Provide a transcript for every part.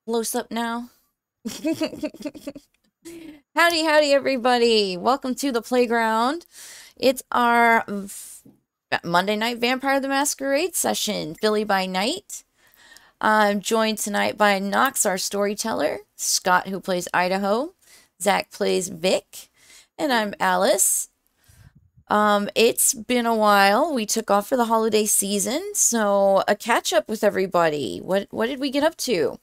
Close up now. Howdy, howdy, everybody. Welcome to the playground. It's our Monday night Vampire the Masquerade session, Philly by night. I'm joined tonight by Nox, our storyteller, Scott, who plays Idaho, Zack plays Vic, and I'm Alice. It's been a while. We took off for the holiday season, so a catch up with everybody. What did we get up to?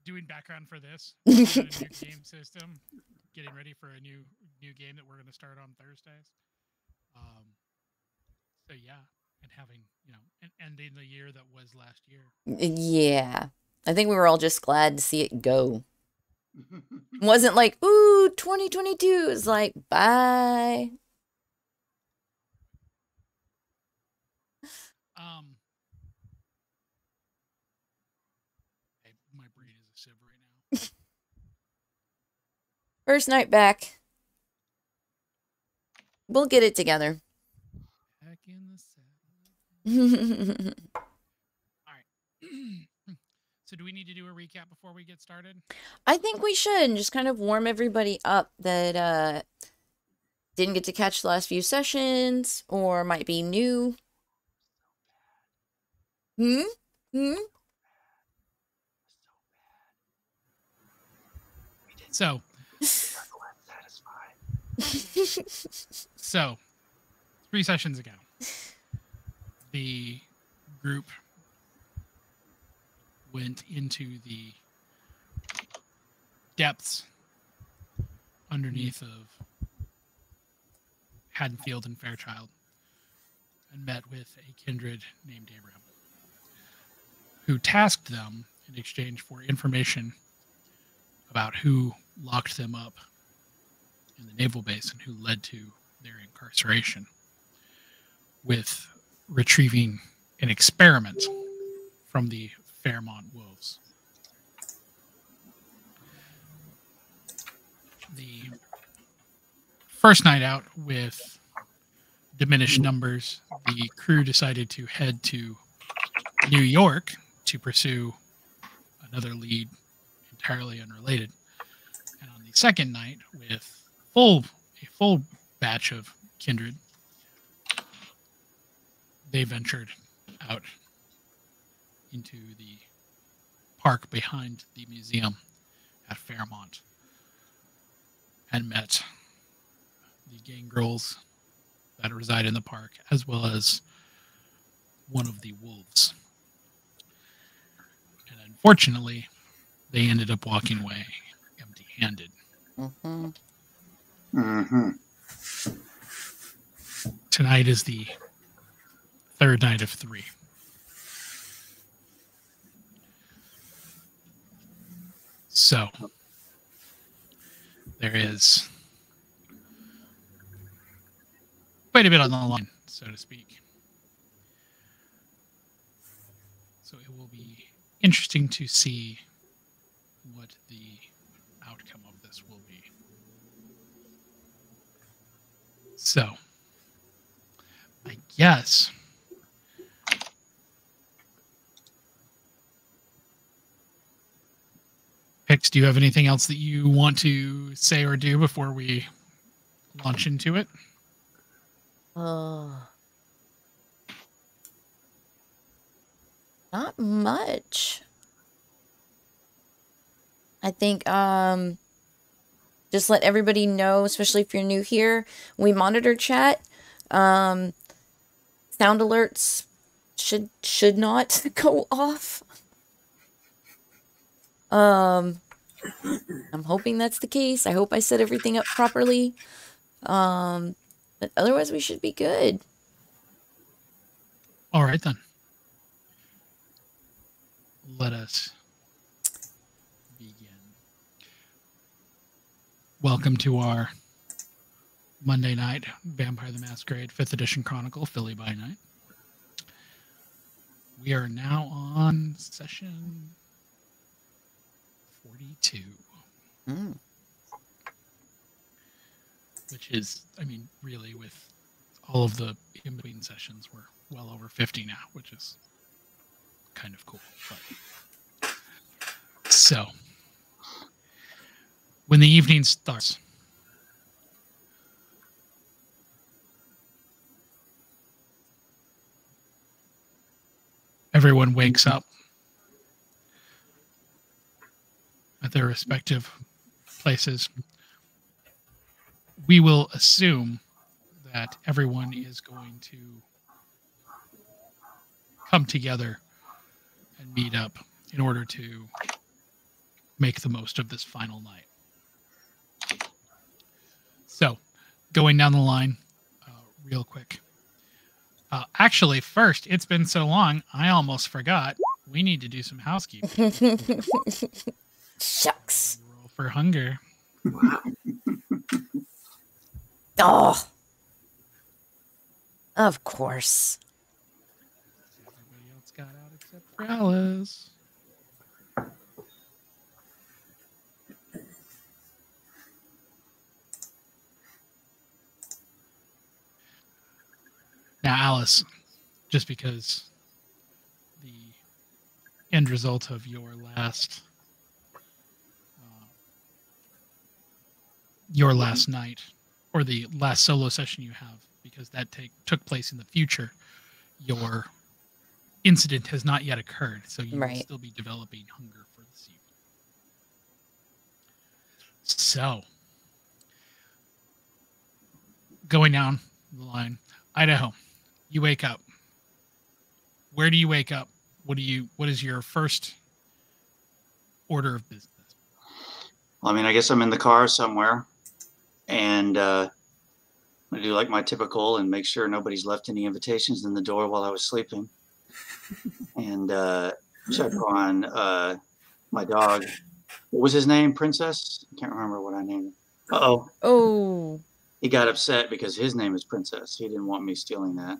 Doing background for this, a new game system, getting ready for a new game that we're going to start on Thursdays. So yeah, and having and ending the year that was last year. Yeah, I think we were all just glad to see it go. Wasn't like, ooh, 2022. It's like, bye. My brain is a sieve right now. First night back. We'll get it together. Back in the set. All right. So do we need to do a recap before we get started? I think we should, and just kind of warm everybody up that didn't get to catch the last few sessions or might be new. So, so 3 sessions ago, the group went into the depths underneath of Haddonfield and Fairchild and met with a kindred named Abraham, who tasked them in exchange for information about who locked them up in the naval base and who led to their incarceration, with retrieving an experiment from the Fairmont wolves. The first night out, with diminished numbers, the crew decided to head to New York to pursue another lead entirely unrelated. And on the second night, with a full batch of kindred, they ventured out into the park behind the museum at Fairmont and met the gang girls that reside in the park, as well as one of the wolves. And unfortunately, they ended up walking away empty-handed. Tonight is the third night of 3. So, there is quite a bit on the line, so to speak. So it will be interesting to see what the outcome of this will be. So, I guess Pix, do you have anything else that you want to say or do before we launch into it? Not much. I think just let everybody know, especially if you're new here, we monitor chat. Sound alerts should not go off. I'm hoping that's the case. I hope I set everything up properly. But otherwise we should be good. All right then. Let us begin. Welcome to our Monday night Vampire the Masquerade 5th edition Chronicle, Philly by night. We are now on session 42. which is, I mean, really with all of the in-between sessions, we're well over 50 now, which is kind of cool. But... So, when the evening starts, everyone wakes up at their respective places. We will assume that everyone is going to come together and meet up in order to make the most of this final night. So, going down the line real quick. Actually, first, it's been so long, I almost forgot. We need to do some housekeeping. Shucks. Roll for hunger. Oh. Of course. Everybody else got out except for Alice. Now, Alice, just because the end result of your last night, or the last solo session you have, because that took place in the future, your incident has not yet occurred, so you will still be developing hunger for this evening. So, going down the line, Idaho, you wake up. Where do you wake up? What is your first order of business? Well, I mean, I guess I'm in the car somewhere, and I do like my typical and make sure nobody's left any invitations in the door while I was sleeping, and check on my dog. What was his name? Princess? I can't remember what I named him. Uh-oh. Oh. He got upset because his name is Princess. He didn't want me stealing that.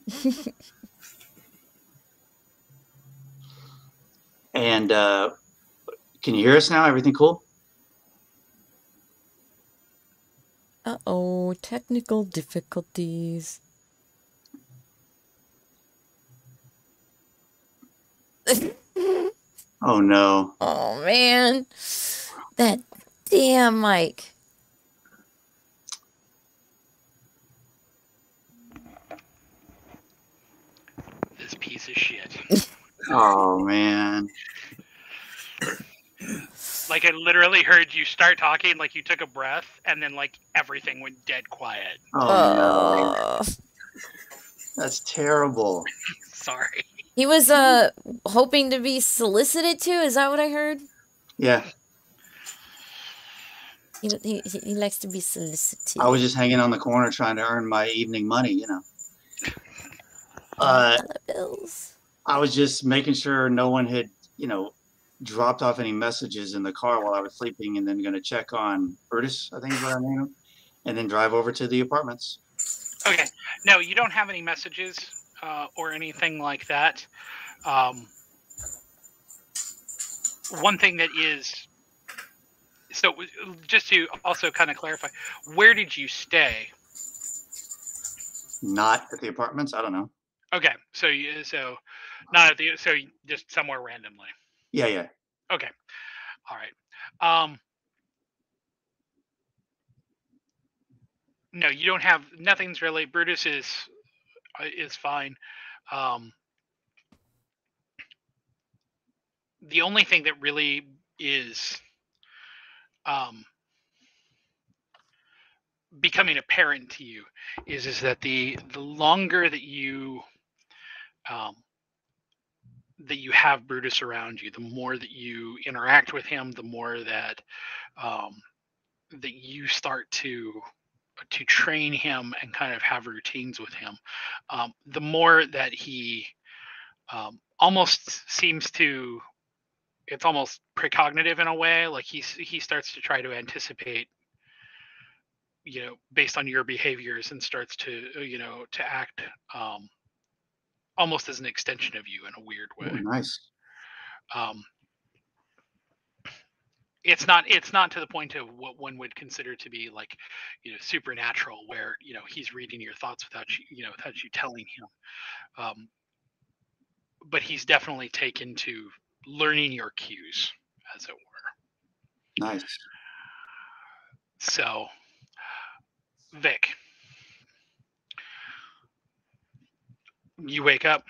And can you hear us now? Everything cool? Uh-oh, technical difficulties. Oh, no. Oh, man. That damn mic. This piece of shit. Oh, man. Like, I literally heard you start talking, like you took a breath, and then like everything went dead quiet. Oh, no. That's terrible. Sorry. He was hoping to be solicited to. Is that what I heard? Yeah. He likes to be solicited. I was just hanging on the corner trying to earn my evening money, you know. Bills. I was just making sure no one had, you know, dropped off any messages in the car while I was sleeping, and then going to check on Brutus, I think is what I named him, and then drive over to the apartments. Okay. No, you don't have any messages or anything like that. One thing that is... So just to also kind of clarify, where did you stay? Not at the apartments? I don't know. Okay. So not at the... So just somewhere randomly. Yeah. Okay. All right. No, you don't have... Nothing's really... Brutus is fine. The only thing that really is becoming apparent to you is that the longer that you have Brutus around you, the more that you interact with him, the more that that you start to train him and kind of have routines with him, the more that he almost seems to... It's almost precognitive in a way. Like he starts to try to anticipate, you know, based on your behaviors, and starts to, you know, to act almost as an extension of you in a weird way. Oh, nice. it's not to the point of what one would consider to be like, supernatural, where he's reading your thoughts without you telling him. But he's definitely taken to learning your cues, as it were. Nice. So, Vic, you wake up.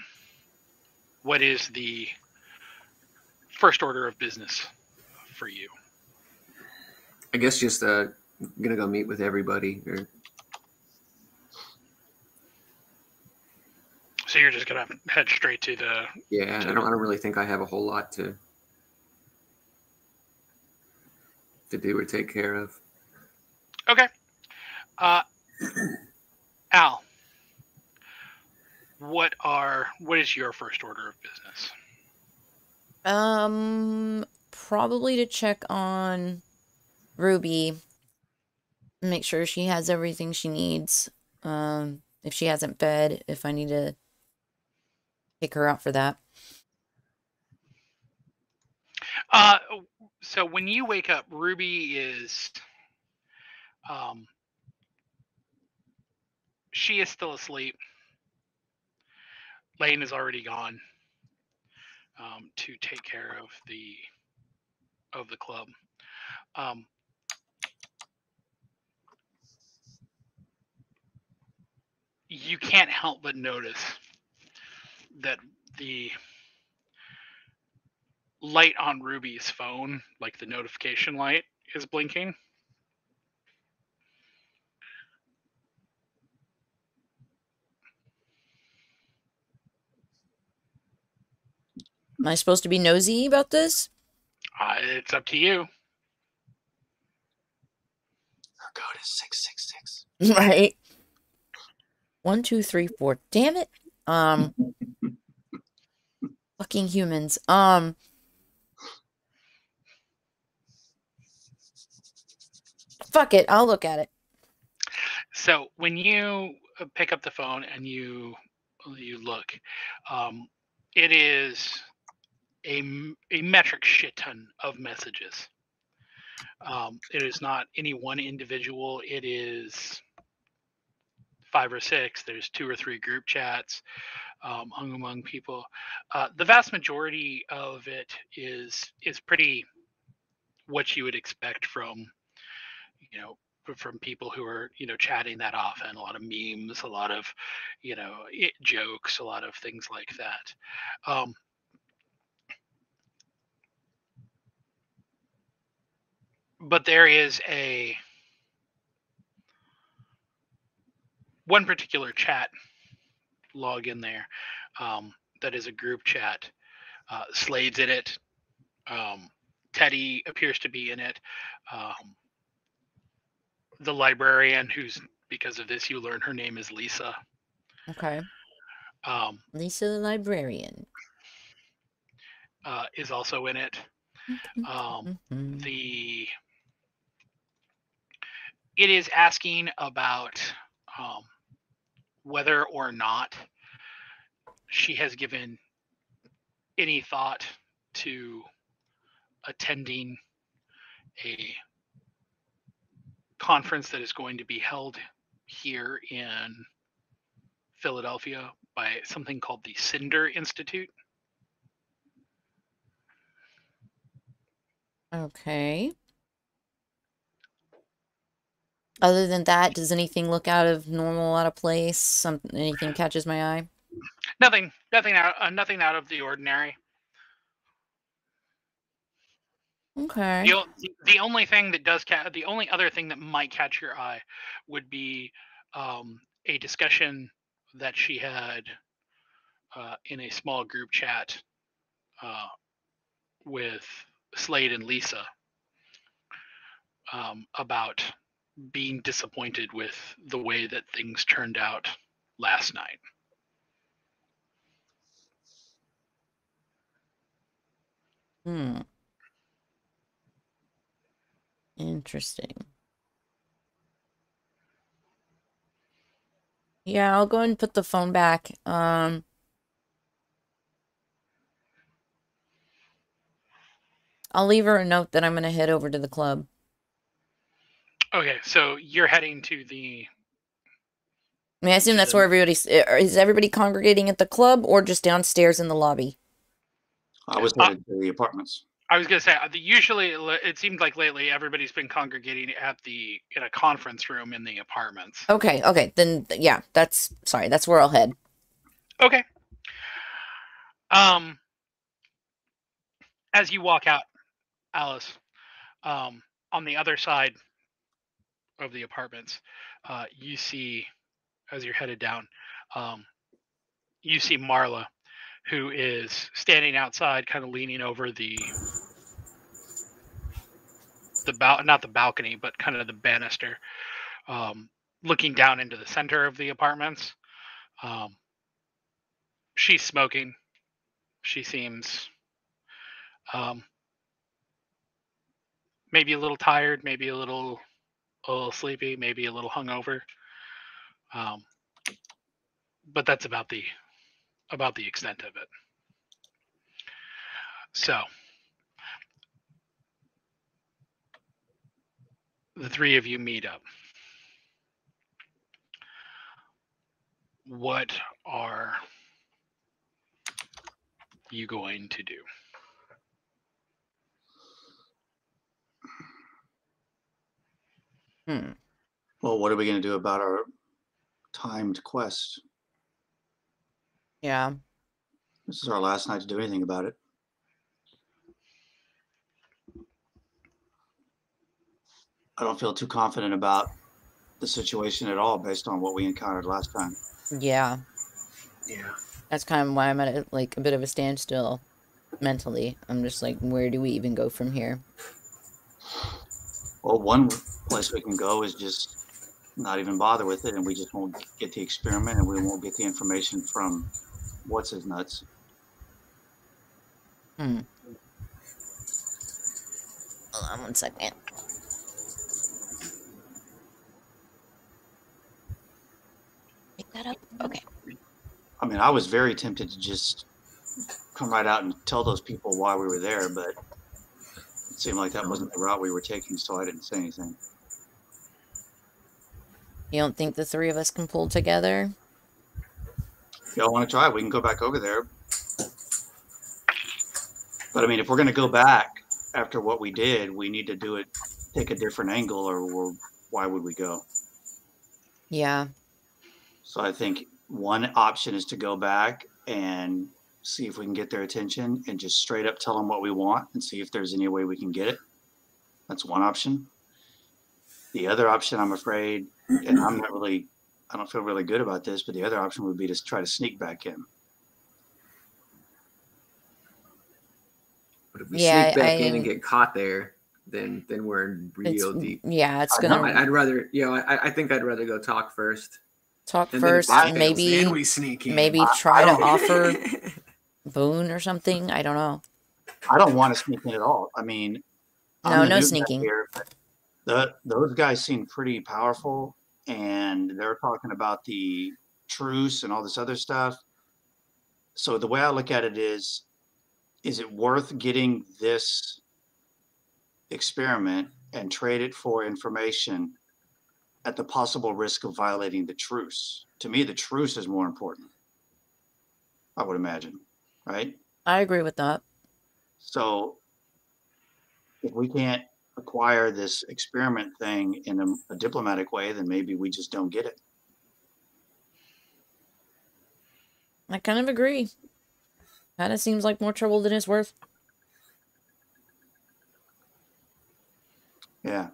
What is the first order of business for you? I guess just gonna go meet with everybody. So you're just gonna head straight to the. Yeah, I don't really think I have a whole lot to do or take care of. Okay. Al, what is your first order of business? Probably to check on Ruby, make sure she has everything she needs. If she hasn't fed, if I need to take her out for that. So when you wake up, Ruby is, she is still asleep. Lane is already gone to take care of the club. You can't help but notice that the light on Ruby's phone, like the notification light, is blinking. Am I supposed to be nosy about this? It's up to you. Her code is 666. Right. 1, 2, 3, 4. Damn it. Fucking humans. Fuck it. I'll look at it. So when you pick up the phone and you look, it is a metric shit ton of messages. It is not any one individual. It is 5 or 6. There's 2 or 3 group chats among people. The vast majority of it is pretty what you would expect from from people who are chatting that often. A lot of memes, a lot of jokes, a lot of things like that. But there is one particular chat log in there that is a group chat. Slade's in it. Teddy appears to be in it. The librarian, who's, because of this, you learn her name is Lisa. Okay. Lisa the librarian is also in it. It is asking about whether or not she has given any thought to attending a conference that is going to be held here in Philadelphia by something called the Cinder Institute. Okay. Other than that, does anything look out of place? Anything catches my eye? Nothing out of the ordinary. Okay. The only thing that does the only other thing that might catch your eye would be a discussion that she had in a small group chat with Slade and Lisa about being disappointed with the way that things turned out last night. Interesting. Yeah, I'll go ahead and put the phone back. I I'll leave her a note that I'm going to head over to the club. Okay, so you're heading to the... I mean, I assume that's where everybody's... Is everybody congregating at the club or just downstairs in the lobby? I was headed to the apartments. I was going to say, usually it seemed like lately everybody's been congregating in a conference room in the apartments. Okay. Then, yeah, that's where I'll head. Okay. As you walk out, Alice, on the other side of the apartments, you see, as you're headed down, you see Marla, who is standing outside, kind of leaning over not the balcony, but kind of the banister, looking down into the center of the apartments. She's smoking. She seems maybe a little tired, maybe a little sleepy, maybe a little hungover. But that's about the extent of it. So the three of you meet up. What are you going to do? Well, what are we going to do about our timed quest? Yeah. This is our last night to do anything about it. I don't feel too confident about the situation at all based on what we encountered last time. Yeah. Yeah. That's kind of why I'm at a bit of a standstill mentally. I'm just like, where do we even go from here? Well, one place we can go is just not even bother with it, and we just won't get the experiment, and we won't get the information from what's his nuts. Hold on 1 second. Pick that up. Okay. I mean, I was very tempted to just come right out and tell those people why we were there, but it seemed like that wasn't the route we were taking, so I didn't say anything. You don't think the three of us can pull together? If y'all want to try it, we can go back over there. But I mean, if we're going to go back after what we did, we need to do it, take a different angle, or why would we go? Yeah. So I think one option is to go back and see if we can get their attention and just straight up tell them what we want and see if there's any way we can get it. That's one option. The other option, I'm afraid, and I don't feel really good about this, but the other option would be to try to sneak back in. But if we sneak back in and get caught there, then we're in real deep. Yeah, it's gonna. I'd rather, I think I'd rather go talk first. Talk first, and maybe then we sneak in. Maybe try to offer boon or something. I don't know. I don't want to sneak in at all. I mean, no sneaking. Here, but those guys seem pretty powerful, and they're talking about the truce and all this other stuff. So the way I look at it is it worth getting this experiment and trade it for information at the possible risk of violating the truce? To me, the truce is more important, I would imagine, right? I agree with that. So if we can't acquire this experiment thing in a diplomatic way, then maybe we just don't get it. I kind of agree. Kind of seems like more trouble than it's worth. Yeah.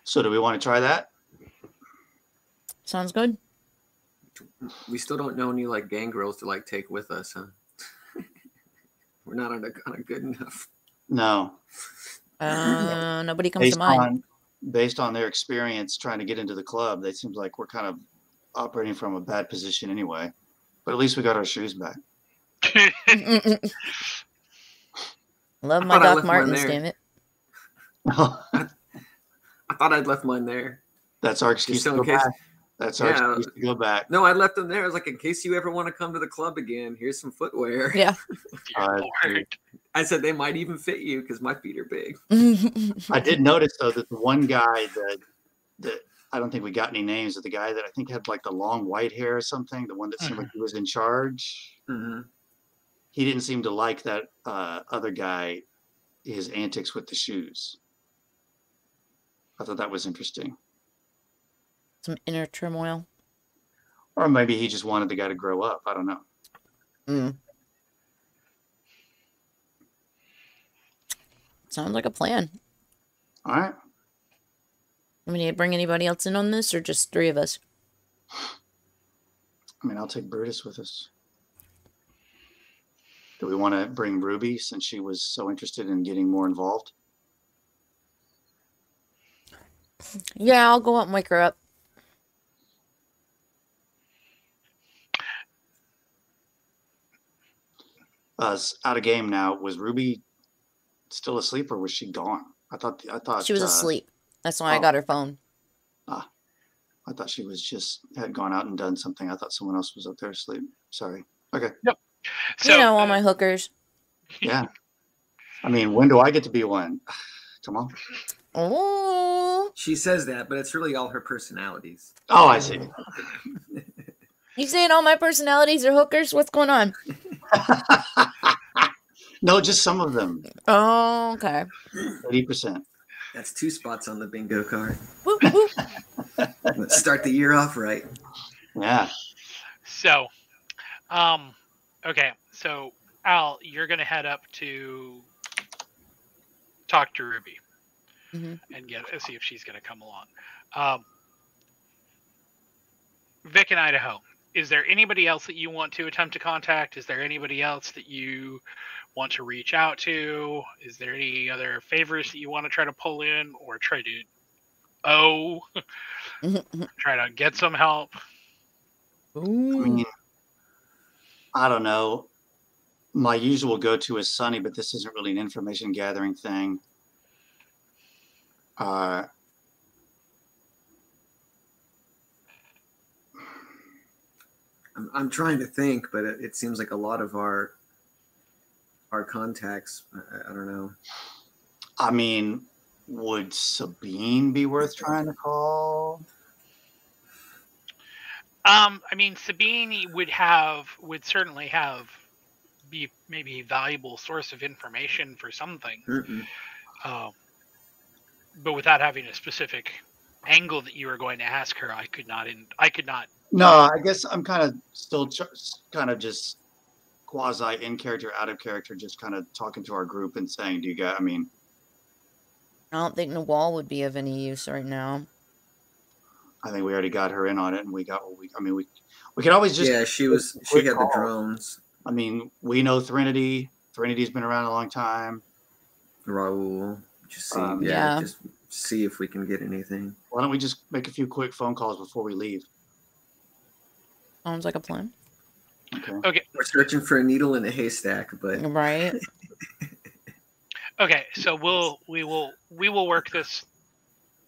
So do we want to try that? Sounds good. We still don't know any gang girls to take with us, huh? We're not on a good enough. No. Nobody comes to mind. Based on their experience trying to get into the club, they seem like we're kind of operating from a bad position anyway. But at least we got our shoes back. Love my Doc Martens, damn it. I thought I'd left mine there. That's our excuse. Just in case. That's our excuse to go back. No, I left them there. I was like, in case you ever want to come to the club again, here's some footwear. Yeah. Dear Lord. I said they might even fit you because my feet are big. I did notice though that the one guy that I don't think we got any names of the guy that I think had like the long white hair or something, the one that seemed like he was in charge. Mm-hmm. He didn't seem to like that other guy, his antics with the shoes. I thought that was interesting. Some inner turmoil. Or maybe he just wanted the guy to grow up. I don't know. Sounds like a plan. All right. Do we need to bring anybody else in on this, or just 3 of us? I mean, I'll take Brutus with us. Do we want to bring Ruby since she was so interested in getting more involved? Yeah, I'll go up and wake her up. Out of game now. Was Ruby still asleep or was she gone? I thought She was asleep. That's why I got her phone. I thought she was had gone out and done something. I thought someone else was up there asleep. Sorry. Okay. Yep. So, you know, all my hookers. Yeah. I mean, when do I get to be one? Come on. Oh. She says that, but it's really all her personalities. Oh, I see. You saying all my personalities are hookers? What's going on? No, just some of them. Oh, okay. 80%. That's 2 spots on the bingo card. Woo, woo. Let's start the year off right. Yeah. So, okay. So, Al, you're going to head up to talk to Ruby and see if she's going to come along. Vic and Idaho, is there anybody else that you want to attempt to contact? Is there anybody else that you want to reach out to? Is there any other favors that you want to try to pull in or try to try to get some help? I mean, I don't know. My usual go-to is Sunny, but this isn't really an information gathering thing. I'm trying to think, but it seems like a lot of our contacts, I don't know. I mean, would Sabine be worth trying to call? I mean, Sabine would certainly be maybe a valuable source of information for something. But without having a specific angle that you were going to ask her, I could not. No, I guess I'm kind of still just quasi in character, out of character, just kind of talking to our group and saying, do you guys, I mean, I don't think Nawal would be of any use right now. I think we already got her in on it and we got what we could always just. Yeah, she had the drones. I mean, we know Threnody. Threnodity's been around a long time. Raul. Just see if we can get anything. Why don't we just make a few quick phone calls before we leave? Sounds like a plan. Okay. We're searching for a needle in a haystack, but right. Okay, so we will work this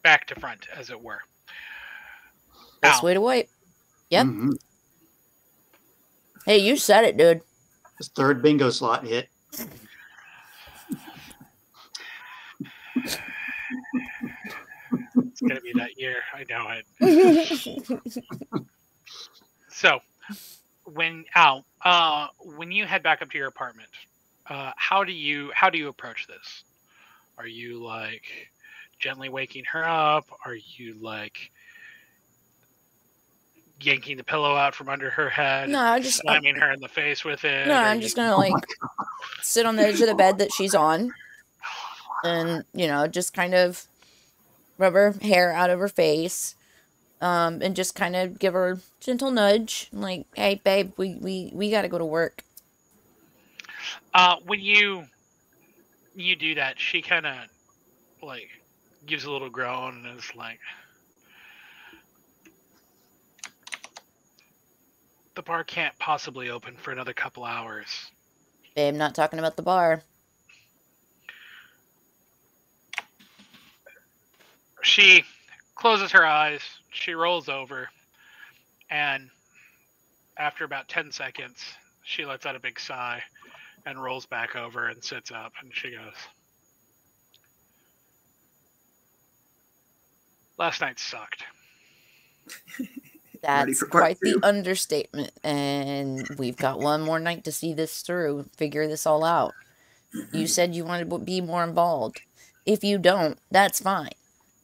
back to front, as it were. Best way to wait. Yep. Mm-hmm. Hey, you said it, dude. His 3rd bingo slot hit. It's gonna be that year. I know it. So, when you head back up to your apartment, how do you approach this? Are you like gently waking her up? Are you like yanking the pillow out from under her head? No, I just slamming her in the face with it. No, I'm just gonna sit on the edge of the bed that she's on, and just kind of rub her hair out of her face, and just kind of give her a gentle nudge, like, "Hey, babe, we got to go to work." When you do that, she kind of gives a little groan and is like, "The bar can't possibly open for another couple hours." Babe, not talking about the bar. She closes her eyes. She rolls over. And after about 10 seconds, she lets out a big sigh and rolls back over and sits up, and she goes, "Last night sucked." That's quite the understatement. And we've got one more night to see this through, figure this all out. You said you wanted to be more involved. If you don't, that's fine.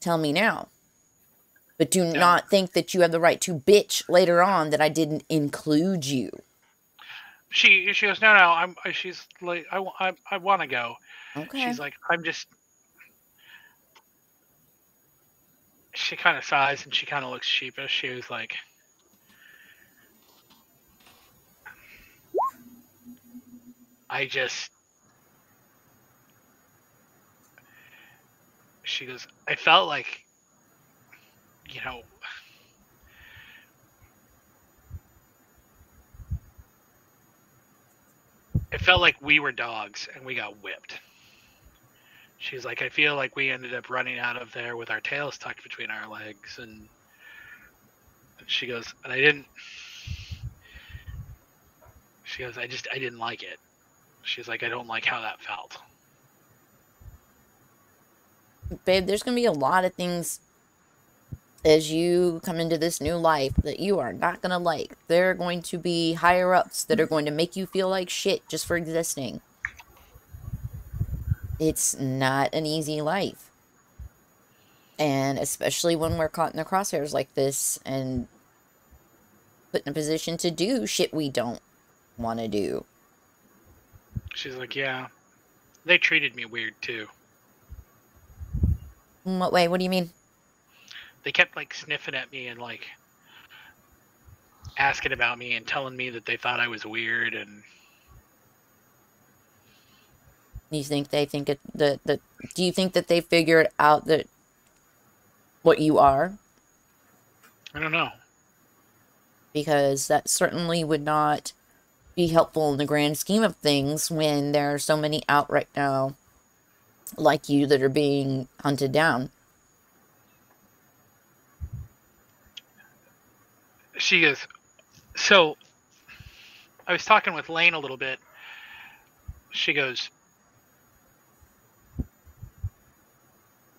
Tell me now. But do not think that you have the right to bitch later on that I didn't include you. She goes, no. She's like, I want to go. Okay. She's like, I'm just. She kind of sighs and she kind of looks sheepish. She was like, she goes, I felt like, it felt like we were dogs and we got whipped. She's like, I feel like we ended up running out of there with our tails tucked between our legs. And she goes, and I didn't. She goes, I didn't like it. She's like, I don't like how that felt. Babe, there's going to be a lot of things as you come into this new life that you are not going to like. There are going to be higher ups that are going to make you feel like shit just for existing. It's not an easy life. And especially when we're caught in the crosshairs like this and put in a position to do shit we don't want to do. She's like, yeah, they treated me weird too. In what way? What do you mean? They kept like sniffing at me and like asking about me and telling me that they thought I was weird. And you think they think it that do you think that they figured out that what you are? I don't know. Because that certainly would not be helpful in the grand scheme of things when there are so many out right now like you that are being hunted down. She goes, so I was talking with Lane a little bit. She goes,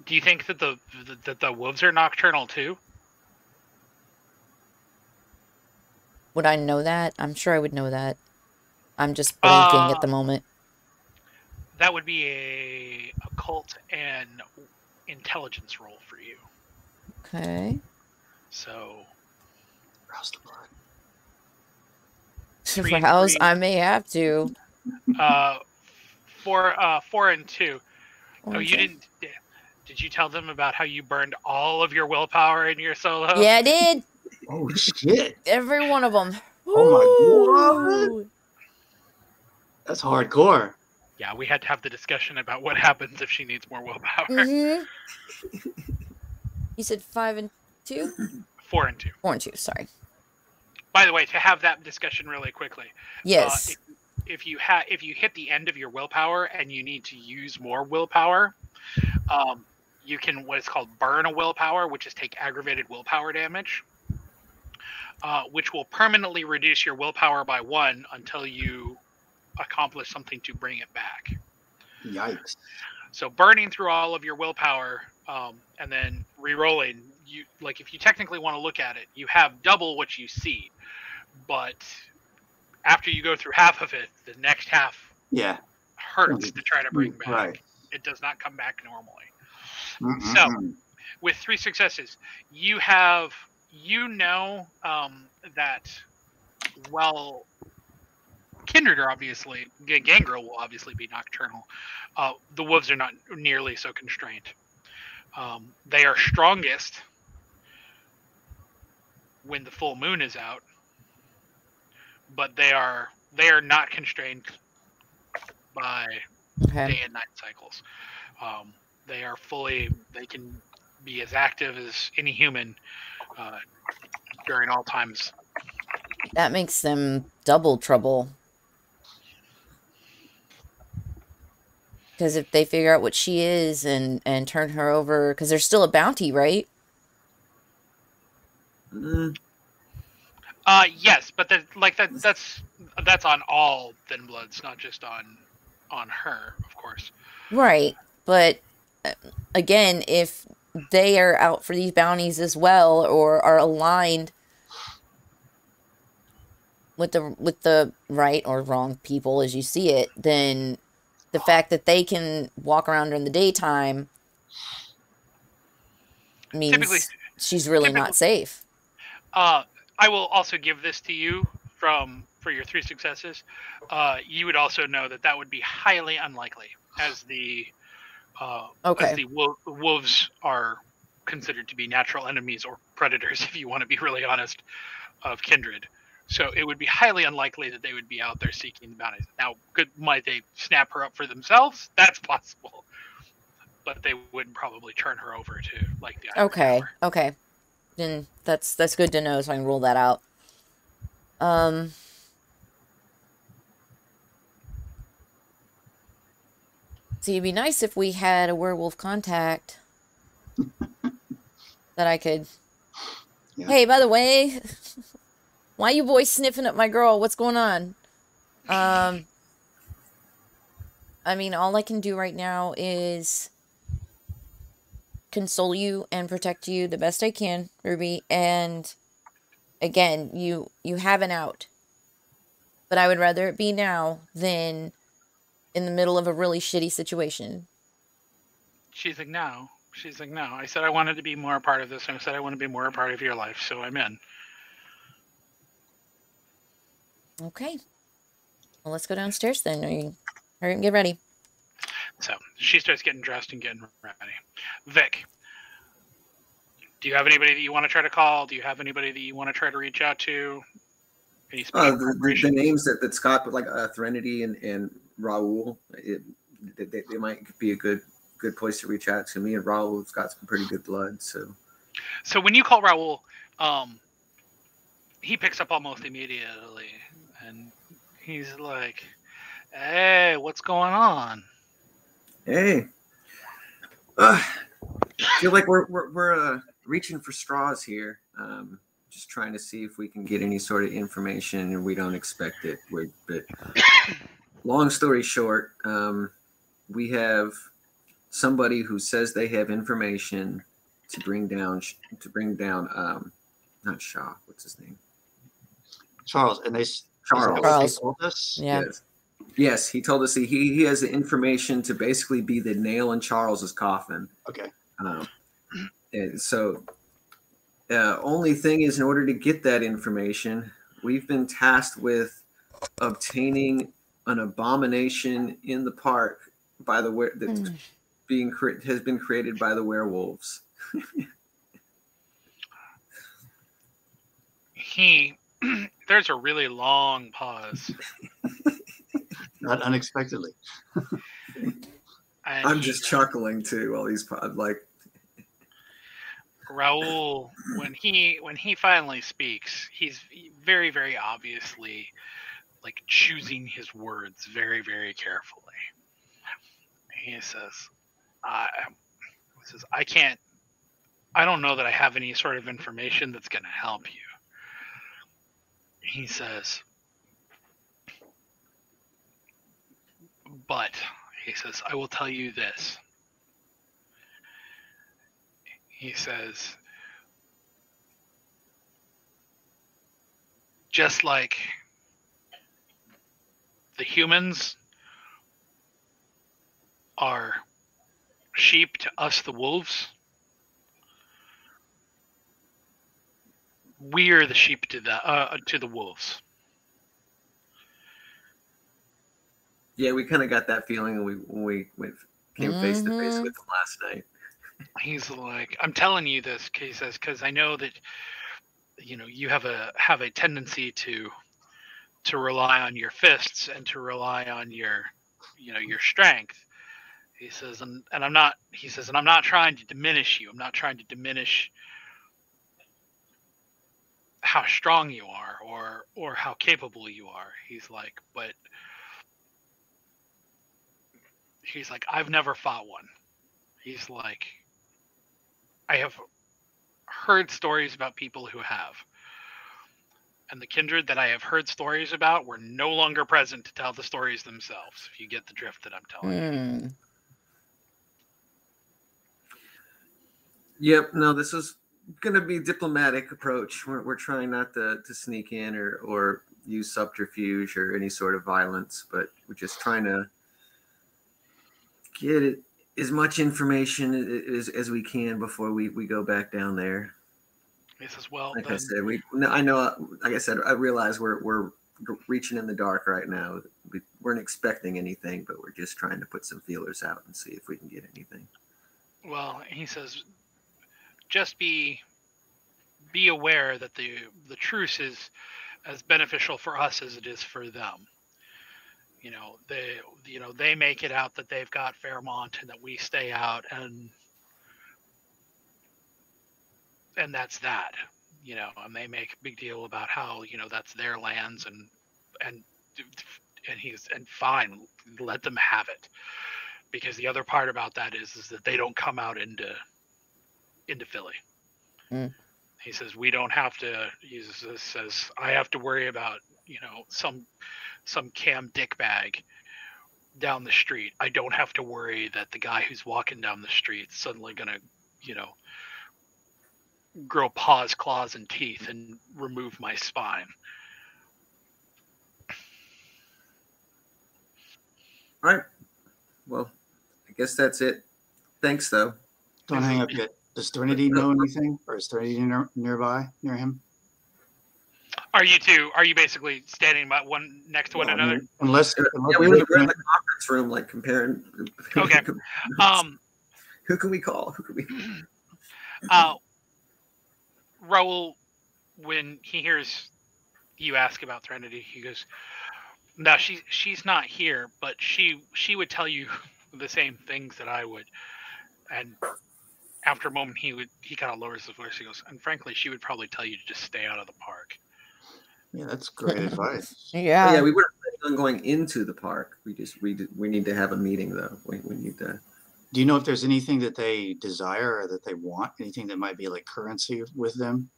do you think that the wolves are nocturnal too? Would I know that? I'm sure I would know that. I'm just blanking at the moment. That would be a occult and intelligence roll for you. Okay. So rouse the blood. Rouse, I may have to. 4 and 2. Oh, you didn't. Did you tell them about how you burned all of your willpower in your solo? Yeah, I did. Oh shit! Every one of them. Oh my god! That's hardcore. Yeah, we had to have the discussion about what happens if she needs more willpower. Mm-hmm. You said 5 and 2? 4 and 2. 4 and 2, sorry. By the way, to have that discussion really quickly. Yes. If you hit the end of your willpower and you need to use more willpower, you can what is called burn a willpower, which is take aggravated willpower damage, which will permanently reduce your willpower by 1 until you accomplish something to bring it back. Yikes. So burning through all of your willpower and then re-rolling, you like if you technically want to look at it, you have double what you see, but after you go through half of it, the next half hurts to try to bring back. Right. It does not come back normally. Mm-mm. So with 3 successes, you know that well, Kindred are obviously, Gangrel will obviously be nocturnal. The wolves are not nearly so constrained. They are strongest when the full moon is out, but they are not constrained by day and night cycles. They can be as active as any human during all times. That makes them double trouble. Because if they figure out what she is and turn her over, because there's still a bounty, right? Yes, but that's on all Thin Bloods, not just on her, of course. Right. But again, if they are out for these bounties as well or are aligned with the right or wrong people as you see it, then the fact that they can walk around during the daytime Typically, means she's really typically, not safe. I will also give this to you for your 3 successes. You would also know that would be highly unlikely, as the Okay. wolves are considered to be natural enemies or predators, if you want to be really honest, of kindred. So it would be highly unlikely that they would be out there seeking the bounties. Now, might they snap her up for themselves? That's possible, but they wouldn't probably turn her over to like the Ivory Okay. Tower. Okay. Then that's good to know, so I can rule that out. See, it'd be nice if we had a werewolf contact that I could. Yeah. Hey, by the way, why you boys sniffing at my girl? What's going on? I mean, all I can do right now is console you and protect you the best I can, Ruby. And again, you have an out. But I would rather it be now than in the middle of a really shitty situation. She's like, no. I said I wanted to be more a part of this, and I said I want to be more a part of your life, so I'm in. Okay. Well, let's go downstairs then. Hurry and get ready. So she starts getting dressed and getting ready. Vic, do you have anybody that you want to try to call? Do you have anybody that you want to try to reach out to? Any special the names that Skot put, like Threnody and Raul, they might be a good place to reach out to. Me and Raul's got some pretty good blood. So when you call Raul, he picks up almost immediately, and he's like, "Hey, what's going on?" Hey, feel like we're reaching for straws here. Just trying to see if we can get any sort of information, and we don't expect it. But long story short, we have somebody who says they have information to bring down not Shaw. What's his name? Charles. And Charles. They told us? Yeah. Yes, he told us he has the information to basically be the nail in Charles's coffin. Okay. And so, only thing is, in order to get that information, we've been tasked with obtaining an abomination in the park by the that's has been created by the werewolves. There's a really long pause. Not unexpectedly. I'm just chuckling too while he's like. Raul, when he finally speaks, he's very, very obviously like choosing his words very, very carefully. He says, I don't know that I have any sort of information that's going to help you. He says, but he says, I will tell you this. He says, just like the humans are sheep to us, the wolves, we're the sheep to the wolves. Yeah, we kind of got that feeling when we came face to face with him last night. He's like, I'm telling you this, he says, because I know that you have a tendency to rely on your fists and to rely on your strength. He says, and I'm not trying to diminish you. I'm not trying to diminish how strong you are or how capable you are. He's like, but I've never fought one. He's like, I have heard stories about people who have. and the kindred that I have heard stories about were no longer present to tell the stories themselves, if you get the drift that I'm telling you. Yep. No, this is going to be diplomatic approach. We're trying not to sneak in or use subterfuge or any sort of violence, but we're just trying to get it as much information as we can before we go back down there. He says, well, like then, I said, I know, like I said, I realize we're reaching in the dark right now. We weren't expecting anything, but we're just trying to put some feelers out and see if we can get anything. Well, he says, just be aware that the truce is as beneficial for us as it is for them. They make it out that they've got Fairmont and that we stay out, and that's that. And they make a big deal about how that's their lands, and fine, let them have it, because the other part about that is that they don't come out into Philly. He says we don't have to. He says I have to worry about some Cam dickbag down the street. I don't have to worry that the guy who's walking down the street is suddenly gonna grow paws, claws, and teeth and remove my spine. All right. Well, I guess that's it. Thanks, though. Don't hang up yet. Does Threnody know anything? Or is Threnody nearby, near him? Are you basically standing one next to one another? I mean, unless we're in the conference room, like comparing. Okay. Who can we call? Raoul, when he hears you ask about Threnody, he goes, "No, she's not here, but she would tell you the same things that I would." And after a moment, he kind of lowers his voice. He goes, "And frankly, she would probably tell you to just stay out of the park." Yeah, that's great advice. Yeah. Yeah, we weren't planning on going into the park. We need to have a meeting, though. We need to. Do you know if there's anything that they desire or that they want? Anything that might be like currency with them?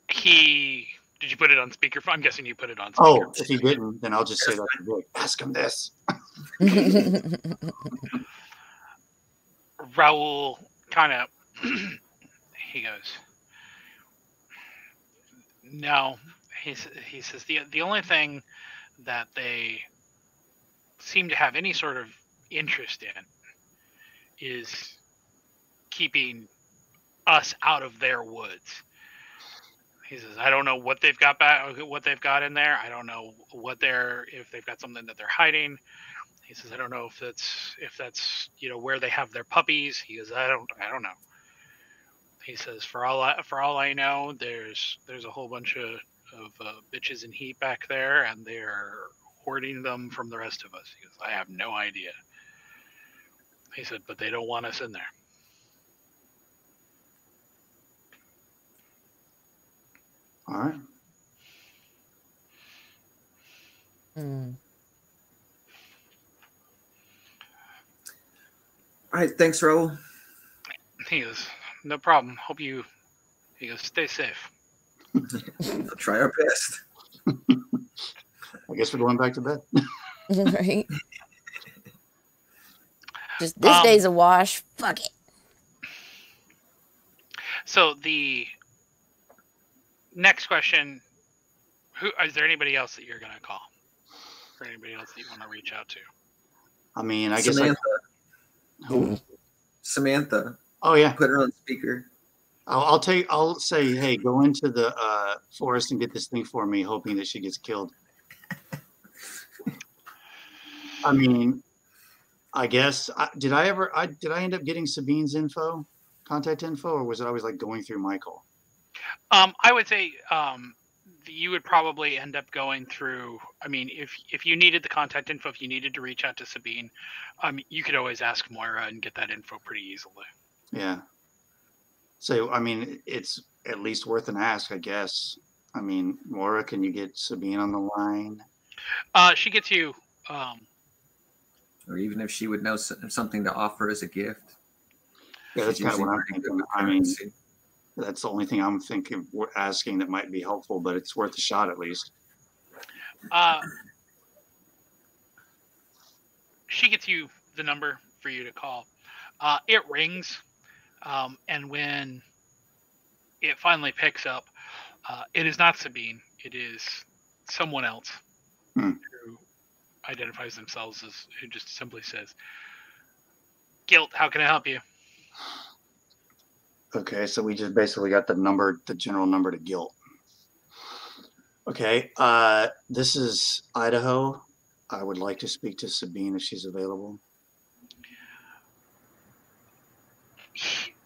Did you put it on speakerphone? I'm guessing you put it on speakerphone. Oh, if he didn't, then I'll just say that to Vic. Ask him this. Raoul kind of, he goes, no. He says the only thing that they seem to have any sort of interest in is keeping us out of their woods. He says, I don't know what they've got in there. I don't know if they've got something that they're hiding. He says, I don't know if that's where they have their puppies. He goes, I don't know. He says, for all I know, there's a whole bunch of bitches in heat back there, and they're hoarding them from the rest of us. He goes, I have no idea. He said, but they don't want us in there. All right. All right. Thanks, Raoul. He goes, no problem. He goes, stay safe. We'll try our best. I guess we're going back to bed. Right. Just this day's a wash. Fuck it. So the next question: is there anybody else that you're going to call, or anybody else that you want to reach out to? I mean, I Samantha. guess. Samantha. Oh yeah. Put her on speaker. I'll say, hey, go into the forest and get this thing for me, hoping that she gets killed. I mean, I guess did I end up getting Sabine's contact info, or was it always like going through Michael? I would say you would probably end up going through. I mean, if you needed the contact info, if you needed to reach out to Sabine, you could always ask Moira and get that info pretty easily. Yeah. So, I mean, it's at least worth an ask, I guess. I mean, Moira, can you get Sabine on the line? She gets you. Or even if she would know something to offer as a gift. Yeah, that's kind of what I'm thinking. I mean, That's the only thing I'm thinking, we're asking that might be helpful, but it's worth a shot at least. She gets you the number for you to call. It rings, and when it finally picks up, it is not Sabine. It is someone else who identifies themselves as, who just simply says, "Guilt, how can I help you?" Okay, so we just basically got the general number to Guilt. Okay, this is Idaho. I would like to speak to Sabine if she's available.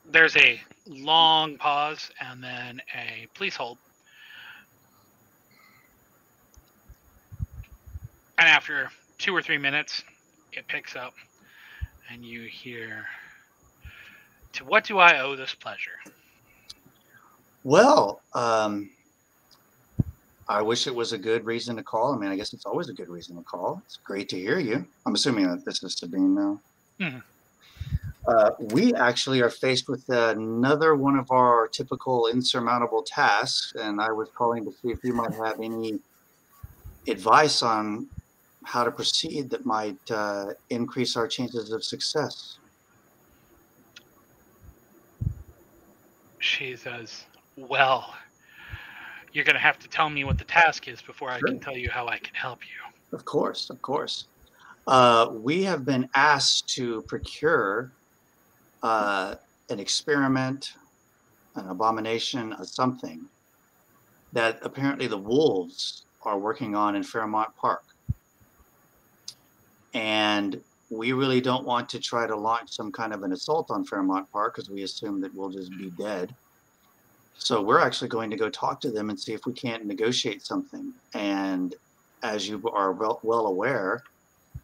There's a long pause and then a please hold. And after 2 or 3 minutes, it picks up and you hear, "To what do I owe this pleasure?" Well, I wish it was a good reason to call. I mean, I guess it's always a good reason to call. It's great to hear you. I'm assuming that this is Sabine now. Mhm. We actually are faced with another one of our typical insurmountable tasks, and I was calling to see if you might have any advice on how to proceed that might increase our chances of success. She says, "Well, you're going to have to tell me what the task is before I can tell you how I can help you." Of course, of course. We have been asked to procure an experiment, an abomination, a something that apparently the wolves are working on in Fairmont Park. And we really don't want to try to launch some kind of an assault on Fairmont Park because we assume that we'll just be dead. So we're actually going to go talk to them and see if we can't negotiate something. And as you are well aware,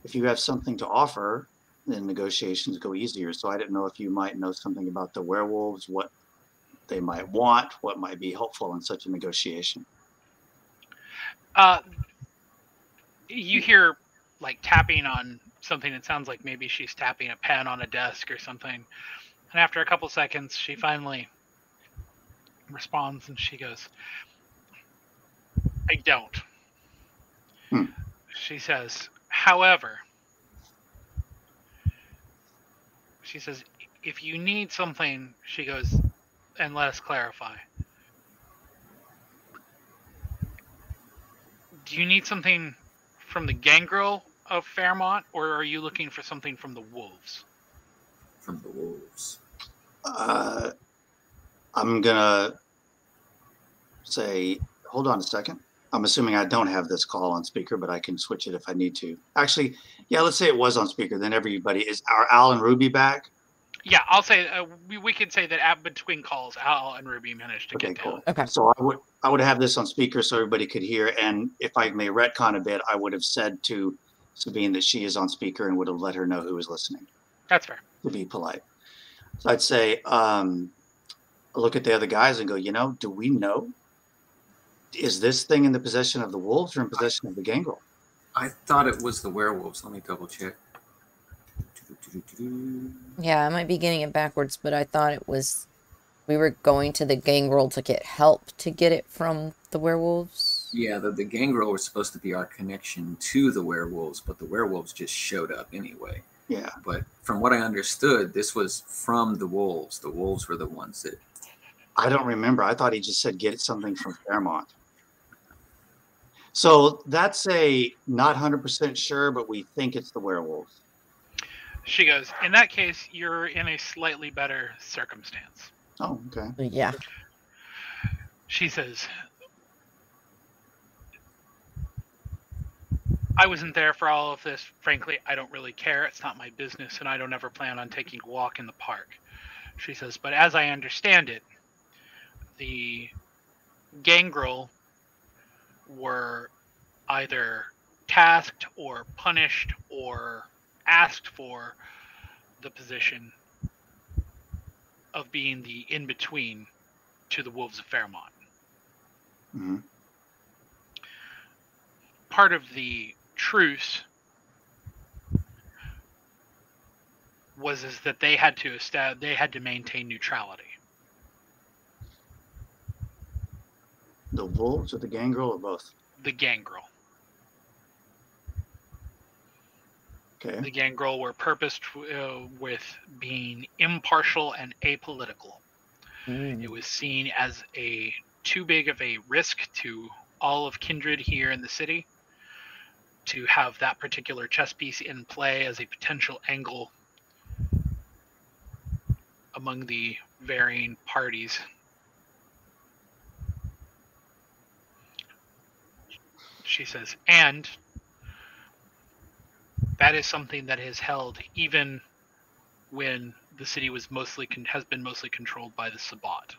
if you have something to offer, then negotiations go easier. So I didn't know if you might know something about the werewolves, what they might want, what might be helpful in such a negotiation. You hear like tapping on something. It sounds like maybe she's tapping a pen on a desk or something. And after a couple seconds, she finally responds and she goes, "I don't." She says, "However," she says, "if you need something," she goes, "and let us clarify. Do you need something from the gangrel of Fairmont, or are you looking for something from the wolves?" From the wolves. I'm gonna say, hold on a second. I'm assuming I don't have this call on speaker, but I can switch it if I need to. Actually, yeah, let's say it was on speaker. Then everybody is. Are Al and Ruby back? Yeah, I'll say we could say that between calls, Al and Ruby managed to get Cool. down. Okay. So I would have this on speaker so everybody could hear. And if I may retcon a bit, I would have said to Sabine that she is on speaker and would have let her know who was listening. That's fair. To be polite. So I'd say, look at the other guys and go, do we know? Is this thing in the possession of the wolves or in possession of the gangrel? I thought it was the werewolves. Let me double check. Yeah, I might be getting it backwards, but I thought it was we were going to the gangrel to get help to get it from the werewolves. Yeah, the gangrel was supposed to be our connection to the werewolves, but the werewolves just showed up anyway. Yeah. But from what I understood, this was from the wolves. The wolves were the ones that... I don't remember. I thought he just said get something from Fairmont. So that's a not 100% sure, but we think it's the werewolves. She goes, "In that case, you're in a slightly better circumstance." Oh, okay. Yeah. She says, "I wasn't there for all of this. Frankly, I don't really care. It's not my business, and I don't ever plan on taking a walk in the park." She says, "But as I understand it, the gangrel were either tasked or punished or asked for the position of being the in-between to the wolves of Fairmont." Mm-hmm. Part of the truce was that they had to maintain neutrality. The wolves or the gangrel or both? The gangrel. Okay. The gangrel were purposed with being impartial and apolitical. It was seen as too big of a risk to all of kindred here in the city to have that particular chess piece in play as a potential angle among the varying parties. She says, and that is something that is held even when the city has been mostly controlled by the Sabbat.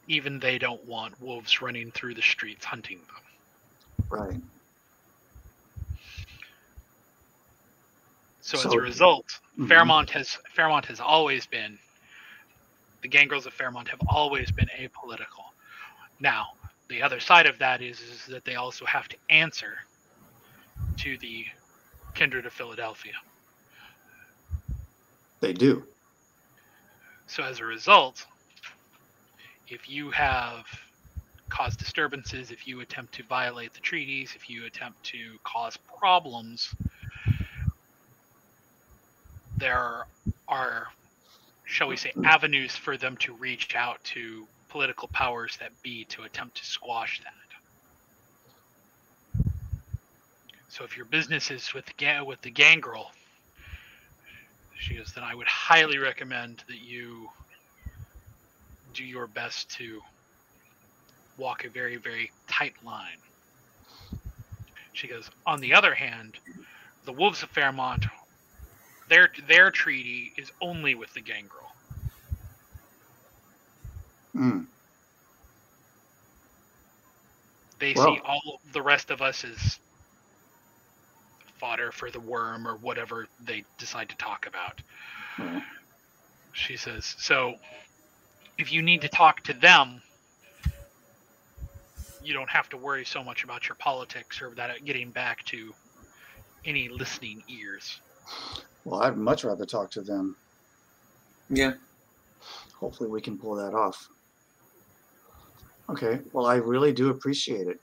Even they don't want wolves running through the streets hunting them. Right. So as a result, Fairmont has always been, the gangrels of Fairmont have always been apolitical. Now, the other side of that is that they also have to answer to the kindred of Philadelphia. They do. So as a result, if you have caused disturbances, if you attempt to violate the treaties, if you attempt to cause problems, there are, shall we say, avenues for them to reach out to political powers that be to attempt to squash that. So if your business is with the gangrel, she goes, then I would highly recommend that you do your best to walk a very, very tight line. She goes, on the other hand, the Wolves of Fairmont, their treaty is only with the gangrel. They see all of the rest of us as fodder for the worm or whatever they decide to talk about. She says, so if you need to talk to them, you don't have to worry so much about your politics or that getting back to any listening ears. Well, I'd much rather talk to them. Yeah. Hopefully we can pull that off. Okay. Well, I really do appreciate it.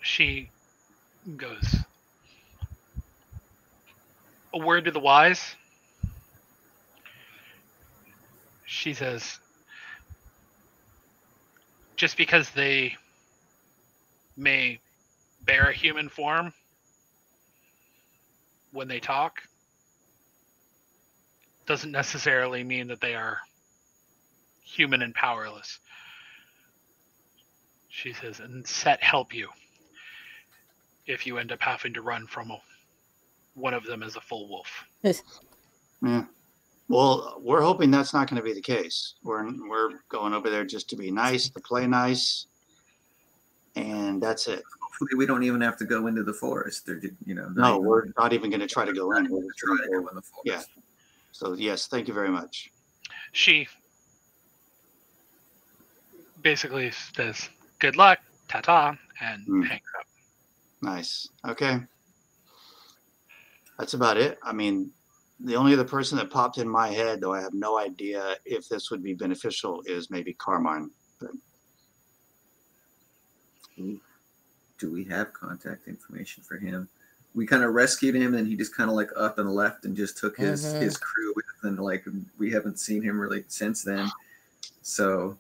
She goes, a word to the wise. She says, just because they may bear a human form when they talk doesn't necessarily mean that they are human and powerless. She says, and Set help you if you end up having to run from one of them as a full wolf. Yeah. Well, we're hoping that's not going to be the case. We're going over there just to be nice, to play nice, and that's it. Hopefully, we don't even have to go into the forest. Or, no, we're not even going to try to go in. We're trying to go in the forest. Yeah. So yes, thank you very much. She basically says, "Good luck, ta-ta," and hangs up. Nice. Okay. That's about it. I mean, the only other person that popped in my head, though I have no idea if this would be beneficial, is maybe Carmine. But... Do we have contact information for him? We kind of rescued him, and he just kind of like up and left and just took his crew with, and like we haven't seen him really since then. So,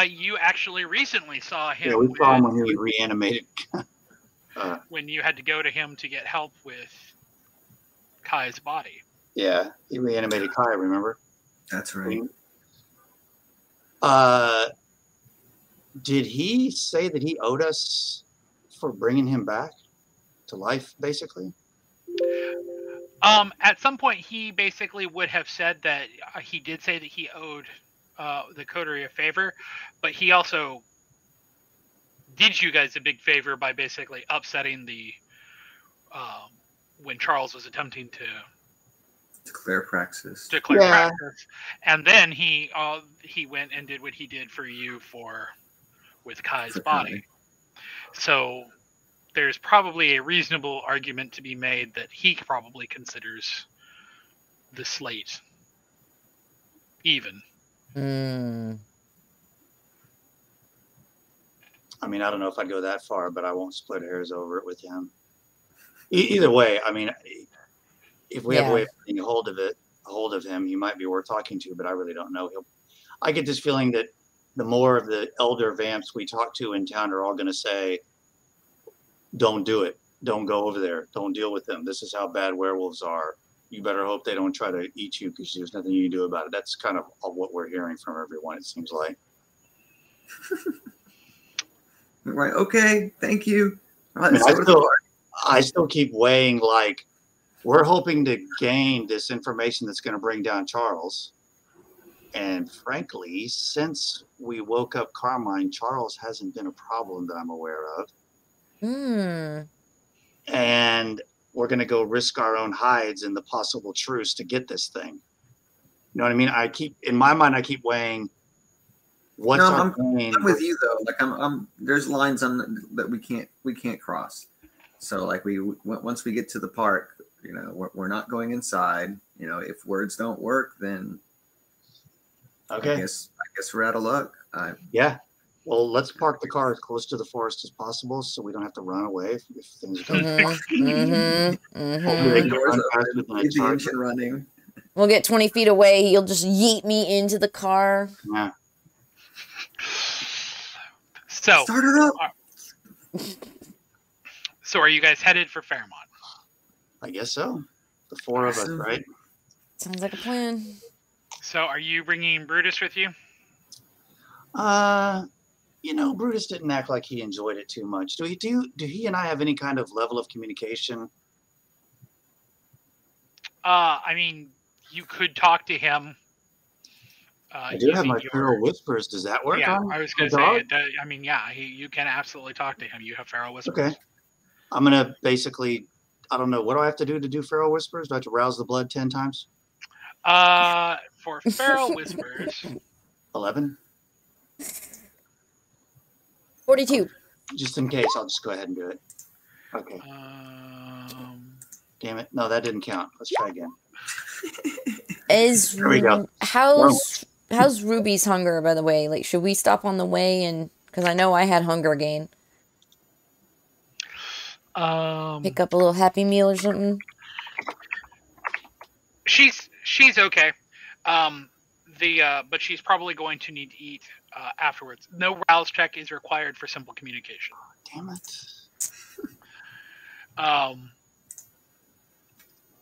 you actually recently saw him. Yeah, we saw him when he was reanimated. When you had to go to him to get help with Kai's body. Yeah, he reanimated Kai, remember? That's right. Did he say that he owed us for bringing him back to life, basically? At some point, he basically would have said that he did say that he owed the coterie a favor, but he also did you guys a big favor by basically upsetting the when Charles was attempting to declare praxis. Praxis, and then he went and did what he did for you with Kai's body. So there's probably a reasonable argument to be made that he probably considers the slate even. Mm. I mean, I don't know if I'd go that far, but I won't split hairs over it with him. Either way, I mean, if we have a way of getting a hold of him, he might be worth talking to, but I really don't know. I get this feeling that the more of the elder vamps we talk to in town are all going to say, don't do it. Don't go over there. Don't deal with them. This is how bad werewolves are. You better hope they don't try to eat you because there's nothing you can do about it. That's kind of what we're hearing from everyone, it seems like. Right. Okay. Thank you. I mean, I still keep weighing, like, we're hoping to gain this information that's going to bring down Charles. And frankly, since we woke up Carmine, Charles hasn't been a problem that I'm aware of. And we're going to go risk our own hides in the possible truce to get this thing. You know what I mean? In my mind, I keep weighing what's our gain. I'm with you though. Like there's lines that we can't cross. So like once we get to the park, you know, we're not going inside. You know, if words don't work, then okay. I guess we're out of luck. Yeah. Well, let's park the car as close to the forest as possible so we don't have to run away if things go wrong. The engine running. We'll get 20 feet away. You'll just yeet me into the car. Yeah. So start her up. So are you guys headed for Fairmont? I guess so. The four of us, right? Sounds like a plan. So are you bringing Brutus with you? You know, Brutus didn't act like he enjoyed it too much. Do he and I have any kind of level of communication? I mean, you could talk to him. I do have my feral whispers. Does that work? Yeah, I was going to say. I mean, yeah, you can absolutely talk to him. You have feral whispers. Okay. I'm gonna basically. I don't know. What do I have to do feral whispers? Do I have to rouse the blood 10 times? For feral whispers. 11. 42. Just in case, I'll just go ahead and do it. Okay. Damn it! No, that didn't count. Let's try again. There we go. How's Ruby's hunger, by the way? Like, should we stop on the way and because I know I had hunger again. Pick up a little Happy Meal or something. She's okay. But she's probably going to need to eat afterwards. No rouse check is required for simple communication. Damn it.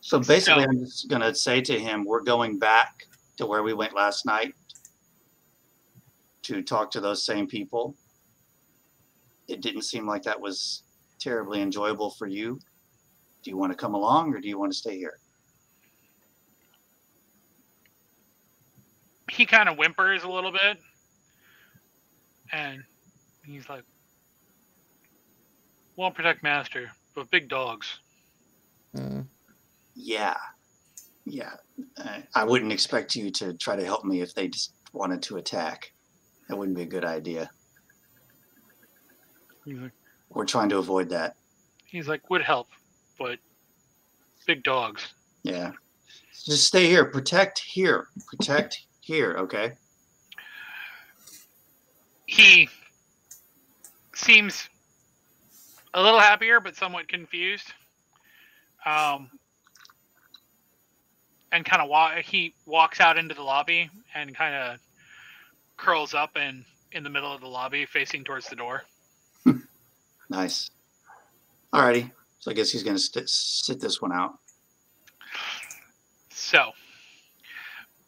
So basically, I'm just going to say to him, we're going back to where we went last night to talk to those same people. It didn't seem like that was terribly enjoyable for you. Do you want to come along or do you want to stay here? He kind of whimpers a little bit. And he's like, won't protect master, but big dogs. Yeah. I wouldn't expect you to try to help me if they just wanted to attack. That wouldn't be a good idea. He's like, we're trying to avoid that. He's like, would help, but big dogs. Yeah. Just stay here. Protect here, okay? He seems a little happier, but somewhat confused. And kind of he walks out into the lobby and kind of curls up in the middle of the lobby, facing towards the door. Nice. Alrighty. So I guess he's going to sit this one out. So,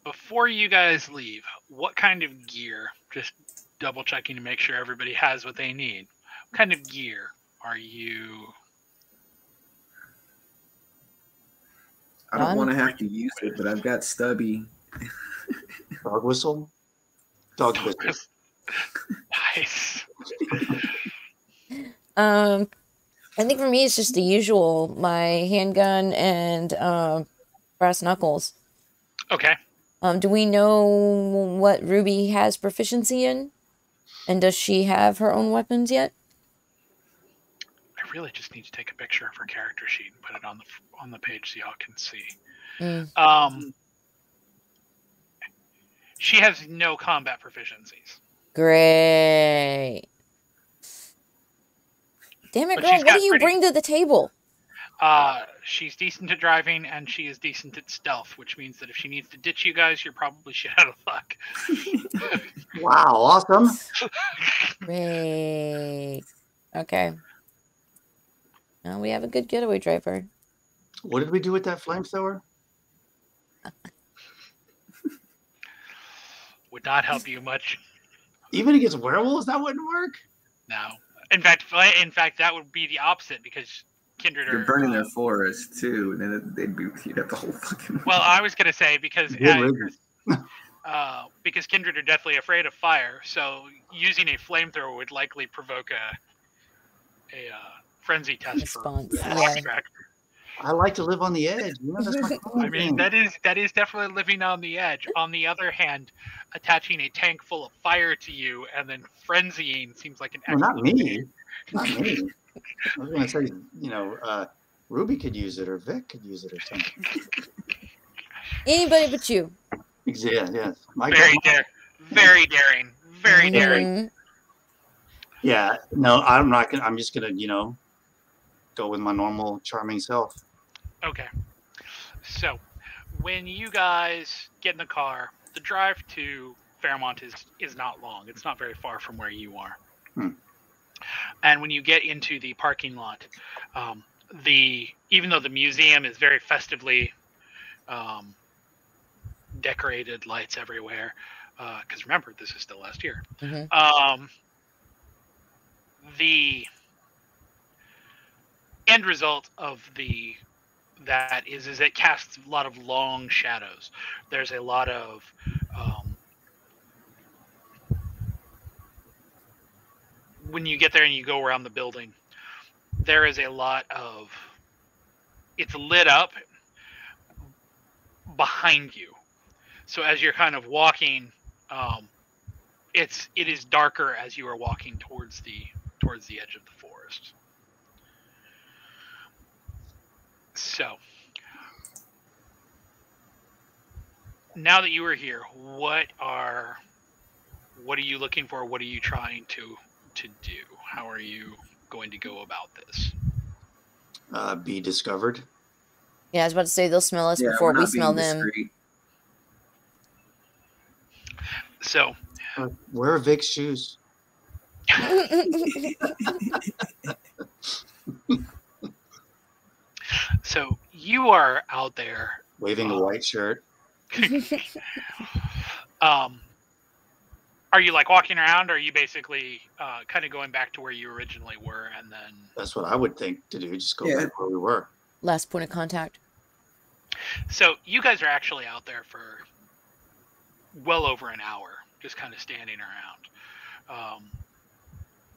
before you guys leave, what kind of gear, just double checking to make sure everybody has what they need, what kind of gear are you... I don't want to have to use it, but I've got Stubby. Dog whistle? Dog whistle. Nice. I think for me it's just the usual, my handgun and brass knuckles. Okay. Do we know what Ruby has proficiency in? And does she have her own weapons yet? I really just need to take a picture of her character sheet and put it on the page so y'all can see. She has no combat proficiencies. Great. Damn it, But girl! she's What do got you pretty- bring to the table? She's decent at driving, and she is decent at stealth, which means that if she needs to ditch you guys, you're probably shit out of luck. Wow, awesome. Great. Okay. Now we have a good getaway driver. What did we do with that flamethrower? Would not help you much. Even against werewolves, that wouldn't work? No. In fact, that would be the opposite because Kindred You're are burning their forest too, and then you'd have the whole fucking. Well, I was gonna say because because Kindred are deathly afraid of fire, so using a flamethrower would likely provoke a frenzy test Response. for Yeah. extract. I like to live on the edge. You know, that's my I mean, that is definitely living on the edge. On the other hand, attaching a tank full of fire to you and then frenzying seems like an well, not excellent me. Not me. I was going to say, you know, Ruby could use it or Vic could use it or something. Anybody but you. Yeah. Very daring. Very daring. Mhm. Yeah, no, I'm not going to, I'm just going to, you know, go with my normal charming self. Okay. So, when you guys get in the car, the drive to Fairmont is not long. It's not very far from where you are. And when you get into the parking lot, even though the museum is very festively decorated, lights everywhere, because remember, this is still last year. The end result of that is it casts a lot of long shadows. There's a lot of when you get there and you go around the building, there is a lot of it's lit up behind you. So as you're kind of walking, it is darker as you are walking towards the edge of the forest. So, now that you are here, what are you looking for? What are you trying to do? How are you going to go about this? Be discovered. Yeah, I was about to say they'll smell us before we smell them. So, where are Vic's shoes? So you are out there waving a white shirt. Are you like walking around, or are you basically kind of going back to where you originally were, and then? That's what I would think to do. Just go back where we were. Last point of contact. So you guys are actually out there for well over an hour, just kind of standing around.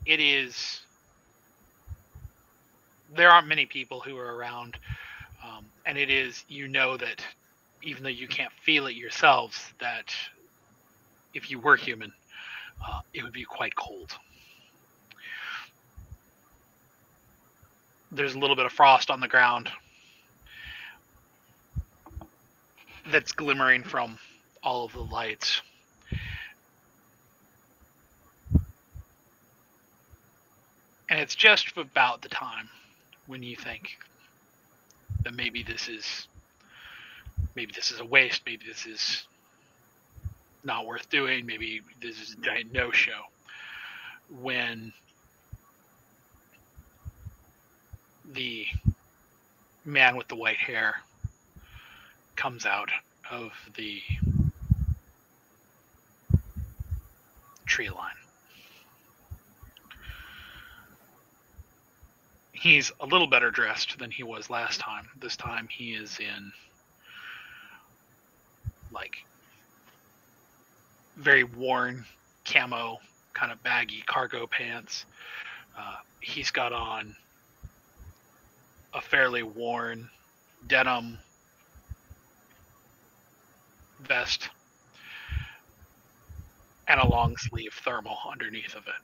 It is. There aren't many people who are around, and it is, you know, that even though you can't feel it yourselves, that if you were human, it would be quite cold. There's a little bit of frost on the ground that's glimmering from all of the lights. And it's just about the time when you think that maybe this is a waste, maybe this is not worth doing, maybe this is a giant no-show, when the man with the white hair comes out of the tree line. He's a little better dressed than he was last time. This time he is in like very worn camo, kind of baggy cargo pants. He's got on a fairly worn denim vest and a long sleeve thermal underneath of it,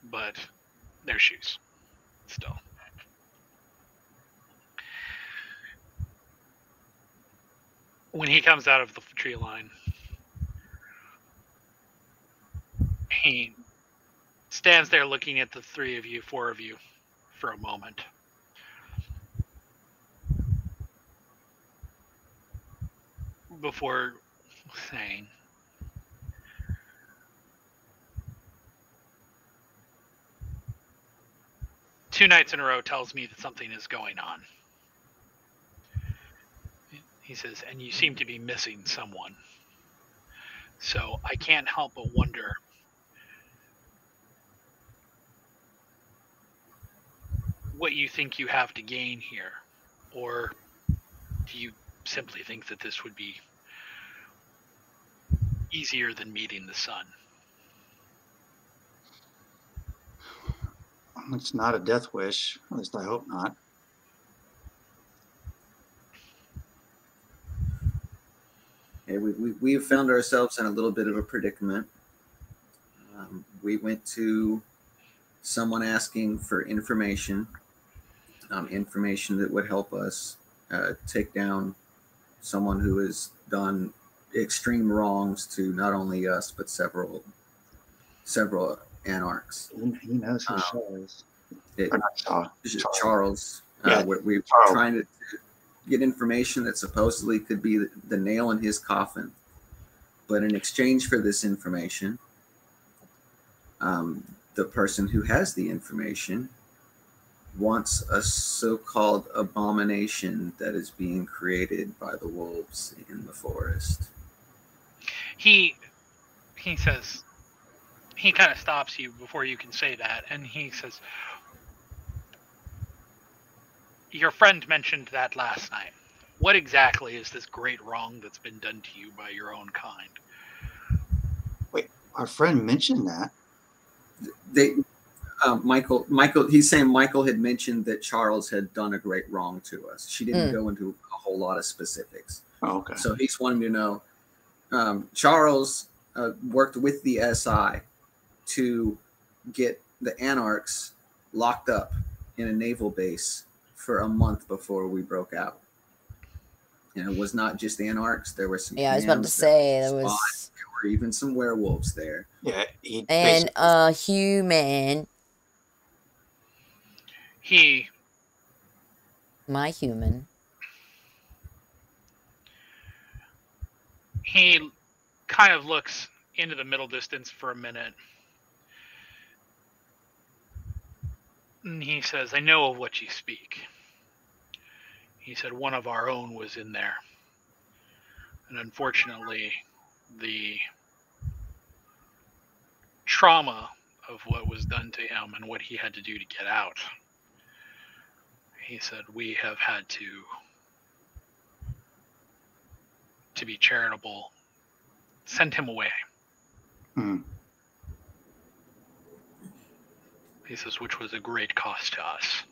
but they're shoes still. When he comes out of the tree line, He stands there looking at the four of you, for a moment. Before saying, "2 nights in a row tells me that something is going on." He says, "And you seem to be missing someone. So I can't help but wonder what you think you have to gain here. Or do you simply think that this would be easier than meeting the sun?" It's not a death wish. At least I hope not. Hey, we've found ourselves in a little bit of a predicament. We went to someone asking for information, information that would help us take down someone who has done extreme wrongs to not only us but several anarchs. He knows who Shaw is. Charles. Yeah, we're Charles. trying to get information that supposedly could be the nail in his coffin. But in exchange for this information, the person who has the information wants a so-called abomination that is being created by the wolves in the forest. He says, he kind of stops you before you can say that, and he says, "Your friend mentioned that last night. What exactly is this great wrong that's been done to you by your own kind?" Wait, our friend mentioned that? Michael, he's saying Michael had mentioned that Charles had done a great wrong to us. She didn't go into a whole lot of specifics. Oh, okay. So he's wanting to know, Charles worked with the SI to get the Anarchs locked up in a naval base for a month before we broke out. And it was not just Anarchs. There were some. Yeah, I was about to say there were even some werewolves there. Yeah, and a human. My human. He kind of looks into the middle distance for a minute. And he says, "I know of what you speak." He said, "One of our own was in there. And unfortunately, the trauma of what was done to him and what he had to do to get out," he said, "we have had to be charitable, send him away." He says, "which was a great cost to us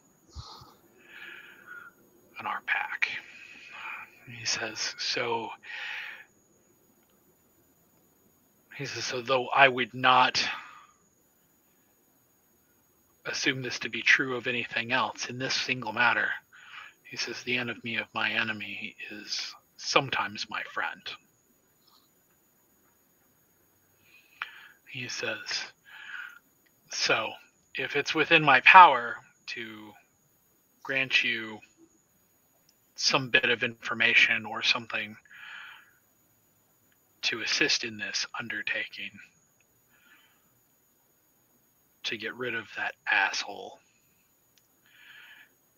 and our pack." He says, so though I would not assume this to be true of anything else, in this single matter, he says, the enemy of my enemy is sometimes my friend. He says, so if it's within my power to grant you some bit of information or something to assist in this undertaking to get rid of that asshole,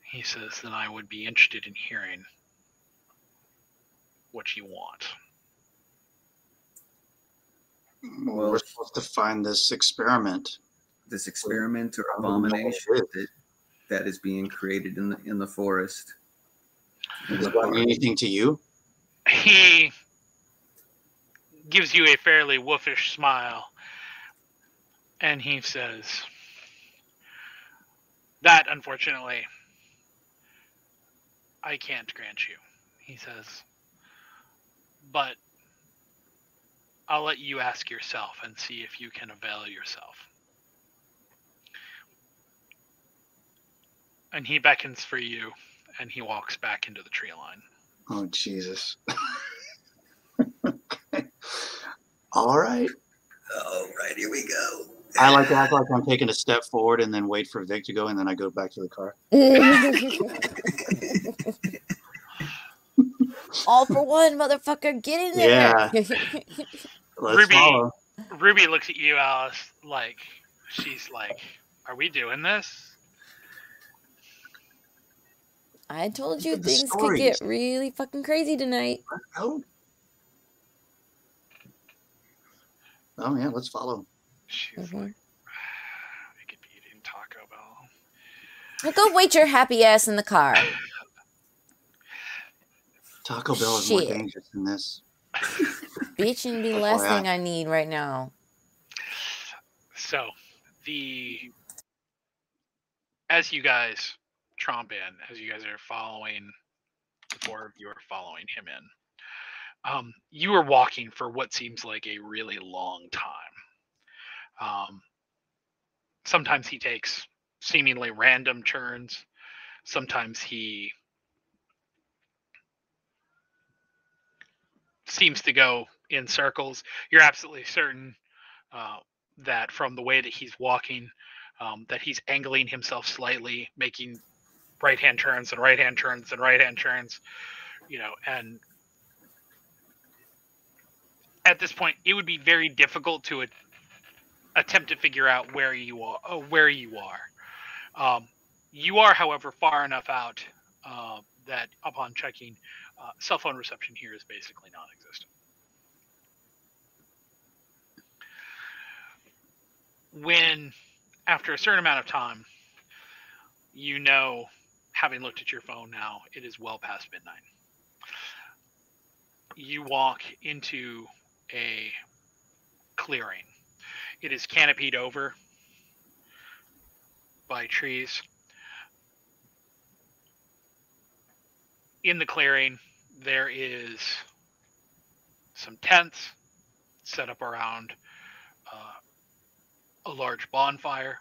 he says, then I would be interested in hearing what you want. Well, we're supposed to find this experiment. This experiment or abomination that is being created in the forest. Does that mean anything to you? He gives you a fairly wolfish smile, and he says, that, unfortunately, I can't grant you. He says, but I'll let you ask yourself and see if you can avail yourself. And he beckons for you, and he walks back into the tree line. Oh, Jesus. Okay. All right. right, here we go. I like to act like I'm taking a step forward and then wait for Vic to go, and then I go back to the car. All for one, motherfucker. Get in there. Yeah. Let's follow. Ruby looks at you, Alice, like she's like, "Are we doing this?" I told you Look at the things could get stories. really fucking crazy tonight. Let's go. Oh yeah, let's follow. She's like, "We could be eating Taco Bell." Well, go wait your happy ass in the car. Taco Bell is more Shit. dangerous than this. Bitching be the last thing I need right now. So, as you guys tromp in, as you guys are following, the four of you are following him in. You are walking for what seems like a really long time. Sometimes he takes seemingly random turns. Sometimes he seems to go in circles. You're absolutely certain that from the way that he's walking, that he's angling himself slightly, making right-hand turns and right-hand turns and right-hand turns, and at this point, it would be very difficult to attempt to figure out where you are. You are, however, far enough out that upon checking, cell phone reception here is basically non-existent. When, after a certain amount of time, having looked at your phone now, it is well past midnight. You walk into a clearing. It is canopied over by trees. In the clearing, there is some tents set up around a large bonfire.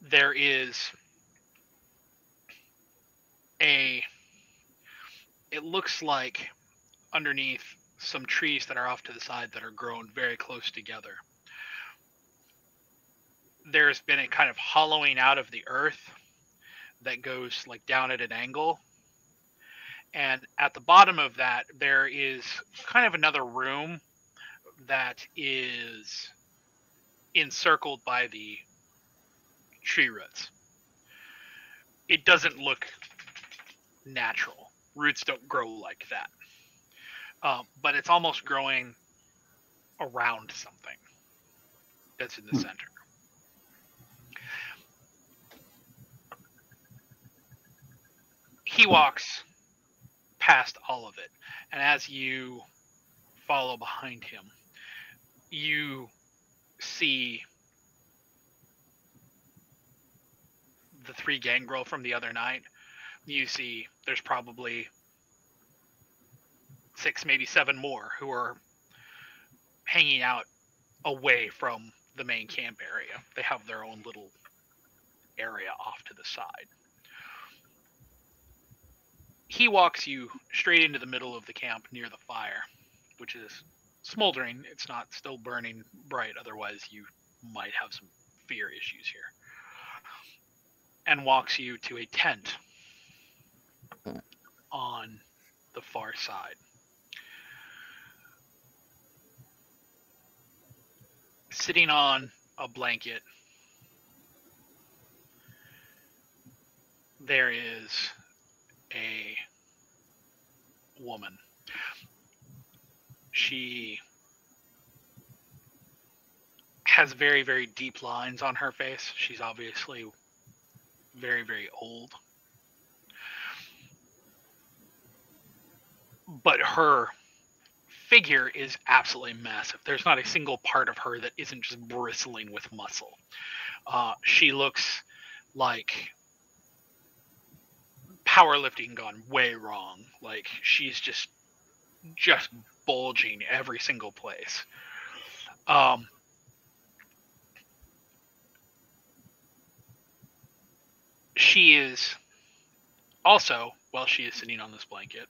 There is it looks like underneath some trees that are off to the side that are grown very close together, there's been a kind of hollowing out of the earth that goes like down at an angle. And at the bottom of that, there is kind of another room that is encircled by the tree roots. It doesn't look natural. Roots don't grow like that. But it's almost growing around something that's in the center. He walks past all of it, and as you follow behind him, you see the three gangrel from the other night. You see there's probably 6, maybe 7 more who are hanging out away from the main camp area. They have their own little area off to the side. He walks you straight into the middle of the camp near the fire, which is smoldering. It's not still burning bright, otherwise you might have some fear issues here. And walks you to a tent on the far side. Sitting on a blanket, there is a woman. She has very, very deep lines on her face. She's obviously very, very old. But her figure is absolutely massive. There's not a single part of her that isn't just bristling with muscle. She looks like powerlifting gone way wrong. Like she's just bulging every single place. She is also, while she is sitting on this blanket,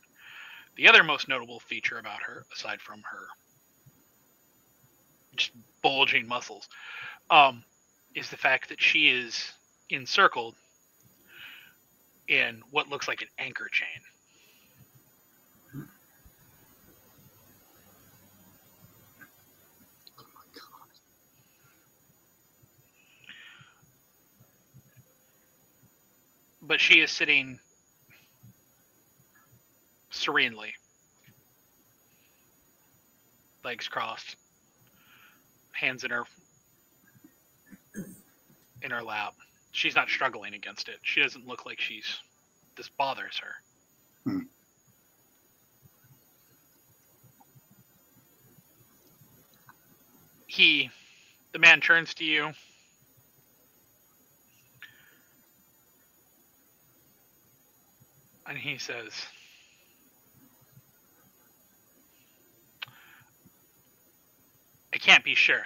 the other most notable feature about her, aside from her just bulging muscles, is the fact that she is encircled in what looks like an anchor chain. But she is sitting serenely, legs crossed, hands in her lap. She's not struggling against it. She doesn't look like this bothers her. The man turns to you. And he says, I can't be sure,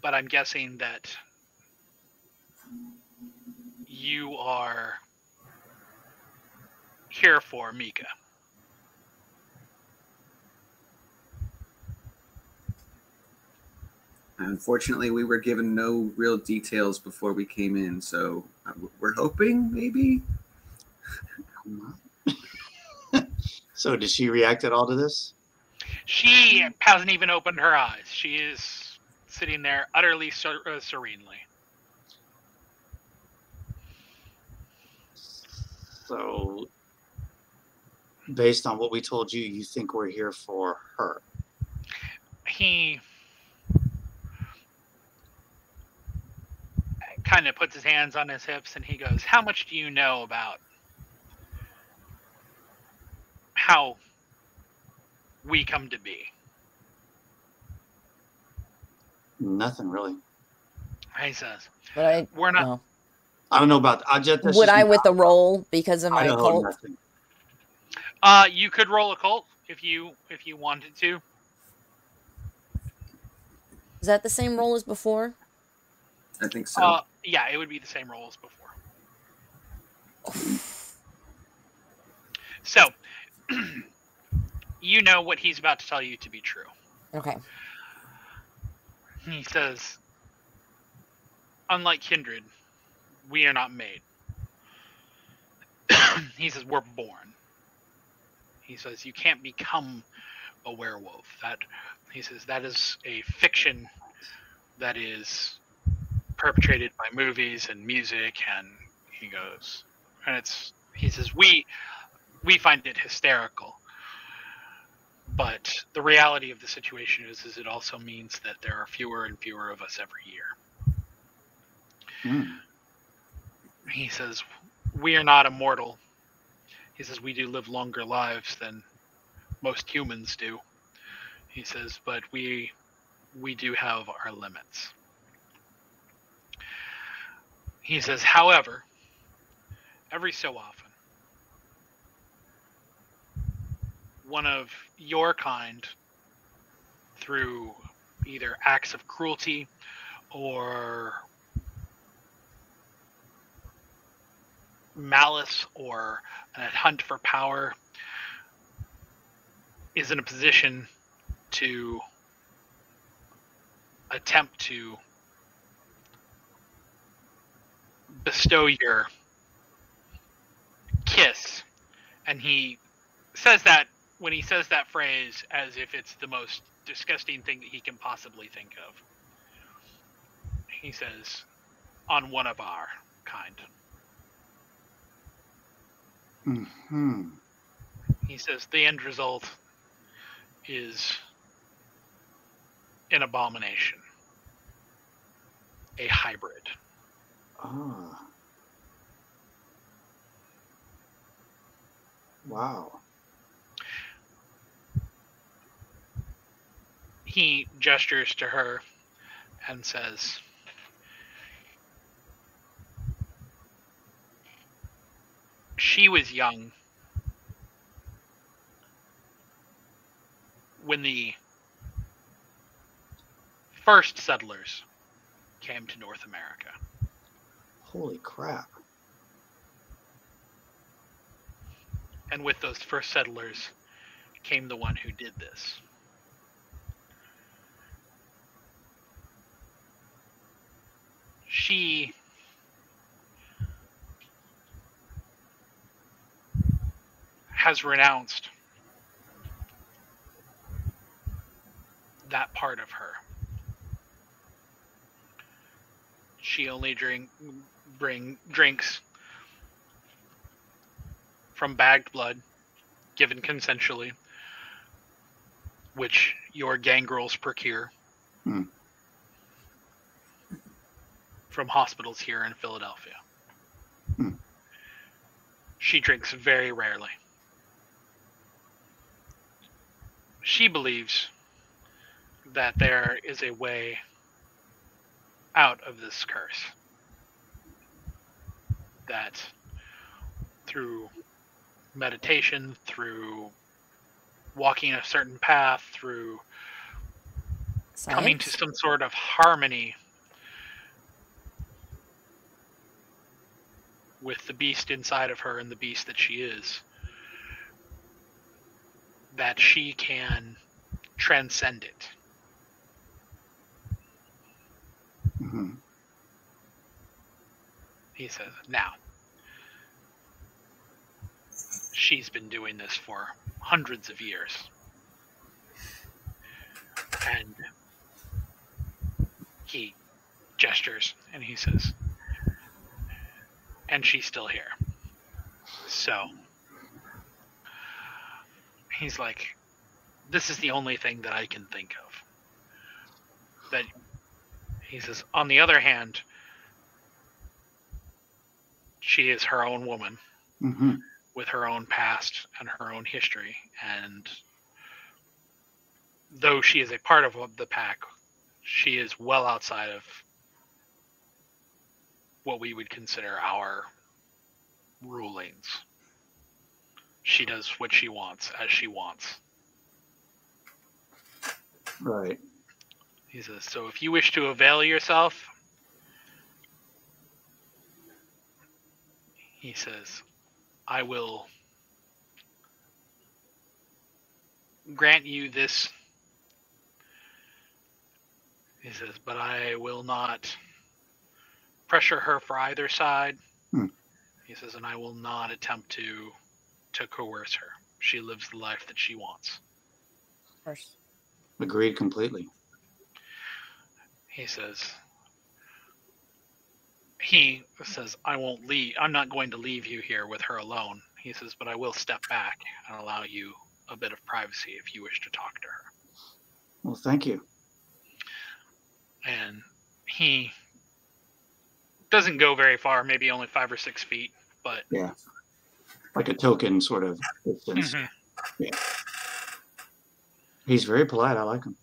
but I'm guessing that you are here for Mika. Unfortunately, we were given no real details before we came in, so we're hoping, maybe. So did she react at all to this? She hasn't even opened her eyes. She is sitting there utterly serenely. So, based on what we told you, you think we're here for her? He kind of puts his hands on his hips and he goes, how much do you know about how we come to be? Nothing really. He says, But we're not. no. I don't know about. Would I with the roll because of my Idaho, cult? nothing. You could roll a cult if you wanted to. Is that the same roll as before? I think so. Yeah, it would be the same roll as before. So, you know what he's about to tell you to be true. Okay. He says, unlike kindred, we are not made. He says, we're born. He says, you can't become a werewolf. He says, that is a fiction that is perpetrated by movies and music. And he says, we find it hysterical. But the reality of the situation is it also means that there are fewer and fewer of us every year. He says, we are not immortal. He says, we do live longer lives than most humans do. He says, but we do have our limits. He says, however, every so often, one of your kind, through either acts of cruelty or malice or a hunt for power, is in a position to attempt to bestow your kiss. And he says that, when he says that phrase, as if it's the most disgusting thing that he can possibly think of. He says, on one of our kind. Mm-hmm. He says the end result is an abomination, a hybrid. Ah. Wow. He gestures to her and says, she was young when the first settlers came to North America. Holy crap. And with those first settlers came the one who did this. she has renounced that part of her. She only drinks from bagged blood, given consensually, which your gangrels procure from hospitals here in Philadelphia. She drinks very rarely. She believes that there is a way out of this curse. That through meditation, through walking a certain path, through coming to some sort of harmony with the beast inside of her and the beast that she is, that she can transcend it. He says, now, she's been doing this for hundreds of years. And he gestures and he says, and she's still here. So he's like, this is the only thing that I can think of. That he says, on the other hand, she is her own woman with her own past and her own history. And though she is a part of the pack, she is well outside of what we would consider our rulings. She does what she wants, as she wants. Right. He says, so if you wish to avail yourself, he says, I will grant you this. He says, but I will not pressure her for either side. He says, and I will not attempt to coerce her. She lives the life that she wants. Of course. Agreed completely. He says, I won't leave. I'm not going to leave you here with her alone. He says, but I will step back and allow you a bit of privacy if you wish to talk to her. Well, thank you. And he doesn't go very far, maybe only 5 or 6 feet, but yeah, like a token sort of distance. Yeah. He's very polite. I like him.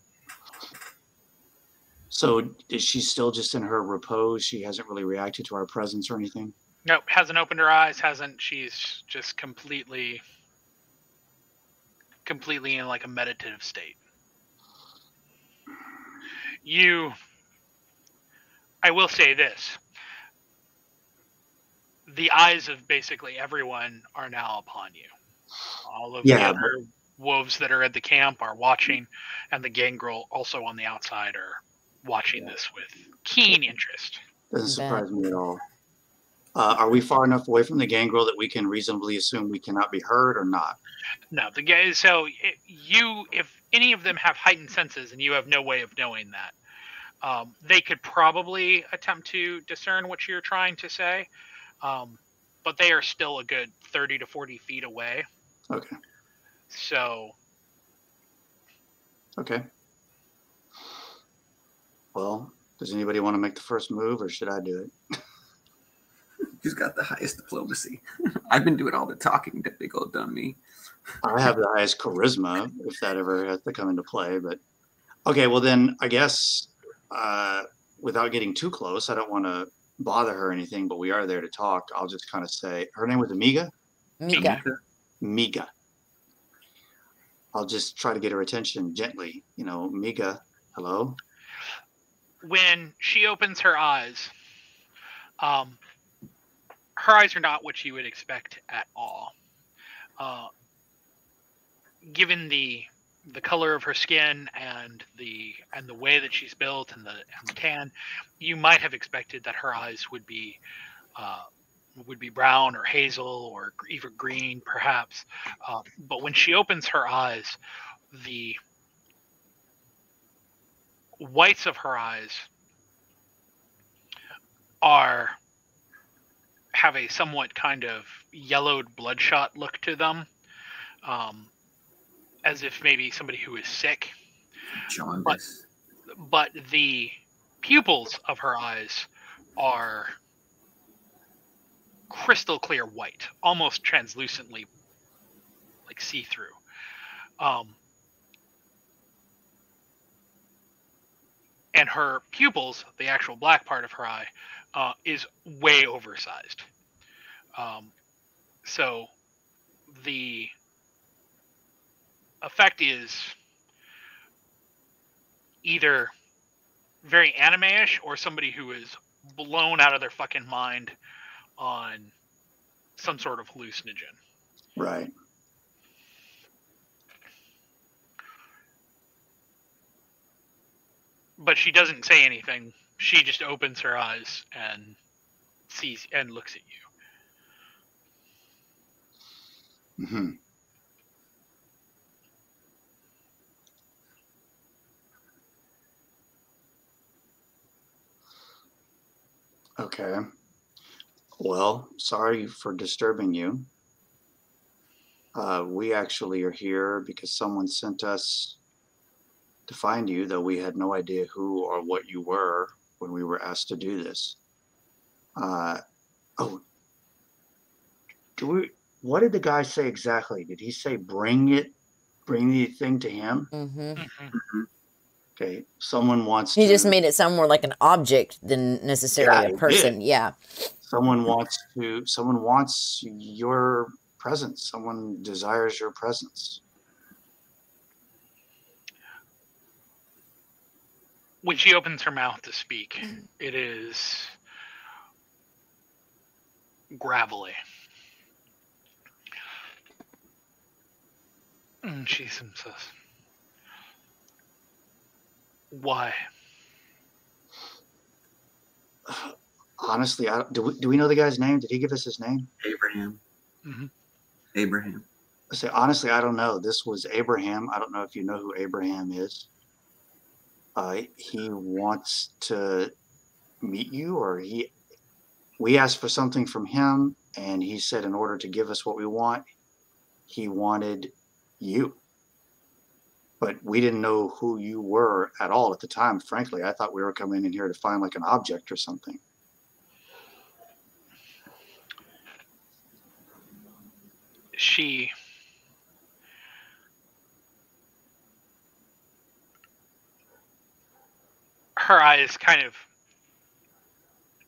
So is she still just in her repose? She hasn't really reacted to our presence or anything? Nope, hasn't opened her eyes, she's just completely in like a meditative state. I will say this. The eyes of basically everyone are now upon you. All of the other wolves that are at the camp are watching, and the gangrel also on the outside are watching this with keen interest. Doesn't surprise me at all. Are we far enough away from the gangrel that we can reasonably assume we cannot be heard or not? No, the guys. So if any of them have heightened senses, and you have no way of knowing that, they could probably attempt to discern what you're trying to say, but they are still a good 30 to 40 feet away. Okay. So. Okay. Well, does anybody want to make the first move, or should I do it? Who's got the highest diplomacy? I've been doing all the talking, that big old dumb me. I have the highest charisma, if that ever has to come into play. But okay, well then I guess without getting too close, I don't want to bother her or anything, but we are there to talk. I'll just kind of say, her name was Amiga? Miga. I'll just try to get her attention gently. You know, Miga, hello? When she opens her eyes, her eyes are not what you would expect at all. Given the the color of her skin and the way that she's built and the tan, you might have expected that her eyes would be brown or hazel or even green, perhaps. But when she opens her eyes, the whites of her eyes have a somewhat kind of yellowed bloodshot look to them, as if maybe somebody who is sick. Jaundice. But the pupils of her eyes are crystal clear white, almost translucently, like see-through. And her pupils, the actual black part of her eye, is way oversized. So the effect is either very anime-ish or somebody who is blown out of their fucking mind on some sort of hallucinogen. Right. But she doesn't say anything. She just opens her eyes and sees and looks at you. Mm-hmm. Okay. Well, sorry for disturbing you. We actually are here because someone sent us to find you, though we had no idea who or what you were when we were asked to do this. What did the guy say exactly? Did he say bring the thing to him? Mm-hmm. Okay, someone wants He to... just made it sound more like an object than necessarily a person. Did. Yeah. Someone wants your presence. Someone desires your presence. When she opens her mouth to speak, it is gravelly. And she says, "Why?" Honestly, do we know the guy's name? Did he give us his name? Abraham. Mm-hmm. Abraham. I say, honestly, I don't know. This was Abraham. I don't know if you know who Abraham is. He wants to meet you, or we asked for something from him, and he said in order to give us what we want, he wanted you. But we didn't know who you were at all at the time, frankly. I thought we were coming in here to find like an object or something. Her eyes kind of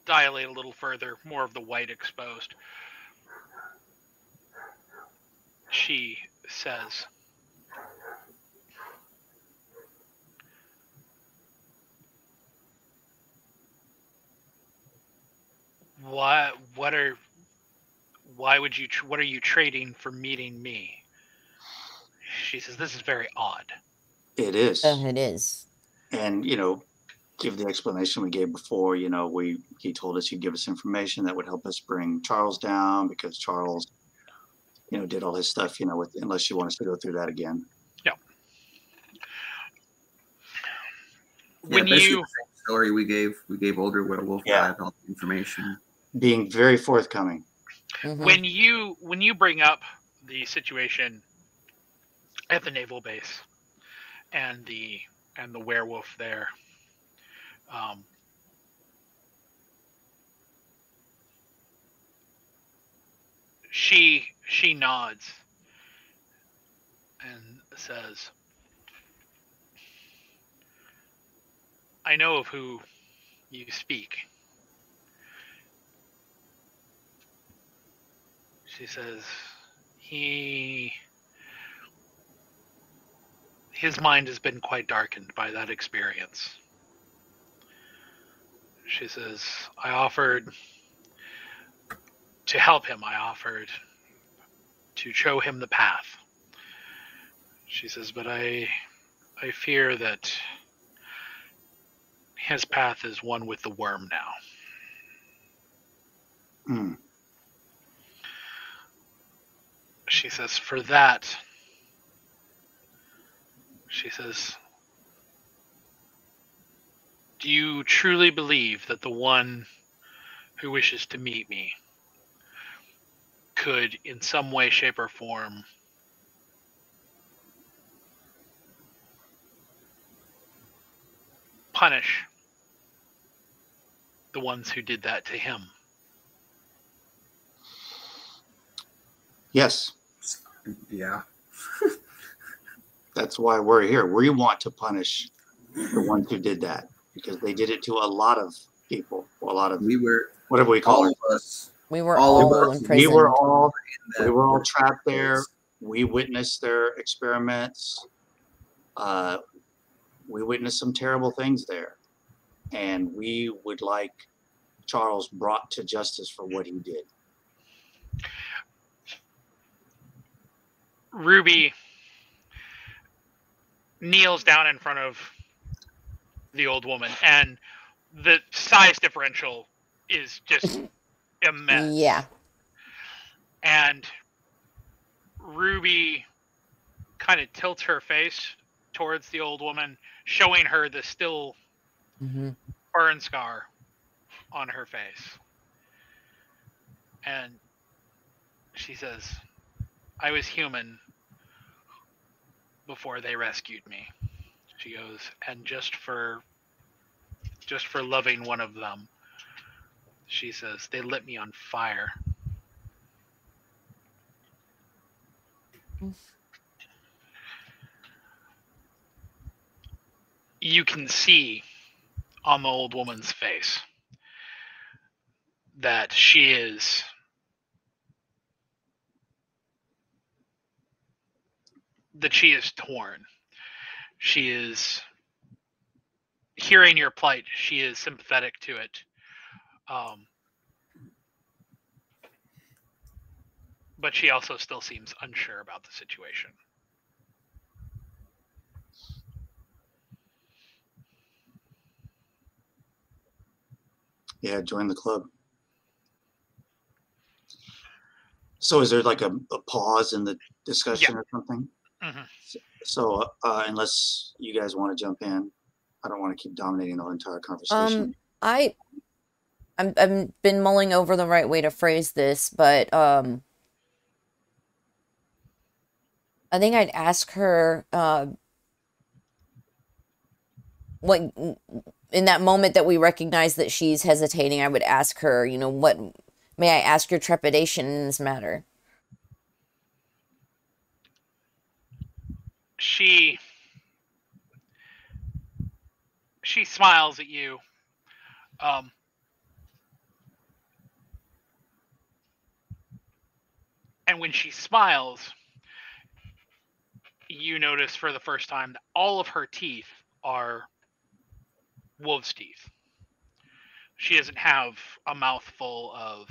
dilate a little further, more of the white exposed. She says, what are you trading for meeting me? She says, this is very odd. It is. It is. And, give the explanation we gave before. He told us he'd give us information that would help us bring Charles down, because Charles, did all his stuff, unless you want us to go through that again. Yeah. When the same story we gave older werewolf had all the information. Being very forthcoming. Mm-hmm. When you bring up the situation at the naval base and the werewolf there, she nods and says, I know of who you speak. She says, his mind has been quite darkened by that experience. She says, I offered to help him. I offered to show him the path. She She says, but I fear that his path is one with the worm now. Hmm. She says, for that, she says, do you truly believe that the one who wishes to meet me could, in some way, shape, or form, punish the ones who did that to him? Yes. Yeah. That's why we're here. We want to punish the ones who did that because they did it to a lot of people. A lot of whatever we call all it. of us. We were all all of us. imprisoned. We were all trapped there. We witnessed their experiments. We witnessed some terrible things there, and we would like Charles brought to justice for what he did. Ruby kneels down in front of the old woman, and the size differential is just immense. Yeah. And Ruby kind of tilts her face towards the old woman, showing her the still burn scar on her face. And she says, I was human before they rescued me. She goes, and just for loving one of them, she says, they lit me on fire. You can see on the old woman's face that she is torn. She is hearing your plight. She is sympathetic to it. But she also still seems unsure about the situation. Yeah, join the club. So is there like a pause in the discussion or something? Mm-hmm. So unless you guys want to jump in, I don't want to keep dominating the entire conversation. I've been mulling over the right way to phrase this, but I think I'd ask her what in that moment that we recognize that she's hesitating, I would ask her, what may I ask your trepidation in this matter? She smiles at you. And when she smiles, you notice for the first time that all of her teeth are wolf's teeth. She doesn't have a mouthful of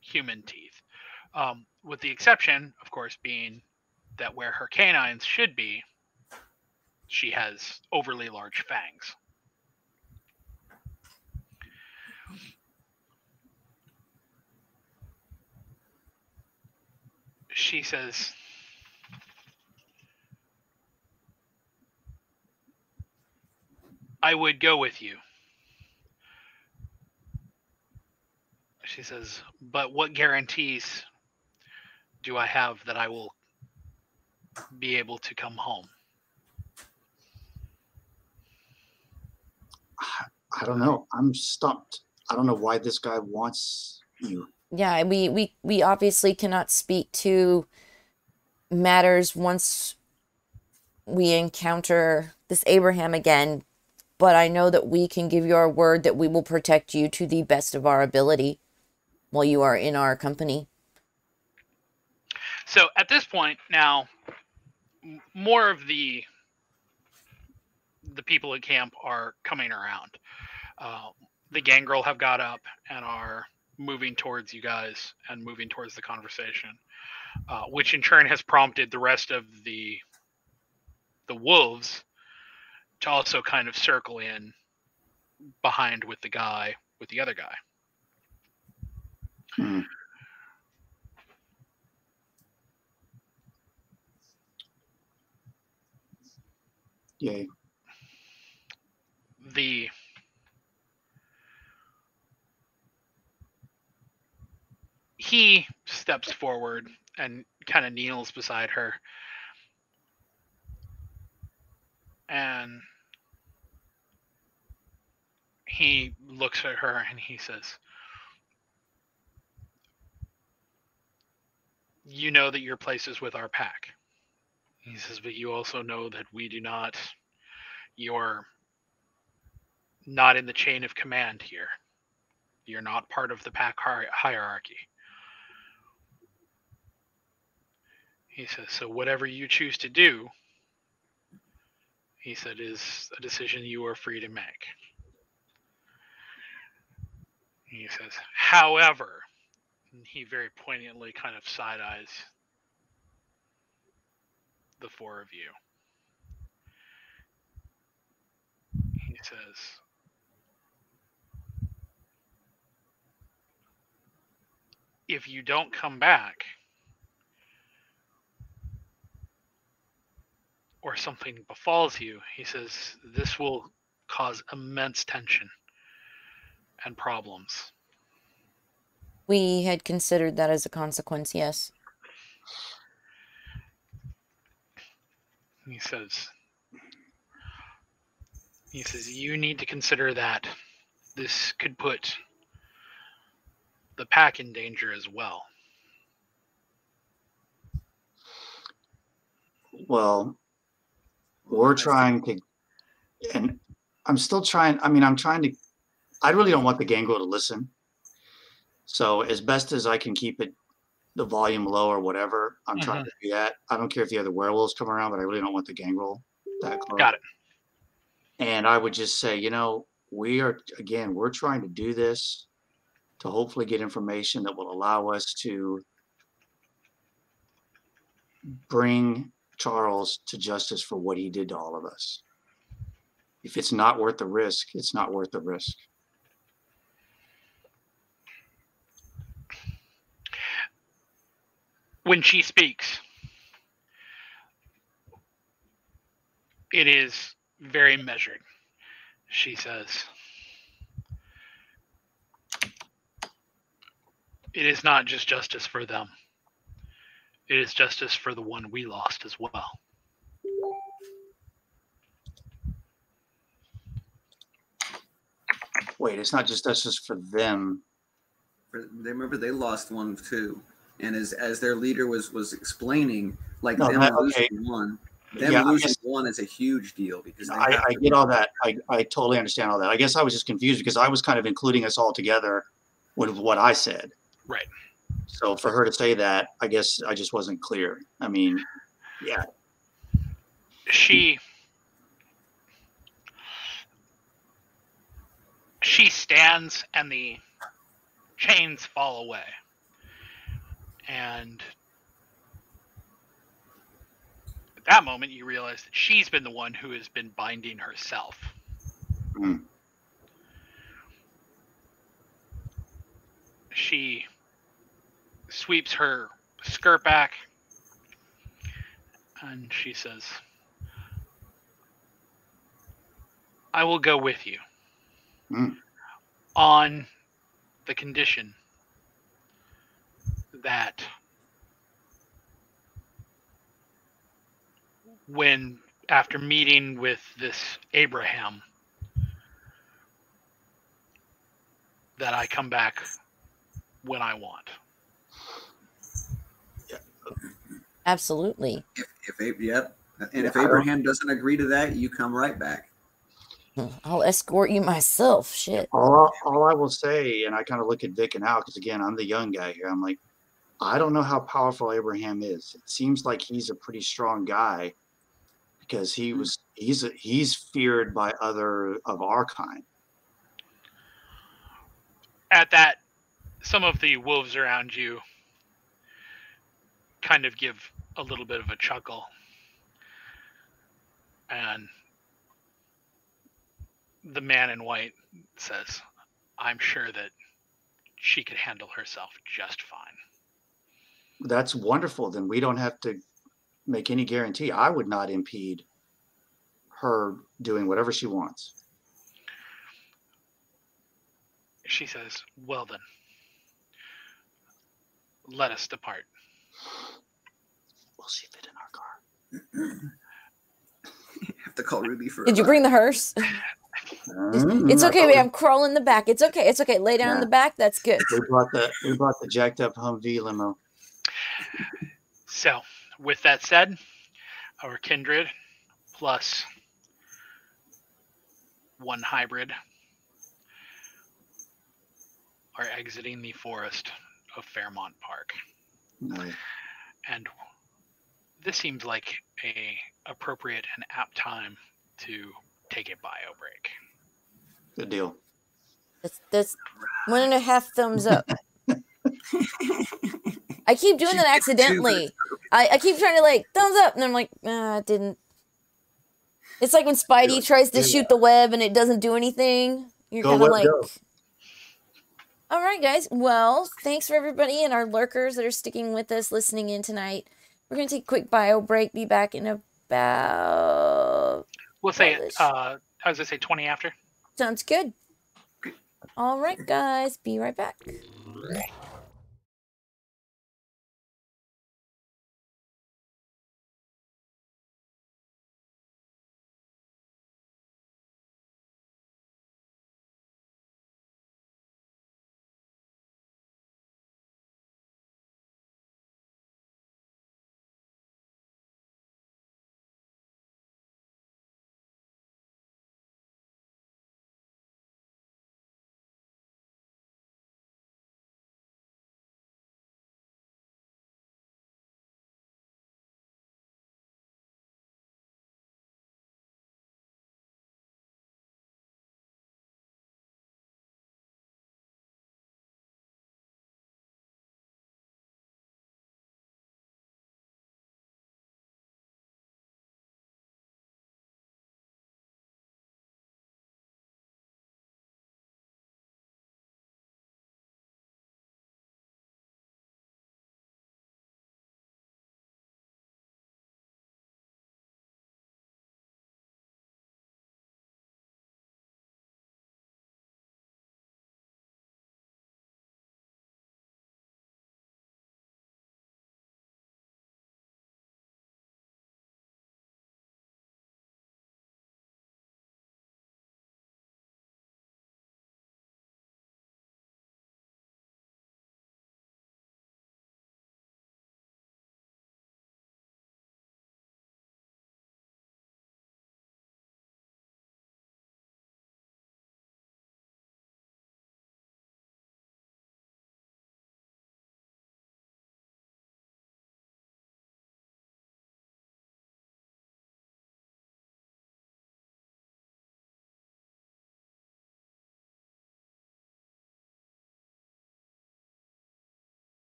human teeth. With the exception, of course, being that where her canines should be, she has overly large fangs. She says, I would go with you. She says, but what guarantees do I have that I will be able to come home? I don't know. I'm stumped. I don't know why this guy wants you. Yeah, we obviously cannot speak to matters once we encounter this Abraham again, but I know that we can give you our word that we will protect you to the best of our ability while you are in our company. So at this point now, more of the people at camp are coming around. The gangrel have got up and are moving towards you guys and moving towards the conversation, which in turn has prompted the rest of the the wolves to also kind of circle in behind with the other guy. Hmm. Yay. He steps forward and kind of kneels beside her. And he looks at her and he says, "You know that your place is with our pack." He says, "But you also know that we do not. You're not in the chain of command here. You're not part of the pack hierarchy." He says, "So whatever you choose to do," he said, "is a decision you are free to make." He says, "However," and he very poignantly kind of side eyes the four of you. He says, "If you don't come back, or something befalls you," he says, "this will cause immense tension and problems." We had considered that as a consequence, yes. He says, "You need to consider that this could put the pack in danger as well." Well, we're trying to, and I'm still trying. I mean, I really don't want the gangrel to listen. So as best as I can keep the volume low or whatever, I'm trying to do that. I don't care if the other werewolves come around, but I really don't want the gangrel that close. Got it. And I would just say, we're trying to do this to hopefully get information that will allow us to bring Charles to justice for what he did to all of us. If it's not worth the risk, it's not worth the risk. When she speaks, it is very measured. She says, "It is not just justice for them. It is justice for the one we lost as well." Wait, it's not just justice for them. Remember, they lost one too, and as their leader was explaining, like losing one. Losing one is a huge deal because I get all that. I totally understand all that. I guess I was just confused because I was kind of including us all together with what I said. Right. So for her to say that, I guess I just wasn't clear. I mean, yeah. She stands and the chains fall away. And at that moment, you realize that she's been the one who has been binding herself. Mm. She sweeps her skirt back and she says, "I will go with you on the condition that after meeting with this Abraham, that I come back when I want." Absolutely. If Abraham doesn't agree to that, you come right back. I'll escort you myself. Shit. All I will say, and I kind of look at Vic and Al, because again, I'm the young guy here. I'm like, I don't know how powerful Abraham is. It seems like he's a pretty strong guy because he's feared by other of our kind. At that, some of the wolves around you kind of give a little bit of a chuckle. And the man in white says, I'm sure that she could handle herself just fine. That's wonderful. Then we don't have to make any guarantee. I would not impede her doing whatever she wants. She says, well then, let us depart. Will she fit in our car? Have to call Ruby for. Did you bring the hearse? It's okay, babe. I'm crawling in the back. It's okay. It's okay. Lay down in the back. That's good. We brought the jacked up Humvee limo. So, with that said, our kindred plus one hybrid are exiting the forest of Fairmont Park. Nice. And this seems like a appropriate and apt time to take a bio break. Good deal. That's 1.5 thumbs up. I keep doing that accidentally. I keep trying to like thumbs up, and I'm like, nah, it didn't. It's like when Spidey tries to shoot the web and it doesn't do anything. You're kind of like, all right, guys. Well, thanks for everybody and our lurkers that are sticking with us, listening in tonight. We're gonna take a quick bio break. Be back in about. We'll say it. I was gonna say 20 after. Sounds good. All right, guys. Be right back.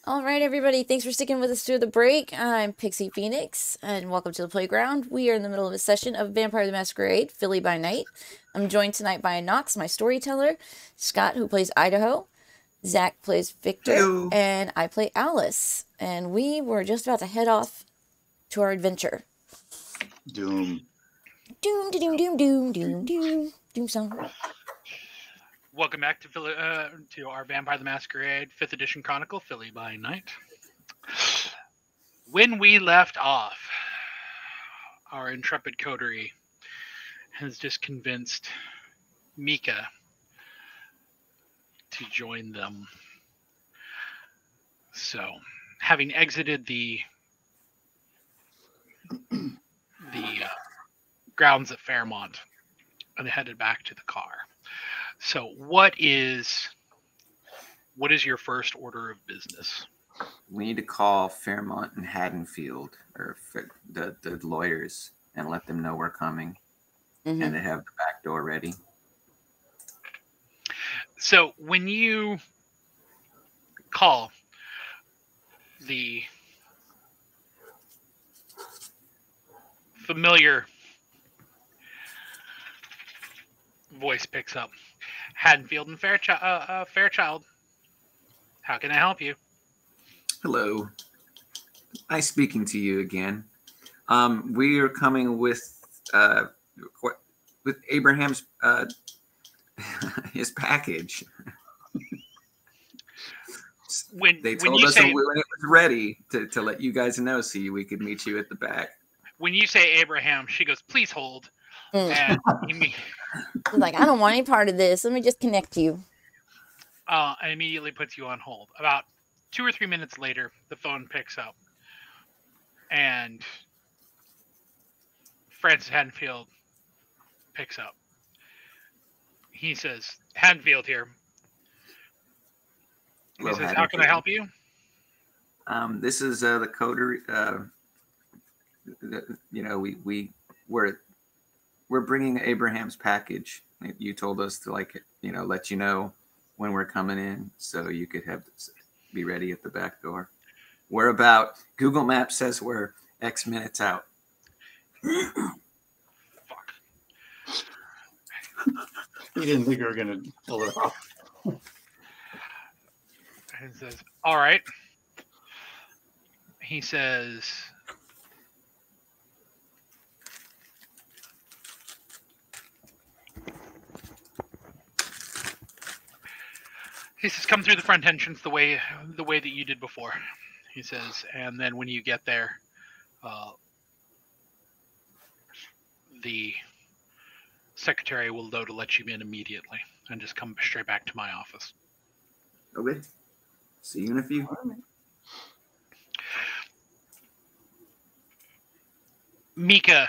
All right, everybody. Thanks for sticking with us through the break. I'm Pixie Phoenix, and welcome to the playground. We are in the middle of a session of Vampire the Masquerade, Philly by Night. I'm joined tonight by Nox, my storyteller, Skot, who plays Idaho, Zack plays Victor, Hello. and I play Alice. And we were just about to head off to our adventure. Doom. Doom, doom, doom, doom, doom, doom, doom song. Welcome back to our Vampire the Masquerade 5th Edition Chronicle, Philly by Night. When we left off, our intrepid coterie has just convinced Mika to join them. So, having exited the grounds at Fairmont and headed back to the car. So, what is your first order of business? We need to call Fairmont and Haddonfield, or the lawyers, and let them know we're coming, Mm-hmm. and to have the back door ready. So, when you call, the familiar voice picks up. Haddonfield and Fairchild. How can I help you? Hello. Nice speaking to you again. We are coming with Abraham's his package. They told us when it was ready to let you guys know, so we could meet you at the back. When you say Abraham, she goes, "Please hold." And He's like, I don't want any part of this. Let me just connect you. And immediately puts you on hold. About 2 or 3 minutes later, the phone picks up, and Francis Haddonfield picks up. He says, "Haddonfield here." He says, "How can I help you?" This is the coterie. We're bringing Abraham's package. You told us to let you know when we're coming in, so you could be ready at the back door. We're about, Google Maps says we're X minutes out. Fuck. You didn't think we were going to pull it off. He says, "All right." He says, "Come through the front entrance the way that you did before." He says, "And then when you get there, the secretary will know to let you in immediately, and just come straight back to my office." Okay. See you in a few. Mika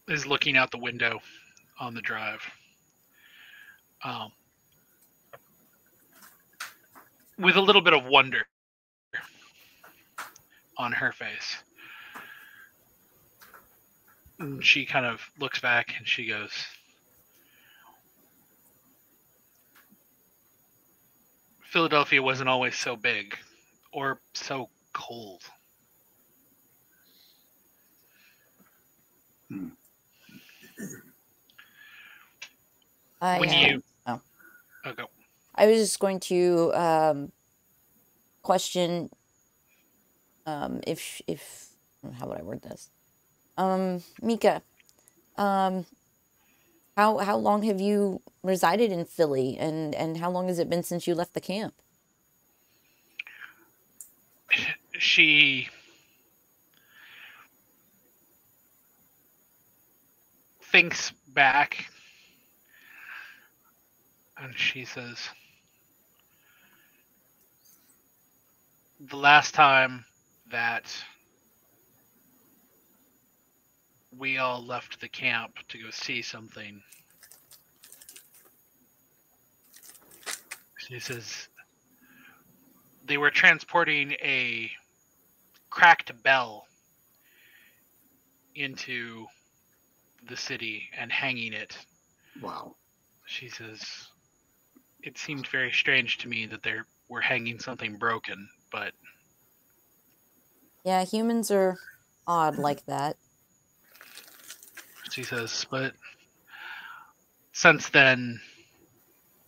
is looking out the window on the drive. With a little bit of wonder on her face. And she kind of looks back and she goes, "Philadelphia wasn't always so big or so cold." Go. I was just going to question if how would I word this? Mika, how long have you resided in Philly, and how long has it been since you left the camp? She thinks back and she says, "The last time that we all left the camp to go see something," she says, "they were transporting a cracked bell into the city and hanging it." Wow. She says, it seemed very strange to me that they were hanging something broken, but Yeah, humans are odd like that. she says, but since then,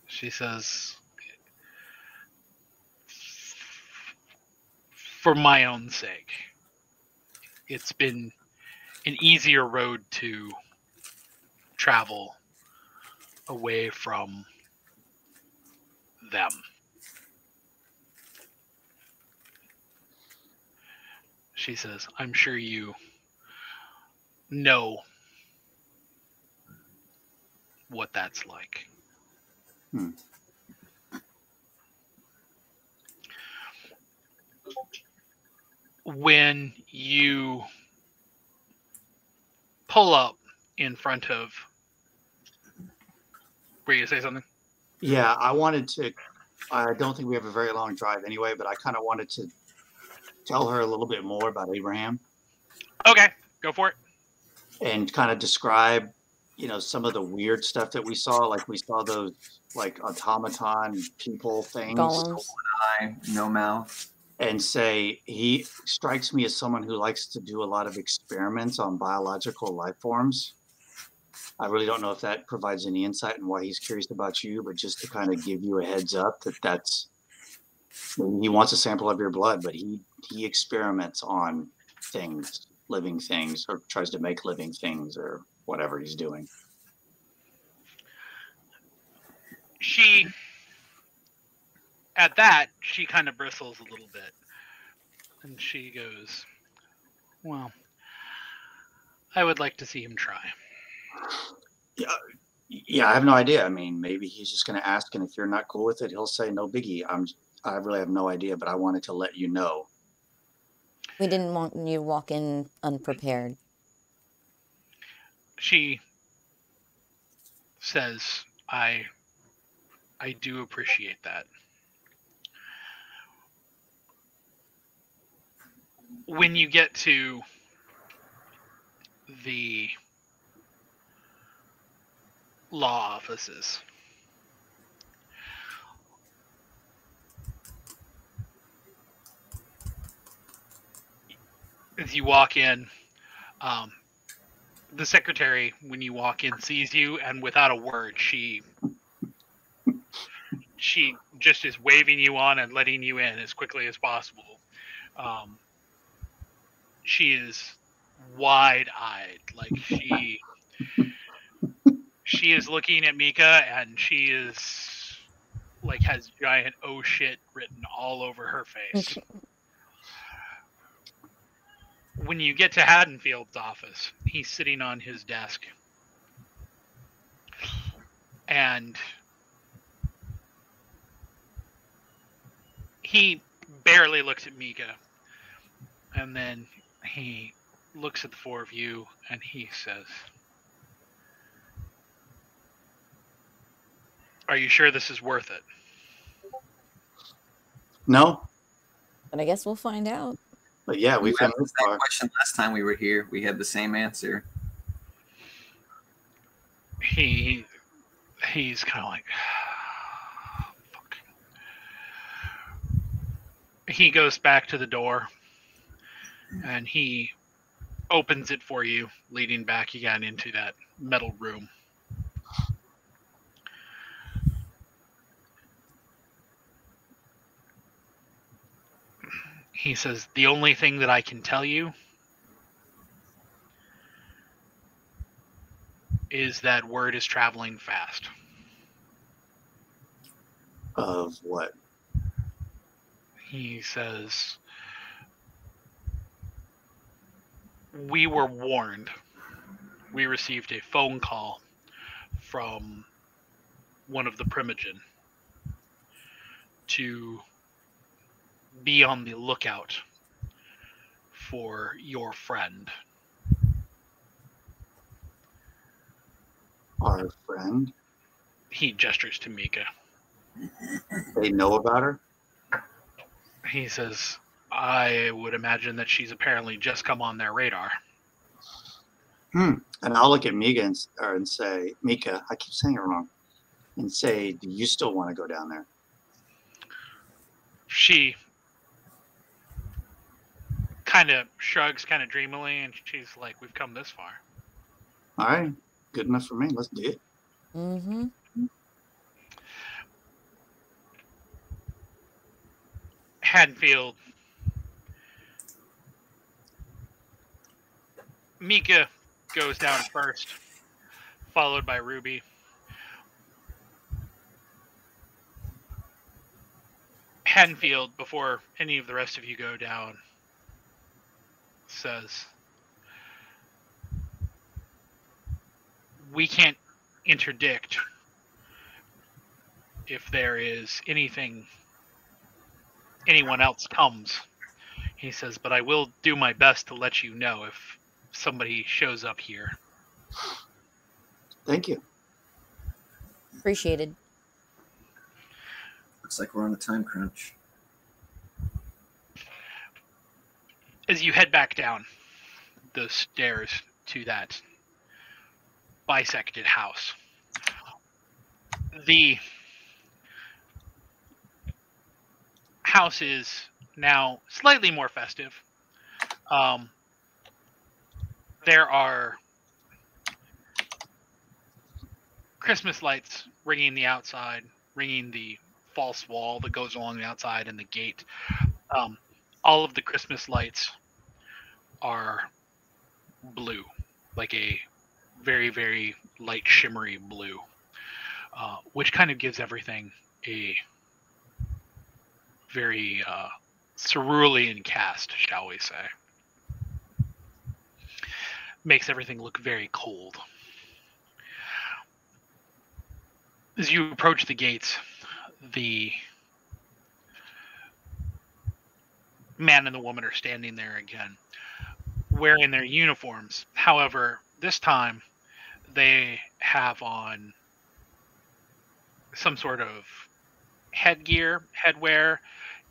she says, for my own sake, it's been an easier road to travel away from them. She says, I'm sure you know what that's like. Hmm. When you pull up in front of, were you gonna say something? Yeah, I don't think we have a very long drive anyway, but I kind of wanted to tell her a little bit more about Abraham Okay, go for it. and kind of describe, some of the weird stuff that we saw. Like we saw those like automaton people things. Golems. Eye, no mouth. And say he strikes me as someone who likes to do a lot of experiments on biological life forms. I really don't know if that provides any insight in why he's curious about you, but just to kind of give you a heads up he wants a sample of your blood, but he experiments on things, living things, or tries to make living things, or whatever he's doing. At that, she kind of bristles a little bit. And she goes, well, I would like to see him try. Yeah, I have no idea. I mean, maybe he's just going to ask, and if you're not cool with it, he'll say no biggie. I really have no idea, but I wanted to let you know. We didn't want you to walk in unprepared. She says, I do appreciate that. When you get to the law offices, as you walk in, the secretary, when you walk in, sees you, and without a word, she just is waving you on and letting you in as quickly as possible. She is wide-eyed, like she is looking at Mika, and she is like has giant "oh shit" written all over her face. When you get to Haddonfield's office, he's sitting on his desk, and he barely looks at Mika, and then he looks at the four of you, and he says, are you sure this is worth it? No, But I guess we'll find out. but yeah, we found the this same far. question last time we were here. We had the same answer. He's kind of like, fuck. He goes back to the door, and he opens it for you, leading back again into that metal room. He says, the only thing that I can tell you is that word is traveling fast. Of what? He says, we were warned. We received a phone call from one of the Primogen to be on the lookout for your friend. Our friend? He gestures to Mika. They know about her? He says, I would imagine that she's apparently just come on their radar. And I'll look at Mika and say, Mika, I keep saying it wrong, and say, do you still want to go down there? She kind of shrugs kind of dreamily, and she's like, we've come this far. All right. Good enough for me. Let's do it. Mm-hmm. Haddonfield. Mika goes down first, followed by Ruby. Haddonfield, before any of the rest of you go down, says, we can't interdict if there is anything, anyone else comes. He says, but I will do my best to let you know if somebody shows up here. Thank you. Appreciated. Looks like we're on a time crunch. As you head back down the stairs to that bisected house, the house is now slightly more festive. There are Christmas lights ringing the outside, ringing the false wall that goes along the outside and the gate. All of the Christmas lights are blue, like a very, very light shimmery blue, which kind of gives everything a very cerulean cast, shall we say. Makes everything look very cold. As you approach the gates, the man and the woman are standing there again, wearing their uniforms. However, this time they have on some sort of headwear.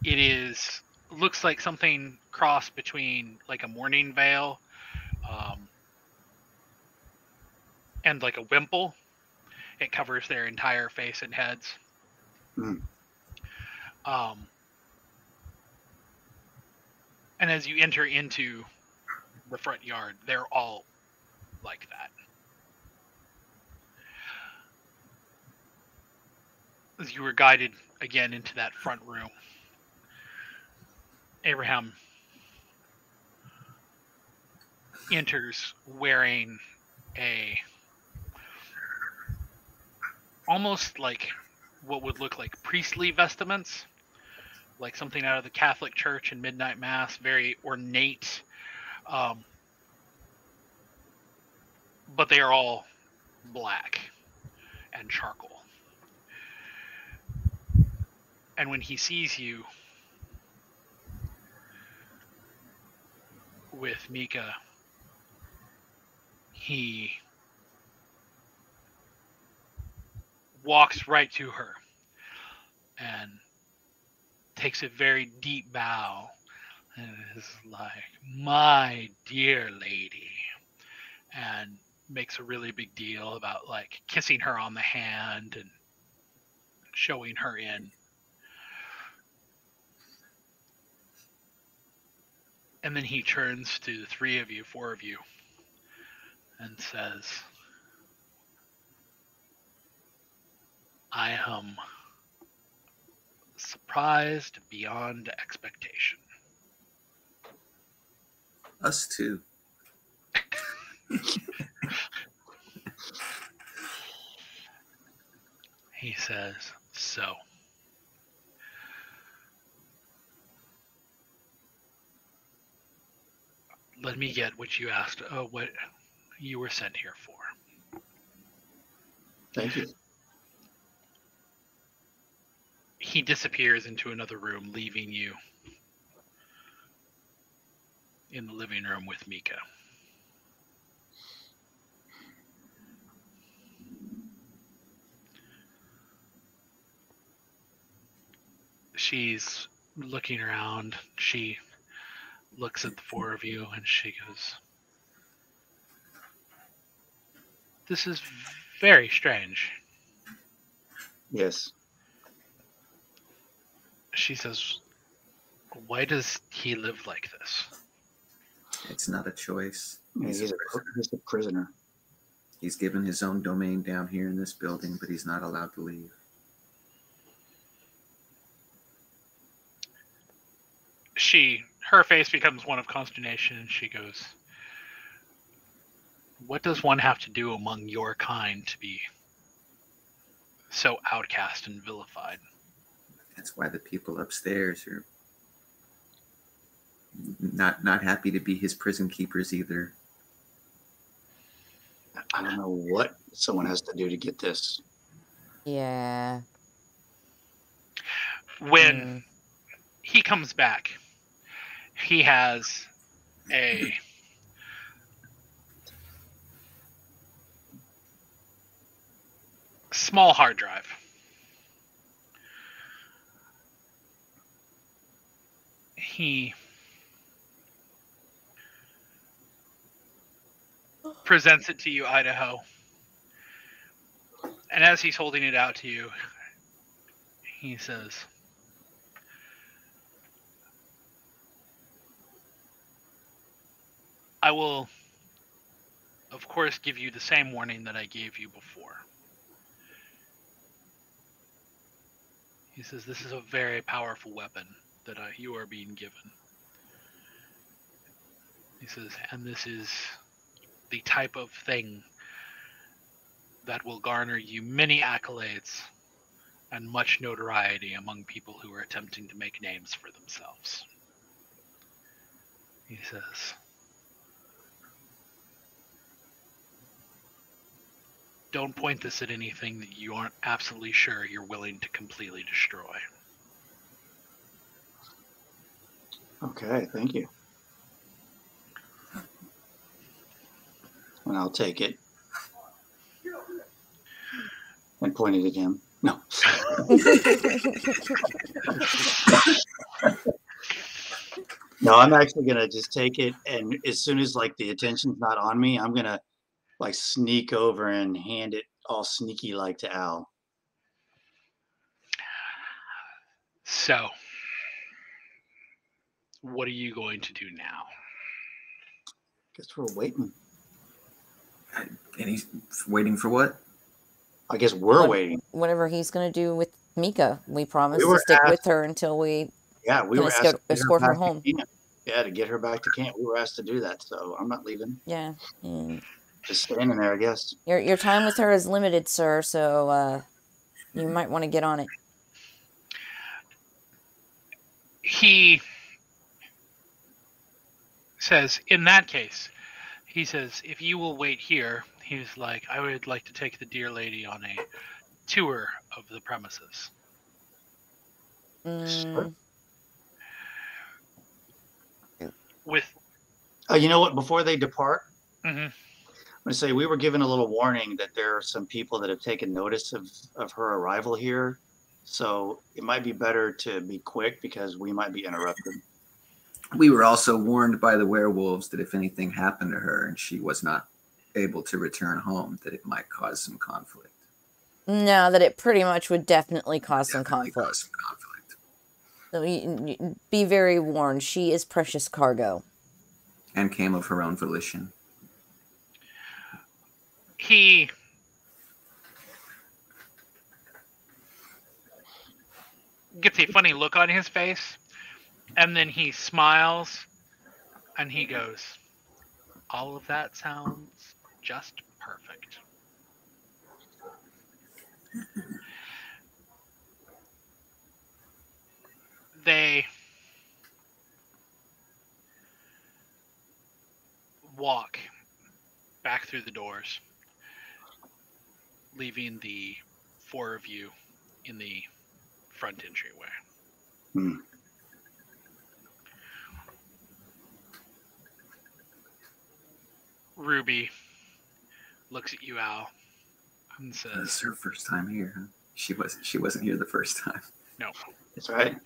It looks like something crossed between like a mourning veil and like a wimple. It covers their entire face and heads. Mm. And as you enter into the front yard, they're all like that. As you were guided again into that front room, Abraham enters wearing almost like what would look like priestly vestments, like something out of the Catholic Church and Midnight Mass, very ornate, but they are all black and charcoal. And when he sees you with Mika, he walks right to her and takes a very deep bow and is like, my dear lady, and makes a really big deal about like kissing her on the hand and showing her in. And then he turns to the four of you, and says, I am surprised beyond expectation. Us too. He says, so. Let me get what you asked, what you were sent here for. Thank you. He disappears into another room, leaving you in the living room with Mika. She's looking around. She looks at the four of you and she goes, this is very strange. Yes. She says, "Why does he live like this?" It's not a choice. Yeah, He's he's a prisoner. a prisoner. He's given his own domain down here in this building, but he's not allowed to leave. Her face becomes one of consternation, and she goes, "What does one have to do among your kind to be so outcast and vilified?" That's why the people upstairs are not happy to be his prison keepers either. I don't know what someone has to do to get this. Yeah. When he comes back, he has a small hard drive. He presents it to you, Idaho. And as he's holding it out to you, he says, "I will, of course, give you the same warning that I gave you before." He says, "This is a very powerful weapon that you are being given." He says, "And this is the type of thing that will garner you many accolades and much notoriety among people who are attempting to make names for themselves." He says, "Don't point this at anything that you aren't absolutely sure you're willing to completely destroy." Okay, thank you. And I'll take it. And point it at him. No. No, I'm actually gonna just take it, and as soon as like the attention's not on me, I'm gonna like sneak over and hand it all sneaky like to Al. So, what are you going to do now? Guess we're waiting. And he's waiting for what? I guess we're waiting. Whatever he's going to do with Mika. We promised We were to stick asked- with her until we Yeah, we can were asked to escort her back to home. camp. Yeah, to get her back to camp. We were asked to do that, so I'm not leaving. Yeah. And Just standing there, I guess. your time with her is limited, sir, so you might want to get on it. He says, "In that case," he says, "if you will wait here," he's like, "I would like to take the dear lady on a tour of the premises." Sure. With You know what? Before they depart, Mhm. I'm going to say we were given a little warning that there are some people that have taken notice of her arrival here. So it might be better to be quick because we might be interrupted. We were also warned by the werewolves that if anything happened to her and she was not able to return home, that it might cause some conflict. No, that it pretty much would definitely cause some Definitely conflict. cause some conflict. So you be very warned. She is precious cargo. And came of her own volition. He gets a funny look on his face, and then he smiles, and he goes, "All of that sounds just perfect." They walk back through the doors, leaving the four of you in the front entryway. Ruby looks at you, Al, and says, "This is her first time here, huh? She wasn't here the first time." "No." That's right.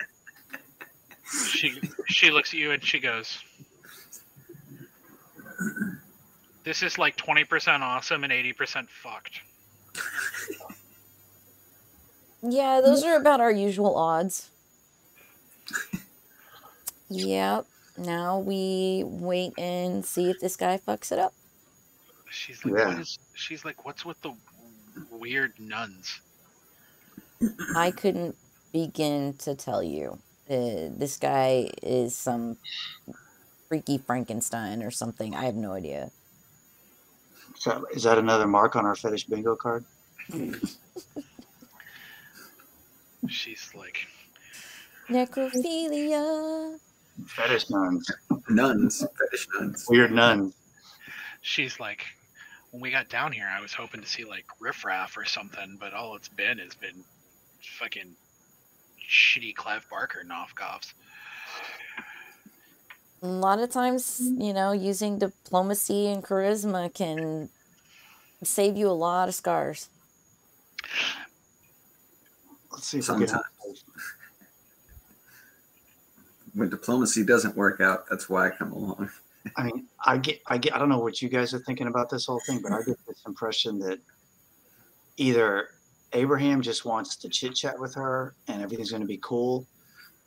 She looks at you and she goes, "This is like 20% awesome and 80% fucked." Yeah, those are about our usual odds. Yep. Now we wait and see if this guy fucks it up. She's like, Yeah. She's like, what's with the weird nuns? I couldn't begin to tell you. This guy is some freaky Frankenstein or something. I have no idea. So is that another mark on our fetish bingo card? She's like, Necrophilia. Fetish nuns. Nuns, fetish nuns. Weird nuns. she's like, when we got down here, I was hoping to see like riffraff or something, but all it's been has been fucking shitty Clive Barker knockoffs. A lot of times, using diplomacy and charisma can save you a lot of scars. Let's see if we get Sometimes. When diplomacy doesn't work out, that's why I come along. I mean, I don't know what you guys are thinking about this whole thing, but I get this impression that either Abraham just wants to chit chat with her and everything's going to be cool,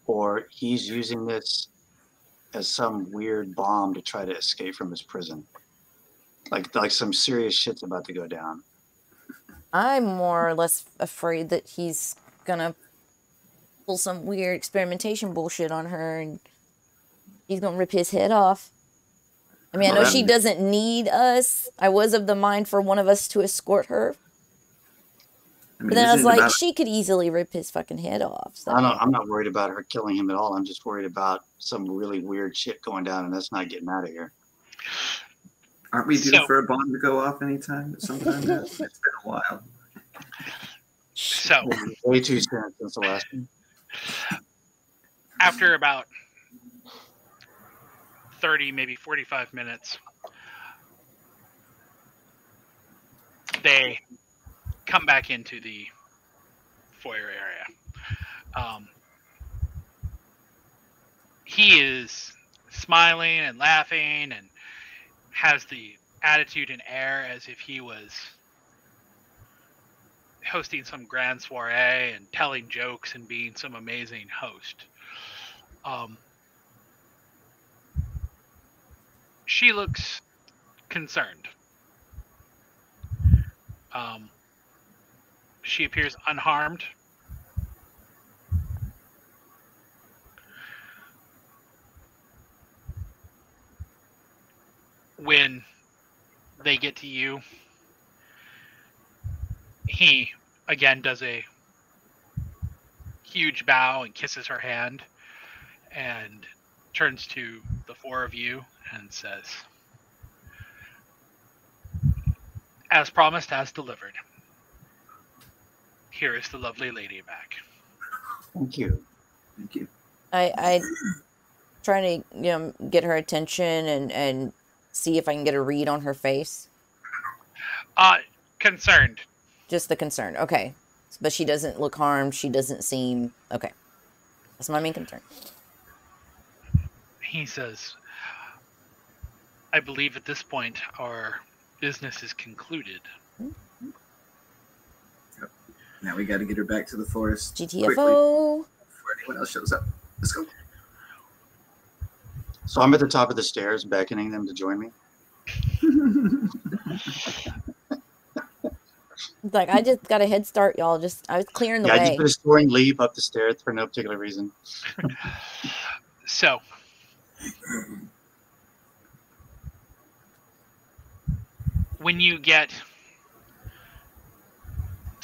or he's using this as some weird bomb to try to escape from his prison. Like some serious shit's about to go down. I'm more or less afraid that he's gonna pull some weird experimentation bullshit on her and he's gonna rip his head off. I mean, I know she doesn't need us. I was of the mind for one of us to escort her. But then I was like, she could easily rip his fucking head off. So. I'm not worried about her killing him at all. I'm just worried about some really weird shit going down, and that's not getting out of here. Aren't we due for a bomb to go off anytime? Sometime now? It's been a while. So way too soon since the last one. After about 30, maybe 45 minutes, they come back into the foyer area. He is smiling and laughing and has the attitude and air as if he was hosting some grand soiree and telling jokes and being some amazing host. She looks concerned. She appears unharmed. When they get to you, he again does a huge bow and kisses her hand and turns to the four of you and says, as promised, as delivered. Here is the lovely lady back. Thank you. Thank you. I try to get her attention and see if I can get a read on her face. Concerned. Just the concern. Okay. But she doesn't look harmed. She doesn't seem... Okay. That's my main concern. He says, I believe at this point our business is concluded. Yep. Now we got to get her back to the forest. GTFO. Quickly, before anyone else shows up. Let's go. So I'm at the top of the stairs beckoning them to join me. It's like, I just got a head start, y'all. I was clearing the way. I just did a soaring leap up the stairs for no particular reason. So, when you get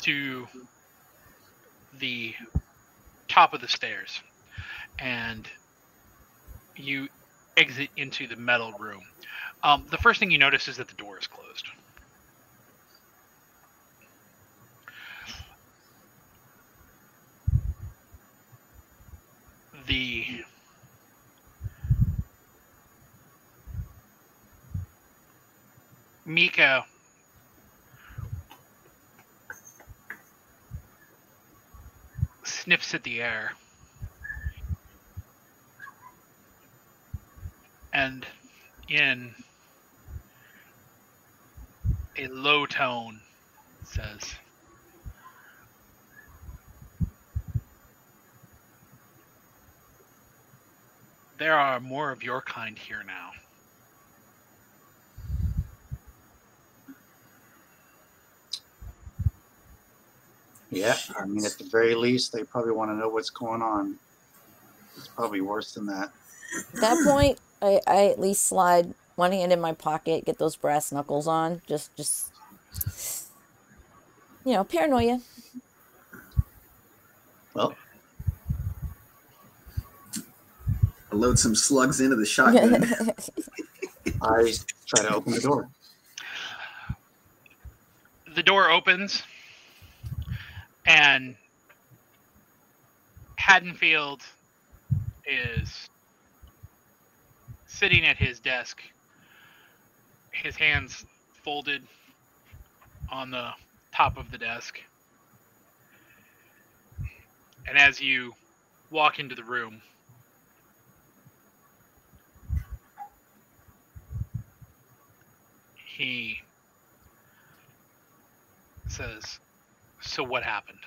to the top of the stairs and you exit into the metal room, the first thing you notice is that the door is closed. The Mika sniffs at the air and in a low tone says, there are more of your kind here now. Yeah, I mean, at the very least, they probably want to know what's going on. It's probably worse than that. At that point, I at least slide one hand in my pocket, get those brass knuckles on. Just paranoia. Well, I load some slugs into the shotgun. I try to open the door. The door opens, and Haddonfield is sitting at his desk, his hands folded on the top of the desk. And as you walk into the room, he says, "So what happened?"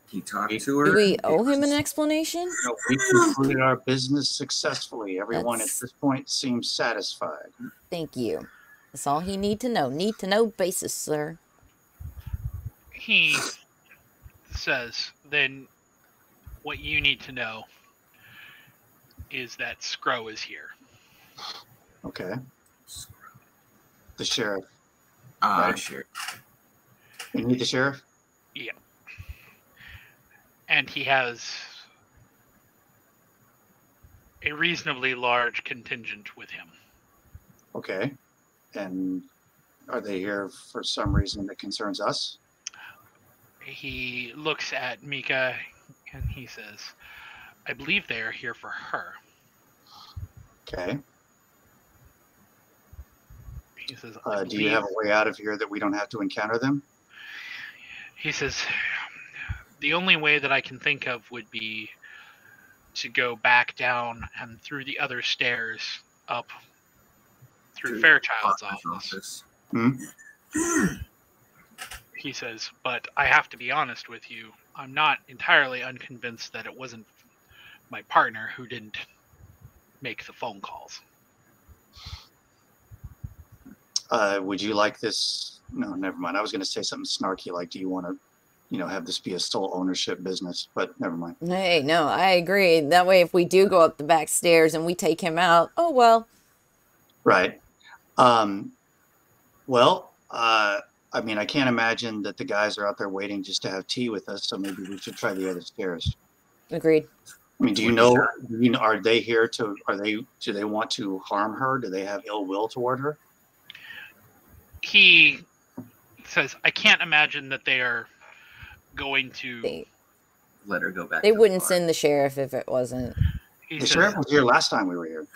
He talked to her. Do we owe him an explanation? We concluded our business successfully. Everyone That's- at this point seems satisfied. Thank you. That's all he need to know. Need to know basis, sir. He says, "Then what you need to know is that Skro is here." Okay. The sheriff. Right. Sure. You need the sheriff? Yeah. And he has a reasonably large contingent with him. Okay. And are they here for some reason that concerns us? He looks at Mika and he says, "I believe they are here for her." Okay. He says, Do you have a way out of here that we don't have to encounter them? He says, "The only way that I can think of would be to go back down and through the other stairs up through Fairchild's office." He says, "But I have to be honest with you. I'm not entirely unconvinced that it wasn't my partner who didn't make the phone calls." Would you like this? No, never mind. I was going to say something snarky like, do you want to, have this be a sole ownership business? But never mind. Hey, no, I agree. That way, if we do go up the back stairs and we take him out, oh well. Right. Well, I mean, I can't imagine that the guys are out there waiting just to have tea with us. So maybe we should try the other stairs. Agreed. I mean, are they here to? Do they want to harm her? Do they have ill will toward her? He says, "I can't imagine that they are going to let her go back. They wouldn't send the sheriff if it wasn't." The sheriff was here last time we were here.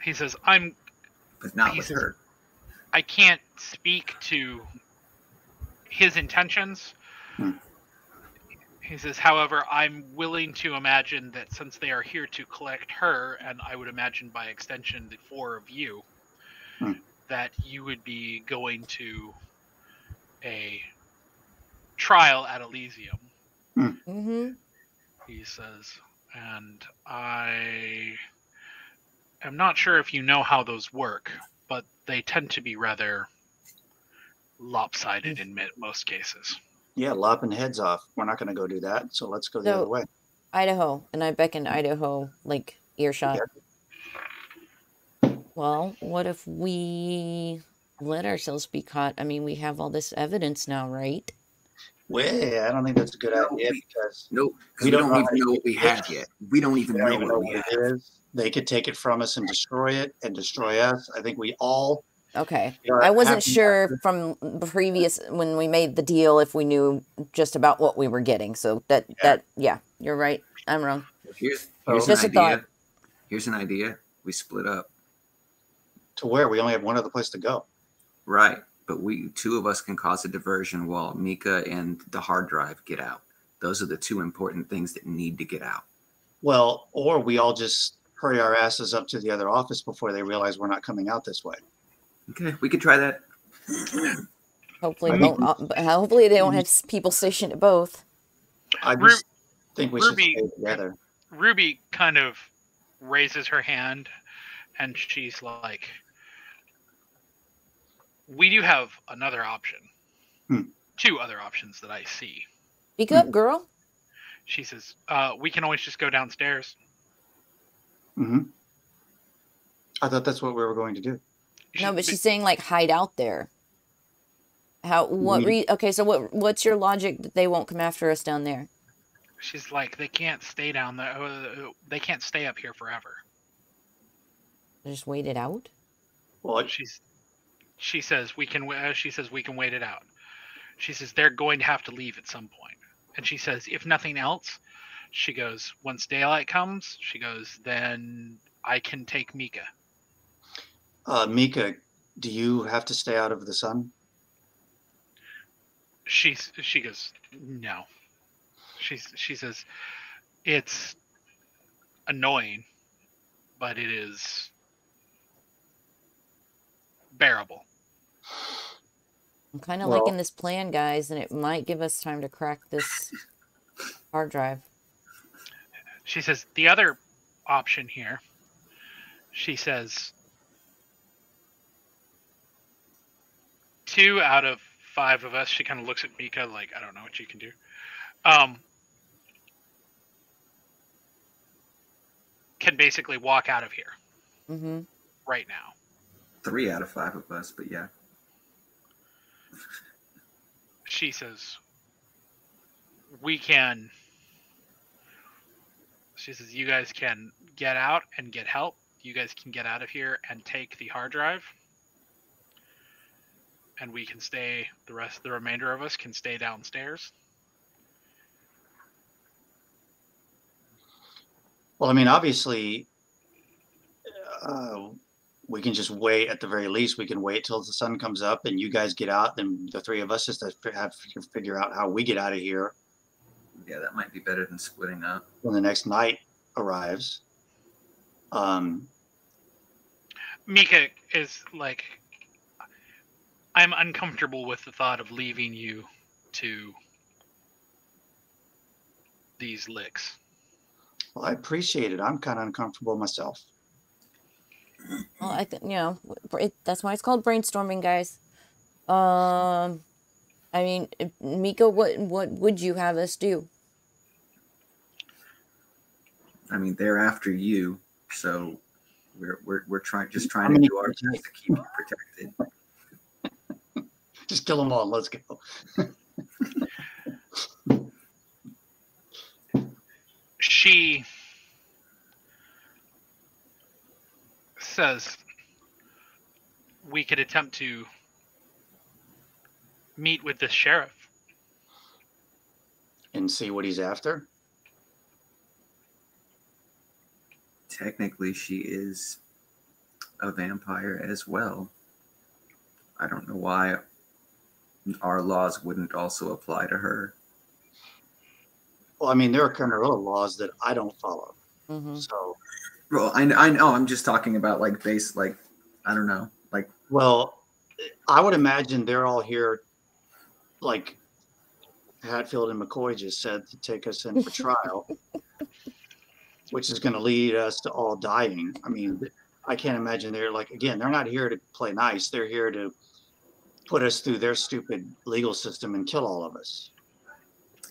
He says, But not with her. "I can't speak to his intentions." He says, "However, I'm willing to imagine that since they are here to collect her, and I would imagine by extension the four of you, that you would be going to a trial at Elysium." Mm-hmm. He says, "And I am not sure if you know how those work, but they tend to be rather lopsided in most cases." Yeah, lopping heads off. We're not going to go do that. So let's go the other way. Idaho, and I beckon Idaho, like earshot. Yeah. Well, what if we let ourselves be caught? I mean, we have all this evidence now, right? Well, I don't think that's a good idea because we don't even know what we have yet. We don't even know what we have. They could take it from us and destroy it and destroy us. I think we all. Okay. I wasn't sure from previous when we made the deal if we knew just about what we were getting. So that you're right. I'm wrong. Here's just an a thought. Here's an idea. We split up. To where? We only have one other place to go. Right. But two of us can cause a diversion while Mika and the hard drive get out. Those are the two important things that need to get out. Well, or we all just hurry our asses up to the other office before they realize we're not coming out this way. Okay, we could try that. Hopefully they don't have people stationed at both. I just think we should Ruby- stay together. Ruby kind of raises her hand, and she's like, "We do have another option. Two other options that I see." Speak up, girl. She says, "We can always just go downstairs." Mm-hmm. I thought that's what we were going to do. No, but she's saying like hide out there. Okay, so what's your logic that they won't come after us down there? She's like, they can't stay down there. They can't stay up here forever. Just wait it out. Well, she says we can wait it out. She says they're going to have to leave at some point. And she says, if nothing else, she goes, once daylight comes, she goes, then I can take Mika. Mika, do you have to stay out of the sun? She goes, no. She says, it's annoying, but it is bearable. I'm kind of liking this plan, guys, and it might give us time to crack this hard drive. She says, the other option here, she says, 2 out of 5 of us, she kind of looks at Mika like, I don't know what you can do. Can basically walk out of here right now. 3 out of 5 of us, but yeah. She says, she says, you guys can get out and get help. You guys can get out of here and take the hard drive. And we can stay, the remainder of us can stay downstairs. Well, I mean, obviously, we can just wait. At the very least, we can wait till the sun comes up and you guys get out. Then the 3 of us just have to figure out how we get out of here. Yeah, that might be better than splitting up. When the next night arrives. Mika is like, I'm uncomfortable with the thought of leaving you to these licks. Well, I appreciate it. I'm kind of uncomfortable myself. Well, I think that's why it's called brainstorming, guys. I mean, Mika, what would you have us do? I mean, they're after you, so we're trying to do our best to keep you protected. Just kill them all. Let's go. She says we could attempt to meet with the sheriff and see what he's after. Technically, she is a vampire as well. I don't know why our laws wouldn't also apply to her. Well, I mean, there are criminal laws that I don't follow. So, well, I know. I'm just talking about I don't know. Well, I would imagine they're all here, like Hatfield and McCoy just said, to take us in for trial, which is going to lead us to all dying. I mean, I can't imagine they're they're not here to play nice. They're here to put us through their stupid legal system and kill all of us.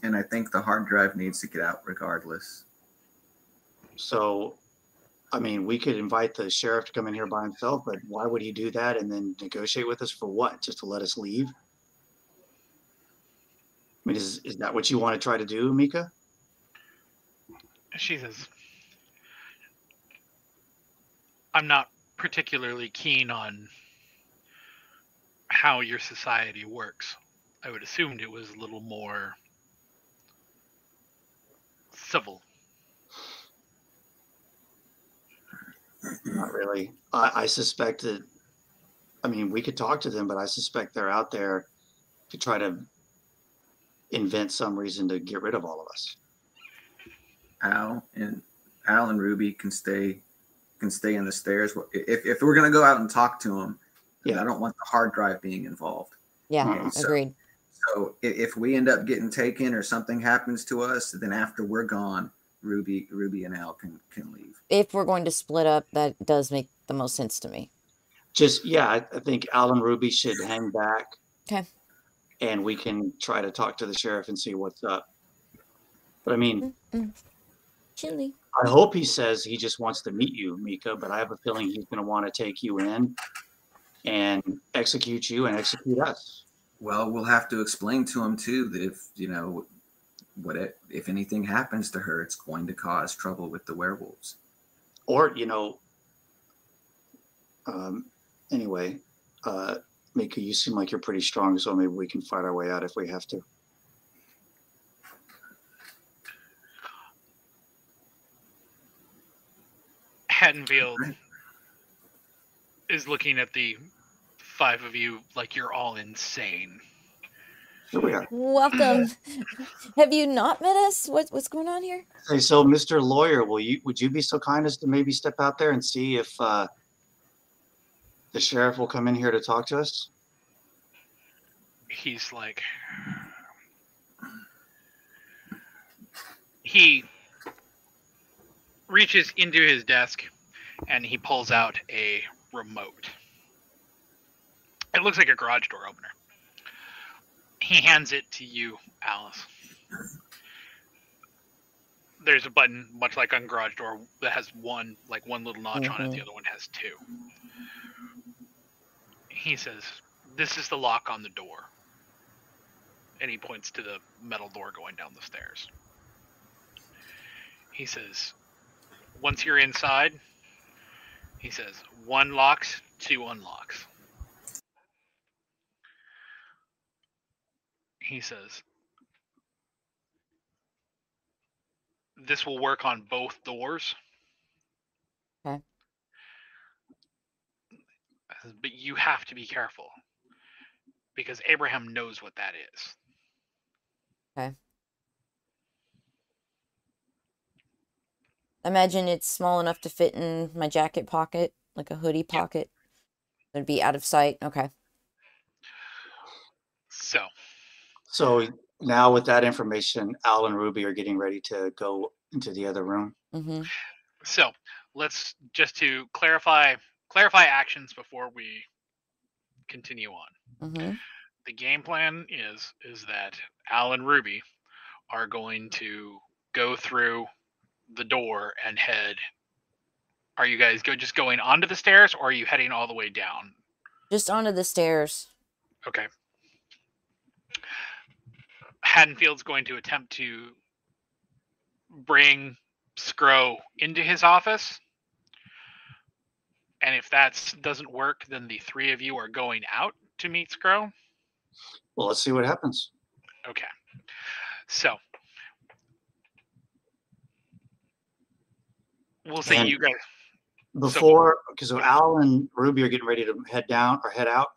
And I think the hard drive needs to get out regardless. So, I mean, we could invite the sheriff to come in here by himself, but why would he do that and then negotiate with us for what? Just to let us leave? I mean, is that what you want to try to do, Mika? She says, I'm not particularly keen on how your society works. I would assumed it was a little more civil. Not really. I suspect that, I mean, we could talk to them, but I suspect they're out there to try to invent some reason to get rid of all of us. Al and Ruby can stay in the stairs. If we're gonna go out and talk to them, I don't want the hard drive being involved. Yeah, agreed. So if we end up getting taken or something happens to us, then after we're gone, Ruby and Al can leave. If we're going to split up, that does make the most sense to me. Just, yeah, I think Al and Ruby should hang back. Okay. And we can try to talk to the sheriff and see what's up. But I mean, Chilly. I hope he says he just wants to meet you, Mika, but I have a feeling he's going to want to take you in and execute you and execute us. Well, we'll have to explain to him too that if anything happens to her, it's going to cause trouble with the werewolves. Or, anyway, Mika, you seem like you're pretty strong, so maybe we can fight our way out if we have to. Haddonfield is looking at the 5 of you like you're all insane. Here we are. Welcome. Have you not met us? What's going on here? Hey, so Mr. Lawyer, would you be so kind as to maybe step out there and see if the sheriff will come in here to talk to us? He's like, he reaches into his desk and he pulls out a remote. It looks like a garage door opener. He hands it to you, Alice. There's a button, much like on garage door, that has one little notch on it. The other one has 2. He says, "This is the lock on the door." And he points to the metal door going down the stairs. He says, "Once you're inside," he says, "1 locks, 2 unlocks." He says, "This will work on both doors." Okay. But you have to be careful, because Abraham knows what that is. Okay. Imagine it's small enough to fit in my jacket pocket, like a hoodie pocket. It'd be out of sight. Okay. So now with that information, Al and Ruby are getting ready to go into the other room. Mm-hmm. So let's just to clarify actions before we continue on. Mm-hmm. The game plan is that Al and Ruby are going to go through the door and head. Are you guys just going onto the stairs, or are you heading all the way down? Just onto the stairs. Okay. Haddonfield's going to attempt to bring Skro into his office. And if that doesn't work, then the 3 of you are going out to meet Skro. Well, let's see what happens. Okay. So we'll see you guys. Before, because Al and Ruby are getting ready to head down or head out.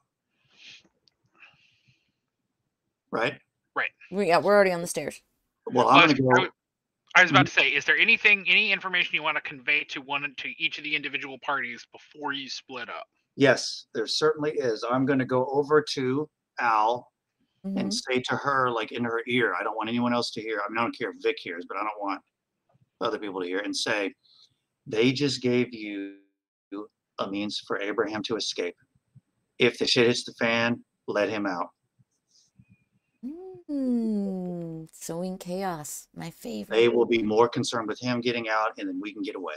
Right? Right. We're already on the stairs. Well, I'm going to go. I was about to say, is there any information you want to convey to each of the individual parties before you split up? Yes, there certainly is. I'm going to go over to Al and say to her, like in her ear, I don't want anyone else to hear. I mean, I don't care if Vic hears, but I don't want other people to hear, and say, they just gave you a means for Abraham to escape. If the shit hits the fan, let him out. Sowing chaos, my favorite. They will be more concerned with him getting out, and then we can get away.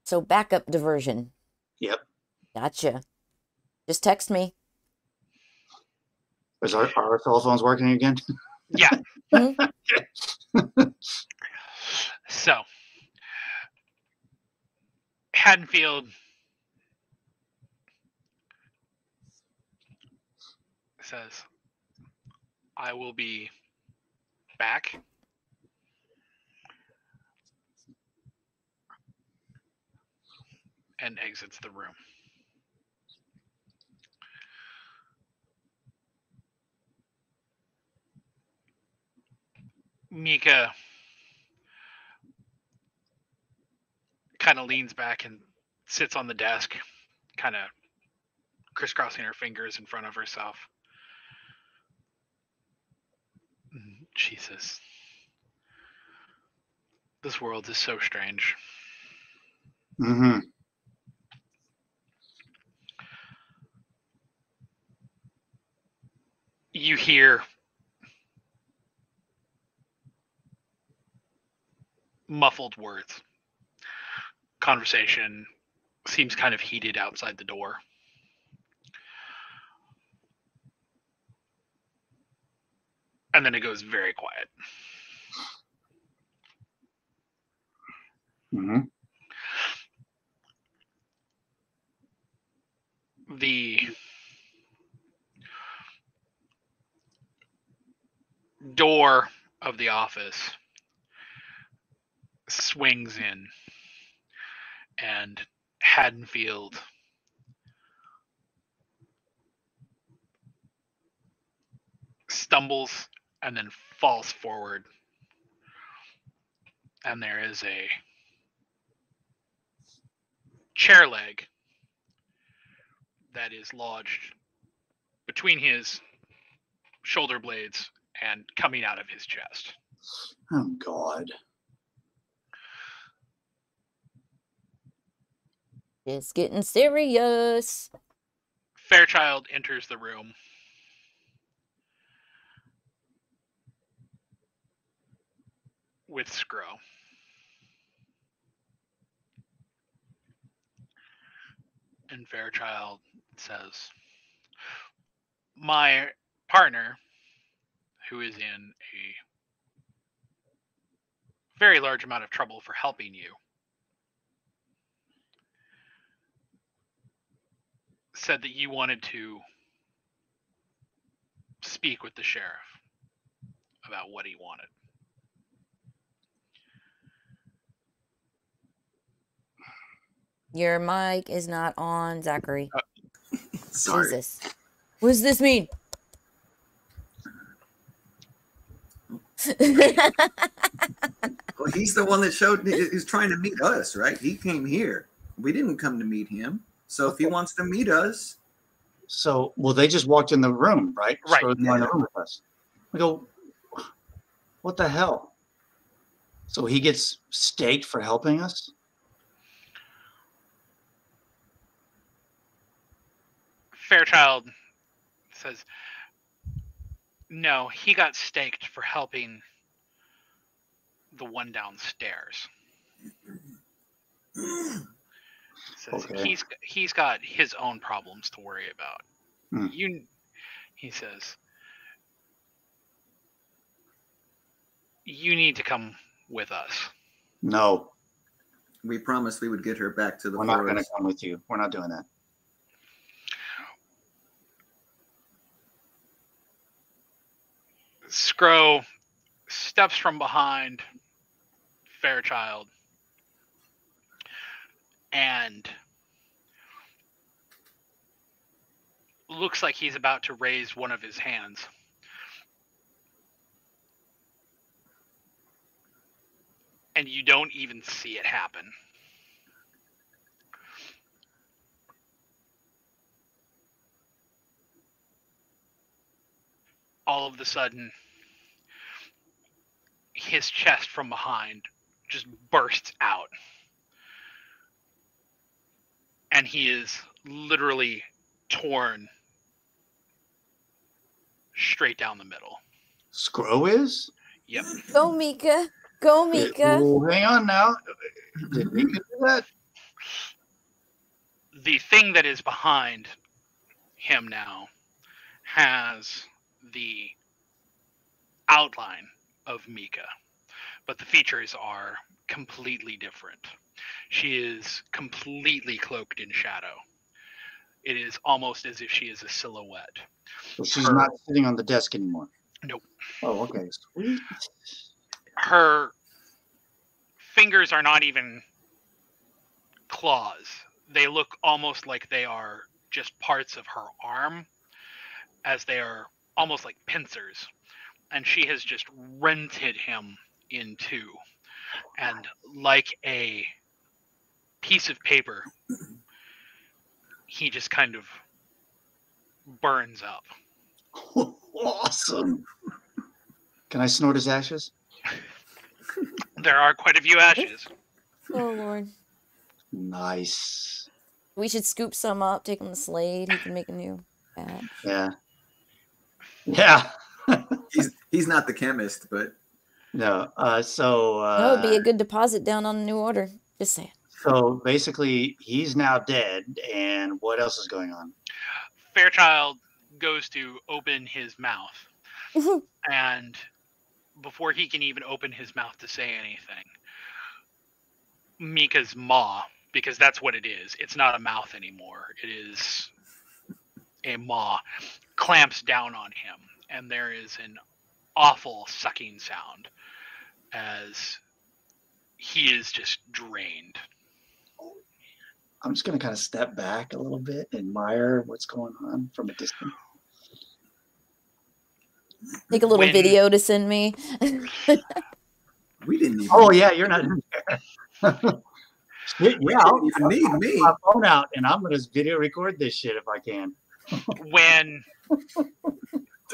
So backup diversion. Yep. Gotcha. Just text me. Is our telephones working again? Yeah. So, Haddonfield says, "I will be back." And exits the room. Mika kind of leans back and sits on the desk, kind of crisscrossing her fingers in front of herself. Jesus. This world is so strange. Mm-hmm. You hear muffled words. Conversation seems kind of heated outside the door. And then it goes very quiet. Mm-hmm. The door of the office swings in, and Haddonfield stumbles and then falls forward, and there is a chair leg that is lodged between his shoulder blades and coming out of his chest. Oh, God. It's getting serious. Fairchild enters the room. With Skro. And Fairchild says, my partner, who is in a very large amount of trouble for helping you, said that you wanted to speak with the sheriff about what he wanted. Your mic is not on, Zachary. Sorry. Jesus. What does this mean? Well, he's the one that is trying to meet us, right? He came here. We didn't come to meet him. So if he wants to meet us. So, well, they just walked in the room, right? Right. So they're in the room with us. We go, what the hell? So he gets staked for helping us? Fairchild says, no, he got staked for helping the one downstairs. Says Okay. he's got his own problems to worry about. Hmm. He says, you need to come with us. No, We promised we would get her back to the we're not going to forest. come with you. We're not doing that. Skro steps from behind Fairchild and looks like he's about to raise one of his hands. And you don't even see it happen. All of a sudden, his chest from behind just bursts out. And he is literally torn straight down the middle. Skro is? Yep. Go, Mika. Go, Mika. Oh, hang on now. Did Mika do that? The thing that is behind him now has the outline of Mika, but the features are completely different. She is completely cloaked in shadow. It is almost as if she is a silhouette. So she's not sitting on the desk anymore. Nope. Oh, okay. Sweet. Her fingers are not even claws. They look almost like they are just parts of her arm, as they are almost like pincers. And she has just rented him in two. And like a piece of paper, he just kind of burns up. Awesome. Can I snort his ashes? There are quite a few ashes. Oh, Lord. Nice. We should scoop some up, take him to Slade. He can make a new batch. Yeah. Yeah. He's not the chemist, but No. That would be a good deposit down on a new order. Just saying. So basically, he's now dead. And what else is going on? Fairchild goes to open his mouth, and before he can even open his mouth to say anything, Mika's maw, because that's what it is. It's not a mouth anymore. It is a maw, clamps down on him, and there is an awful sucking sound as he is just drained. I'm just going to kind of step back a little bit, admire what's going on from a distance. Take a little video to send me. We didn't even. Oh, yeah, you're not in there. Shit, yeah, I'll need me. my phone out, and I'm going to video record this shit if I can. When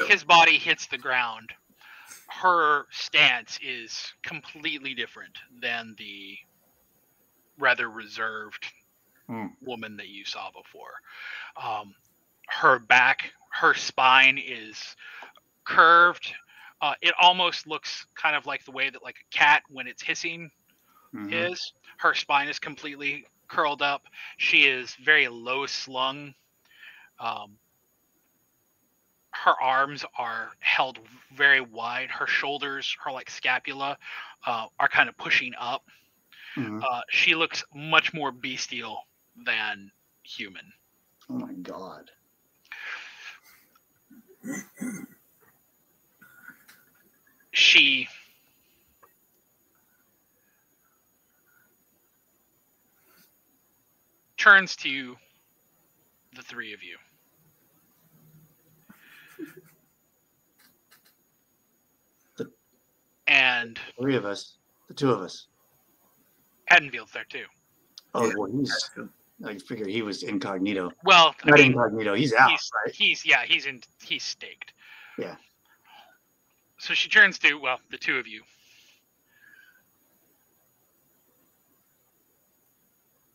his body hits the ground, her stance is completely different than the rather reserved woman that you saw before. Her back, her spine is curved. It almost looks kind of like the way that like a cat when it's hissing is. Her spine is completely curled up. She is very low slung. Her arms are held very wide. Her shoulders, her like scapula, are kind of pushing up. She looks much more bestial than human. Oh my God. She turns to the three of you. And three of us, the two of us. Haddonfield's there too. Oh, yeah, well, I figure he was incognito. Well, not incognito. He's out, right? He's staked. Yeah. So she turns to, well, the two of you.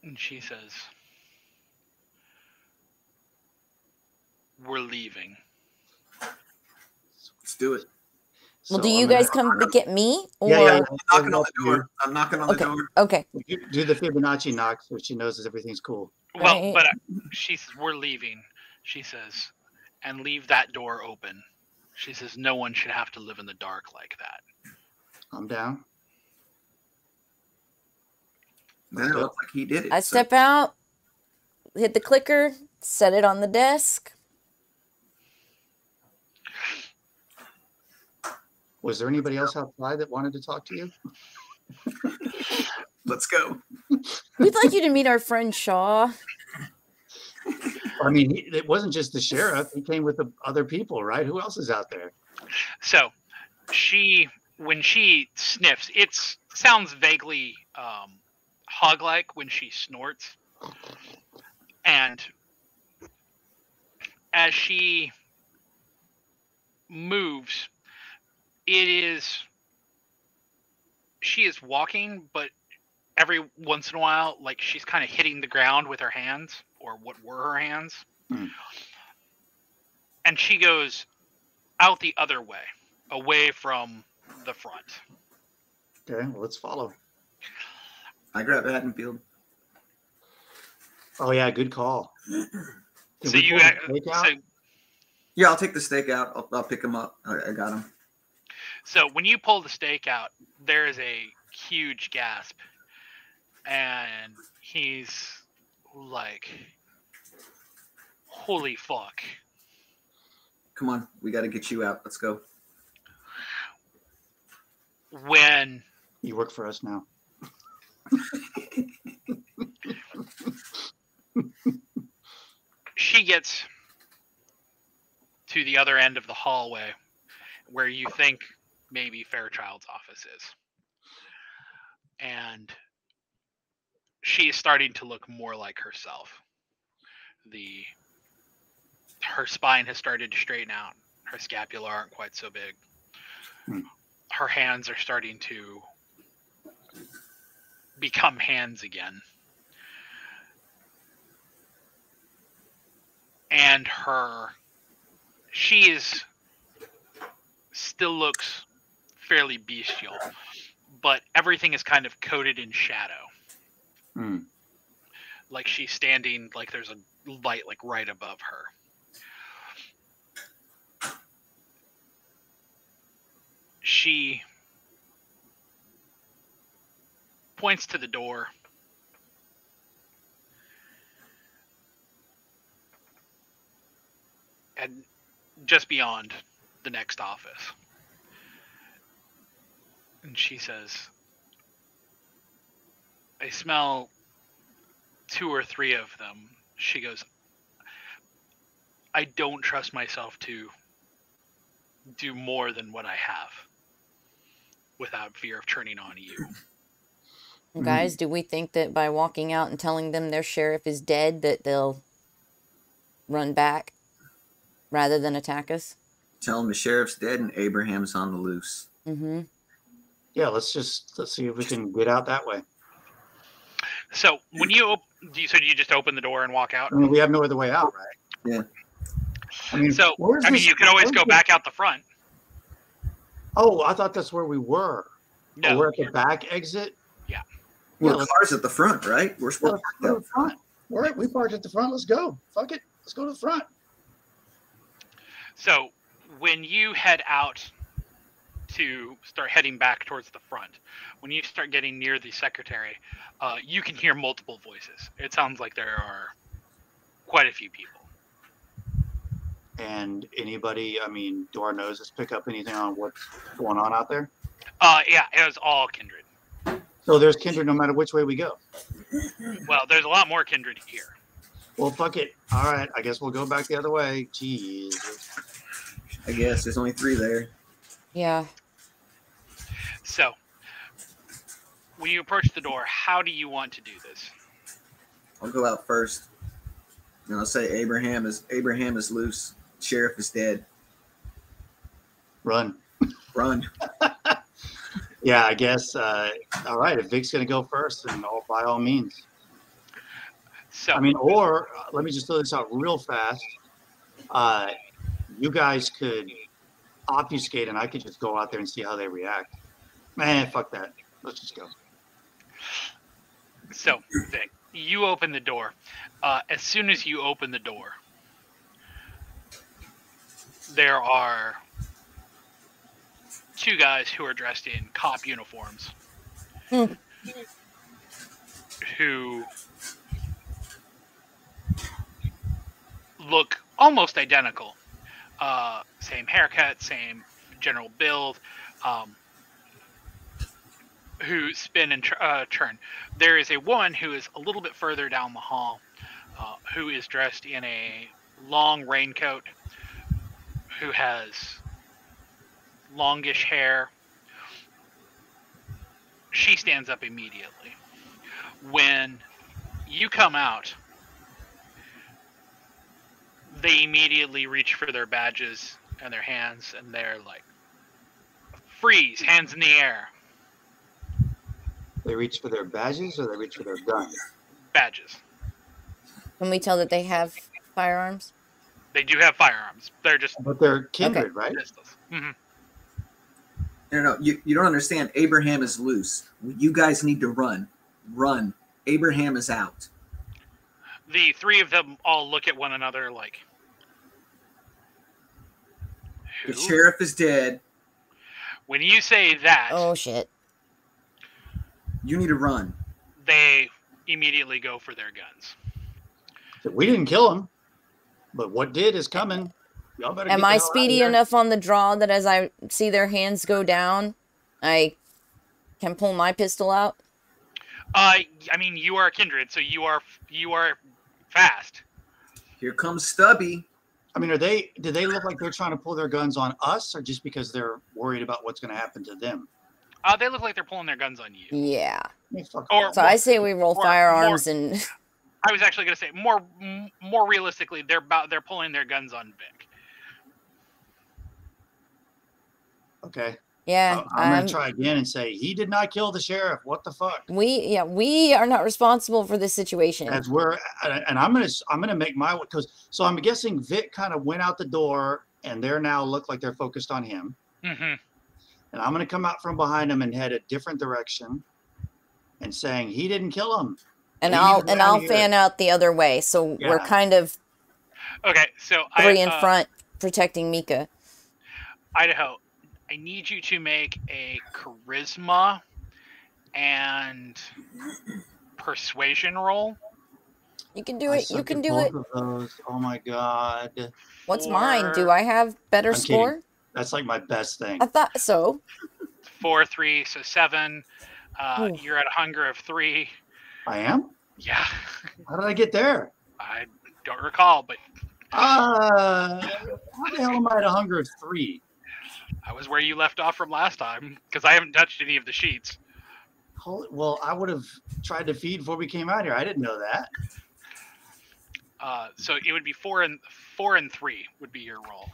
And she says, "We're leaving." Let's do it. Well, do you guys come to get me? Or... Yeah, I'm knocking on the door. I'm knocking on the door. Okay. Do the Fibonacci knock so she knows that everything's cool. Well, but she says, "We're leaving," she says, "and leave that door open." She says, "No one should have to live in the dark like that." I'm down. Then it looks like he did it. I step out, hit the clicker, set it on the desk. Was there anybody else outside that wanted to talk to you? Let's go. We'd like you to meet our friend Shaw. I mean, it wasn't just the sheriff. He came with the other people, right? Who else is out there? So when she sniffs, it sounds vaguely hog-like when she snorts. And as she moves, she is walking, but every once in a while, like she's kind of hitting the ground with her hands, or what were her hands. And she goes out the other way, away from the front. Okay, well, let's follow. I grab Haddonfield. Oh yeah, good call. So you yeah, I'll take the stake out. I'll pick him up. I got him. So when you pull the stake out, there is a huge gasp, and he's like, "Holy fuck!" Come on, we got to get you out. Let's go. When you work for us now. She gets to the other end of the hallway where you think maybe Fairchild's office is. And she is starting to look more like herself. The her spine has started to straighten out. Her scapula aren't quite so big. Her hands are starting to become hands again. And she still looks fairly bestial, but everything is kind of coated in shadow. Like she's standing, like there's a light like right above her. She points to the door. And just beyond the next office. And she says, I smell 2 or 3 of them. She goes, I don't trust myself to do more than what I have without fear of turning on you. Guys, do we think that by walking out and telling them their sheriff is dead that they'll run back rather than attack us? Tell them the sheriff's dead and Abraham's on the loose. Yeah, let's see if we can get out that way. So when you you just open the door and walk out? I mean, we have no other way out, right? Yeah. I mean, you can always go back out the front. Oh, I thought that's where we were. No, we're at the back exit. Yeah. Well, the car's at the front, right? We're supposed to go to the front. All right, we parked at the front. Let's go. Fuck it. Let's go to the front. So when you head out to start heading back towards the front, when you start getting near the secretary, you can hear multiple voices. It sounds like there are quite a few people. And anybody, I mean, do our noses pick up anything on what's going on out there? Yeah, it was all kindred. So there's kindred no matter which way we go. Well, there's a lot more kindred here. Well, fuck it. All right, I guess we'll go back the other way. Jeez. I guess there's only 3 there. Yeah. So, when you approach the door, how do you want to do this? I'll go out first. And I'll say Abraham is loose. Sheriff is dead. Run. Yeah, I guess. All right, if Vic's going to go first, then by all means. So, I mean, or let me just throw this out real fast. You guys could obfuscate, and I could just go out there and see how they react. Man, fuck that. Let's just go. So, Vic, you open the door. As soon as you open the door, there are 2 guys who are dressed in cop uniforms who look almost identical. Same haircut, same general build, who spin and turn. There is a woman who is a little bit further down the hall, who is dressed in a long raincoat, who has longish hair. She stands up immediately. When you come out, they immediately reach for their badges and their hands, and they're like, freeze, hands in the air. They reach for their badges or they reach for their guns? Badges. Can we tell that they have firearms? They do have firearms. They're just... But they're kindred, right? Pistols. Mm-hmm. No, you don't understand. Abraham is loose. You guys need to run. Run. Abraham is out. The 3 of them all look at one another like... Who? The sheriff is dead. When you say that... Oh, shit. You need to run. They immediately go for their guns. We didn't kill him, but what did is coming. Y'all better Am get the I hell out of speedy here. enough on the draw that as I see their hands go down, I can pull my pistol out? I mean, you are a kindred, so you are fast. Here comes Stubby. I mean, do they look like they're trying to pull their guns on us, or just because they're worried about what's going to happen to them? They look like they're pulling their guns on you. Yeah. I mean, fuck Or- that. So I say we roll More- firearms and... I was actually going to say more more realistically, they're pulling their guns on Vic. Okay. Yeah, I'm going to try again and say, he did not kill the sheriff. What the fuck? we are not responsible for this situation. And I'm going to make my, so I'm guessing Vic kind of went out the door and they're now look like they're focused on him. Mm-hmm. And I'm going to come out from behind him and head a different direction and saying, he didn't kill him. And I'll fan out the other way. So we're kind of okay. So three in front protecting Mika. Idaho, I need you to make a charisma and persuasion roll. You can do it. You can do it. Of those. Oh my god. What's mine? Do I have better score? Kidding. That's like my best thing. I thought so. 4, 3, so 7. You're at a hunger of 3. I am? Yeah. How did I get there? I don't recall, but how the hell am I at a hunger of 3? I was where you left off from last time because I haven't touched any of the sheets. Well, I would have tried to feed before we came out here. I didn't know that. So it would be 4 and 3 would be your roll.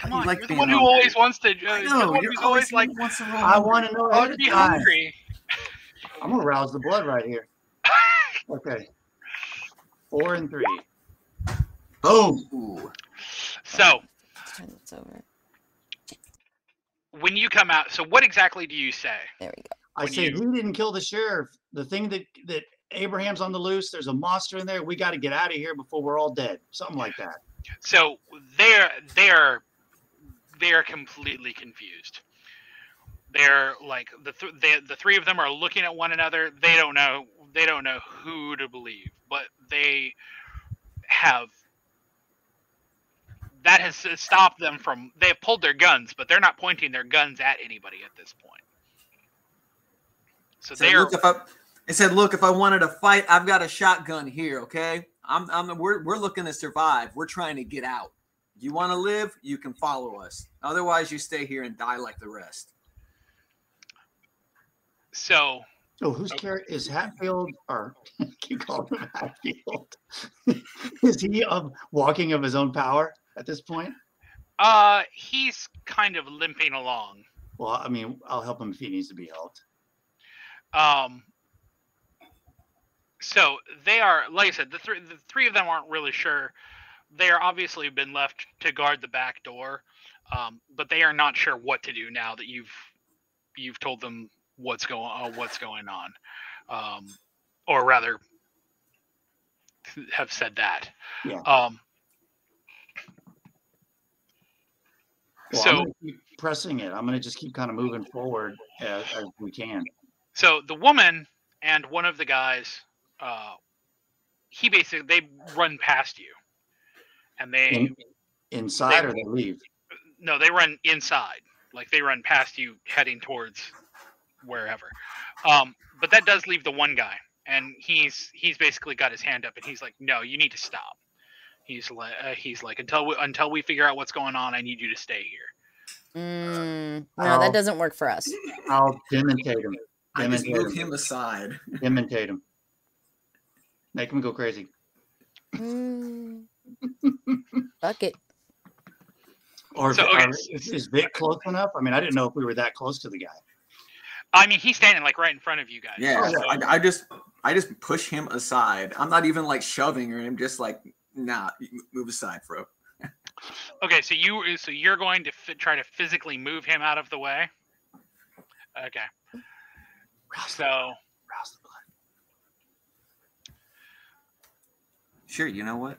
Come on, like you're the one who always wants to. You're always like. I want to know. I want to be hungry. I'm gonna rouse the blood right here. Okay. 4 and 3. Boom. Ooh. So. It's over. When you come out, so what exactly do you say? There we go. I say he didn't kill the sheriff. The thing that Abraham's on the loose. There's a monster in there. We got to get out of here before we're all dead. Something like that. So they're completely confused. They're like the three of them are looking at one another. They don't know who to believe, but they have. That has stopped them from. They have pulled their guns, but they're not pointing their guns at anybody at this point. So they're. Look, if I wanted to fight, I've got a shotgun here. Okay, we're looking to survive. We're trying to get out. You want to live? You can follow us. Otherwise, you stay here and die like the rest. So. So whose character is Hatfield? Or keep calling him Hatfield. Is he walking of his own power at this point? He's kind of limping along. Well, I mean, I'll help him if he needs to be helped. So they are, like I said, the three of them aren't really sure. They are obviously been left to guard the back door, but they are not sure what to do now that you've told them what's going on, or rather, have said that. Yeah. Well, so I'm gonna keep pressing it. I'm going to just keep kind of moving forward as we can. So the woman and one of the guys, they run past you, and they inside or they leave. No, they run inside. Like they run past you, heading towards wherever. But that does leave the one guy, and he's basically got his hand up, and he's like, "No, you need to stop." He's like, until we figure out what's going on, I need you to stay here. No, that doesn't work for us. I'll demontate him. I just move him aside. Demontate him. Make him go crazy. Fuck it. Or is Vic close enough? I mean, I didn't know if we were that close to the guy. I mean, he's standing like right in front of you guys. Yeah, so. I just push him aside. I'm not even like shoving or I'm just like, nah, move aside, bro. Okay, so you're going to try to physically move him out of the way. Okay. Rouse the blood. Sure, you know what?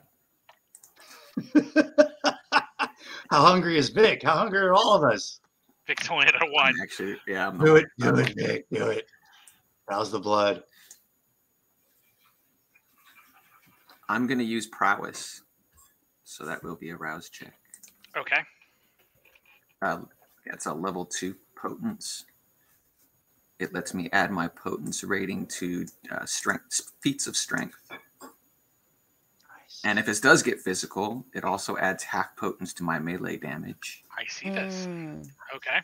How hungry is Vic? How hungry are all of us? Vic's only at a 1. Actually, yeah. Do it, Vic. Do it. Rouse the blood. I'm going to use prowess. So that will be a rouse check. Okay. That's a level 2 potence. It lets me add my potence rating to feats of strength. Nice. And if this does get physical, it also adds half potence to my melee damage. I see this. Okay.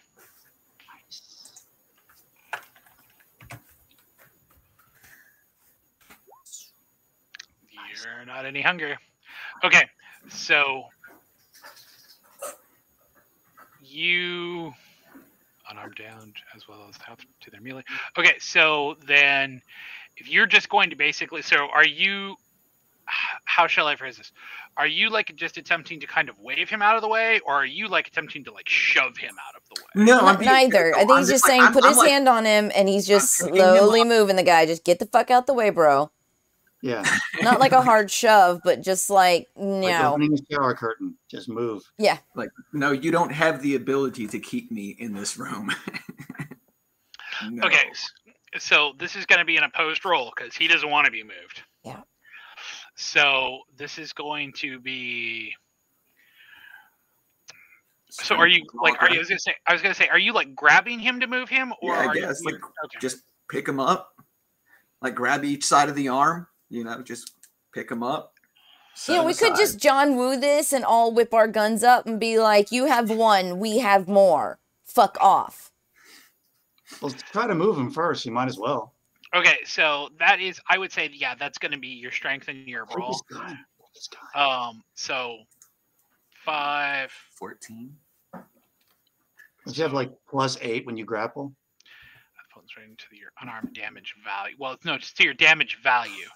You're not any hungrier. Okay, so you unarmed down as well as half to their melee. Okay, so then if you're just going to basically, so are you? How shall I phrase this? Are you like just attempting to kind of wave him out of the way, or are you like attempting to like shove him out of the way? No, I'm being Neither. I careful. think I'm he's just like- saying I'm- put I'm his like- hand on him and he's just I'm picking him slowly up. moving the guy. Just get the fuck out the way, bro. Yeah. Not like a hard shove, but just like, Like no. opening a shower curtain. Just move. Yeah. Like, no, you don't have the ability to keep me in this room. No. Okay, so this is going to be an opposed roll because he doesn't want to be moved. Yeah. So this is going to be. So are you like? Are you? I was gonna say. Are you like grabbing him to move him, or Yeah, I are guess, you? like, Okay. just pick him up, like grab each side of the arm, just pick him up. Yeah, we could just John Woo this and all whip our guns up and be like, you have one, we have more. Fuck off. Well, try to move him first. You might as well. Okay, so that is. I would say, yeah, that's going to be your strength and your Take roll. his gun. Take his gun. So 5. 14. Don't you have like +8 when you grapple? Phone's right into your unarmed damage value. Well, no, it's to your damage value,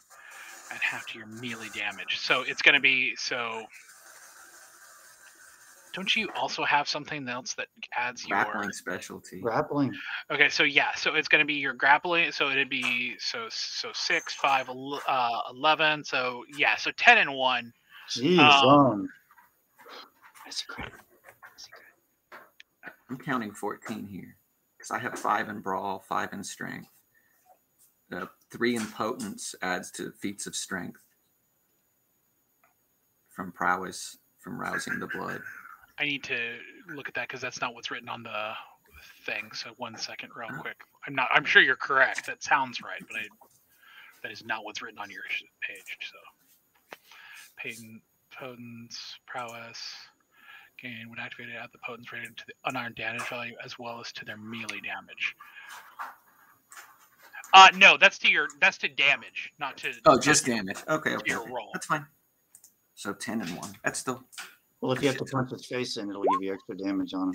and half to your melee damage. So it's going to be so. Don't you also have something else that adds your Grappling specialty. Grappling. Okay, so yeah, so it's going to be your grappling. So it'd be so 6, 5, 11. So yeah, so 10 and 1. Jeez, That's great. I'm counting 14 here because I have 5 in brawl, 5 in strength. 3 in potence adds to feats of strength from prowess, from rousing the blood. I need to look at that because that's not what's written on the thing. So 1 second, real quick. I'm sure you're correct. That sounds right, but that is not what's written on your page. So, potence, prowess, gain when activated at the potence rated to the unarmed damage value as well as to their melee damage. No, that's to damage, not to. Oh, just damage. Okay, your roll. That's fine. So 10 and 1. That's still. Well, if you have to punch his face in, it'll give you extra damage on him.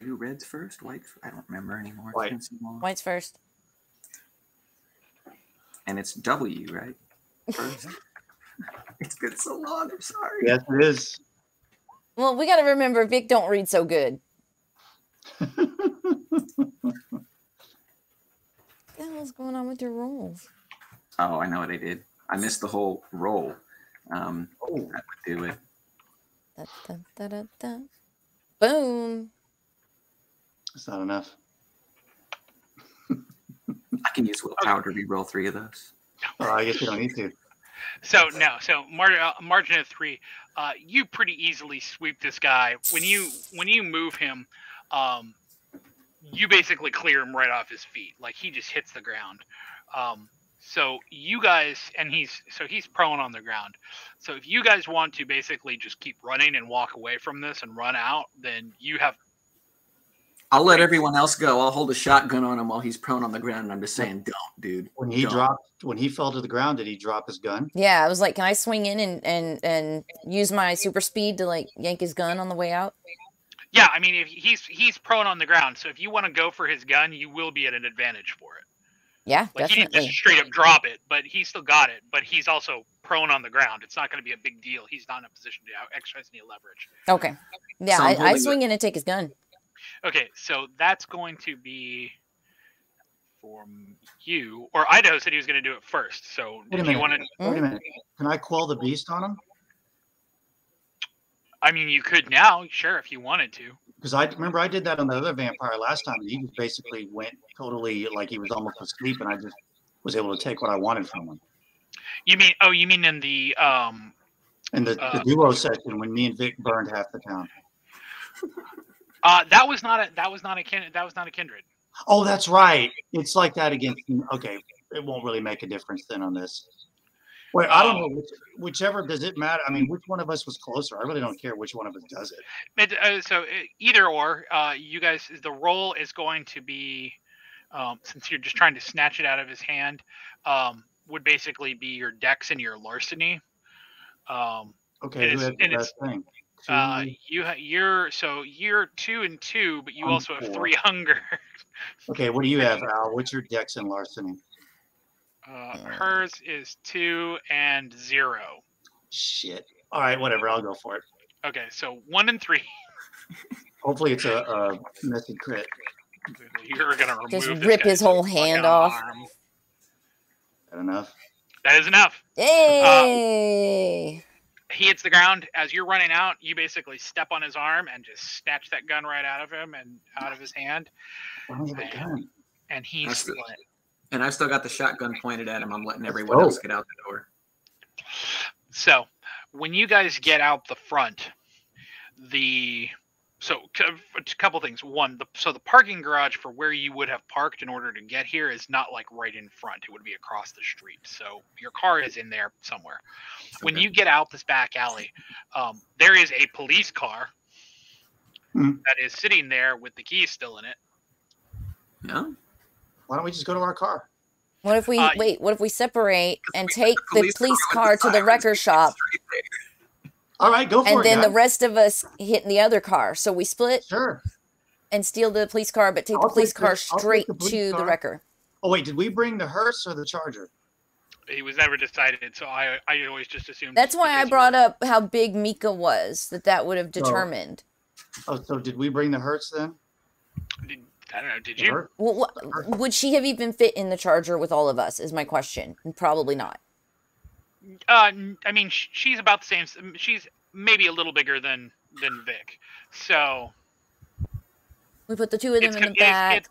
Do reds first? Whites? I don't remember anymore. White. It's been so long. White's first. And it's W, right? First. It's been so long. I'm sorry. Yes, it is. Well, we got to remember Vic don't read so good. What the hell's going on with your rolls? Oh, I know what I did. I missed the whole roll. That would do it. Da, da, da, da, da. Boom. That's not enough. I can use willpower to re-roll 3 of those. Oh, I guess you don't need to. So no, so margin of 3, you pretty easily sweep this guy. When you move him, you basically clear him right off his feet. Like he just hits the ground. So you guys, and he's prone on the ground. So if you guys want to basically just keep running and walk away from this and run out, then you have. I'll let everyone else go. I'll hold a shotgun on him while he's prone on the ground. And I'm just saying, don't, dude. When he fell to the ground, did he drop his gun? Yeah, I was like, can I swing in and use my super speed to like yank his gun on the way out? Yeah, I mean, if he's prone on the ground, so if you want to go for his gun, you will be at an advantage for it. Yeah, Like he didn't definitely. just straight up drop it, but he still got it. But he's also prone on the ground. It's not going to be a big deal. He's not in a position to exercise any leverage. Okay. Yeah, So I'm I holding swing in and take his gun. Okay, so that's going to be from you. Or Idaho said he was going to do it first. So Wait a if you minute. want to, Wait a minute. Can I quell the beast on him? I mean, you could now, sure, if you wanted to. Because I remember I did that on the other vampire last time. And he just basically went totally like he was almost asleep, and I just was able to take what I wanted from him. You mean? Oh, you mean in the And the duo session when me and Vic burned half the town. that was not a kindred. Oh, that's right. It's like that against. Okay, it won't really make a difference then on this. Wait, I don't know. Whichever, does it matter? I mean, which one of us was closer? I really don't care which one of us does it. Either or, you guys, the roll is going to be since you're just trying to snatch it out of his hand, would basically be your dex and your larceny. Okay, who has the best thing? You're 2 and 2, but you also have 3 hunger. Okay, what do you have, Al? What's your dex and larceny? Hers is 2 and 0. Shit. All right, whatever. I'll go for it. Okay, so 1 and 3. Hopefully it's a messy crit. You're gonna remove Just this rip guy's his whole hand off. arm. Is that enough? That is enough. Hey! He hits the ground. As you're running out, you basically step on his arm and just snatch that gun right out of him and out of his hand. I don't have a gun. And he's split. And I've still got the shotgun pointed at him. I'm letting everyone else get out the door. So when you guys get out the front, a couple things. One, the parking garage for where you would have parked in order to get here is not like right in front. It would be across the street. So your car is in there somewhere. Okay. When you get out this back alley, there is a police car that is sitting there with the keys still in it. Yeah. Why don't we just go to our car? What if we what if we separate and take the police car to the wrecker shop? All right, go for it. And then the rest of us hit the other car. So we split. Sure. And steal the police car, but take the police car straight to the wrecker. Oh wait, did we bring the hearse or the Charger? It was never decided, so I always just assumed. That's why I brought up how big Mika was. That would have determined. So did we bring the hearse then? I don't know. Did you? Well, would she have even fit in the Charger with all of us? Is my question. Probably not. I mean, she's about the same. She's maybe a little bigger than Vic. So we put the two of them in the back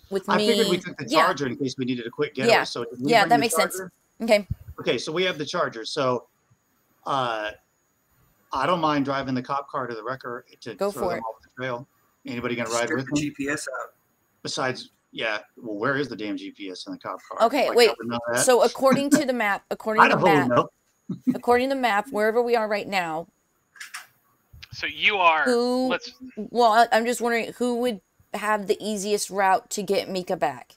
with me. I figured we took the Charger in case we needed a quick getaway. Yeah, so that makes sense. Okay. Okay, so we have the Charger. So, I don't mind driving the cop car to the wrecker to go throw for them it. off the trail. Anybody gonna ride with me? GPS out. Besides, well, where is the damn GPS in the cop car? Okay, wait. So according to the map, according to the map, wherever we are right now. So you are. Well, I'm just wondering who would have the easiest route to get Mika back.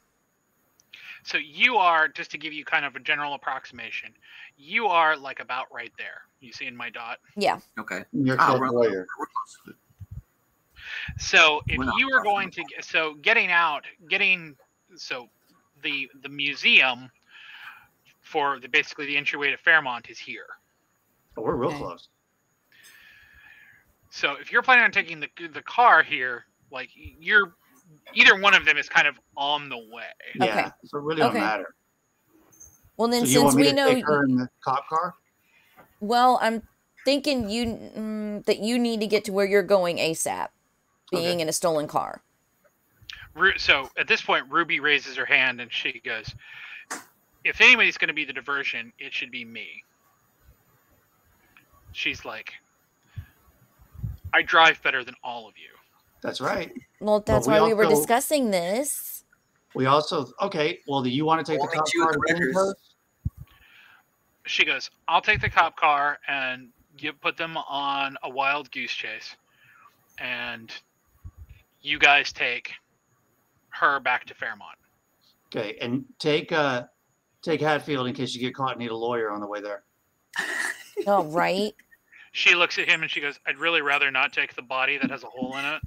So you are, just to give you kind of a general approximation, you are like about right there. You see in my dot? Yeah. Okay. You're a lawyer. So if you were going to, the museum for basically the entryway to Fairmont is here. Oh, we're real close. So if you're planning on taking the car here, like either one of them is kind of on the way. Yeah, so it really don't matter. Well, then so since we know take her in the cop car. Well, I'm thinking that you need to get to where you're going ASAP. Being in a stolen car. So at this point, Ruby raises her hand and she goes, "If anybody's going to be the diversion, it should be me." She's like, "I drive better than all of you." That's right. Well, that's why we were discussing this. We also well, do you want to take the cop car to the She goes, "I'll take the cop car and put them on a wild goose chase, and you guys take her back to Fairmont." Okay, and take Hatfield in case you get caught and need a lawyer on the way there. Oh, right. She looks at him and she goes, "I'd really rather not take the body that has a hole in it."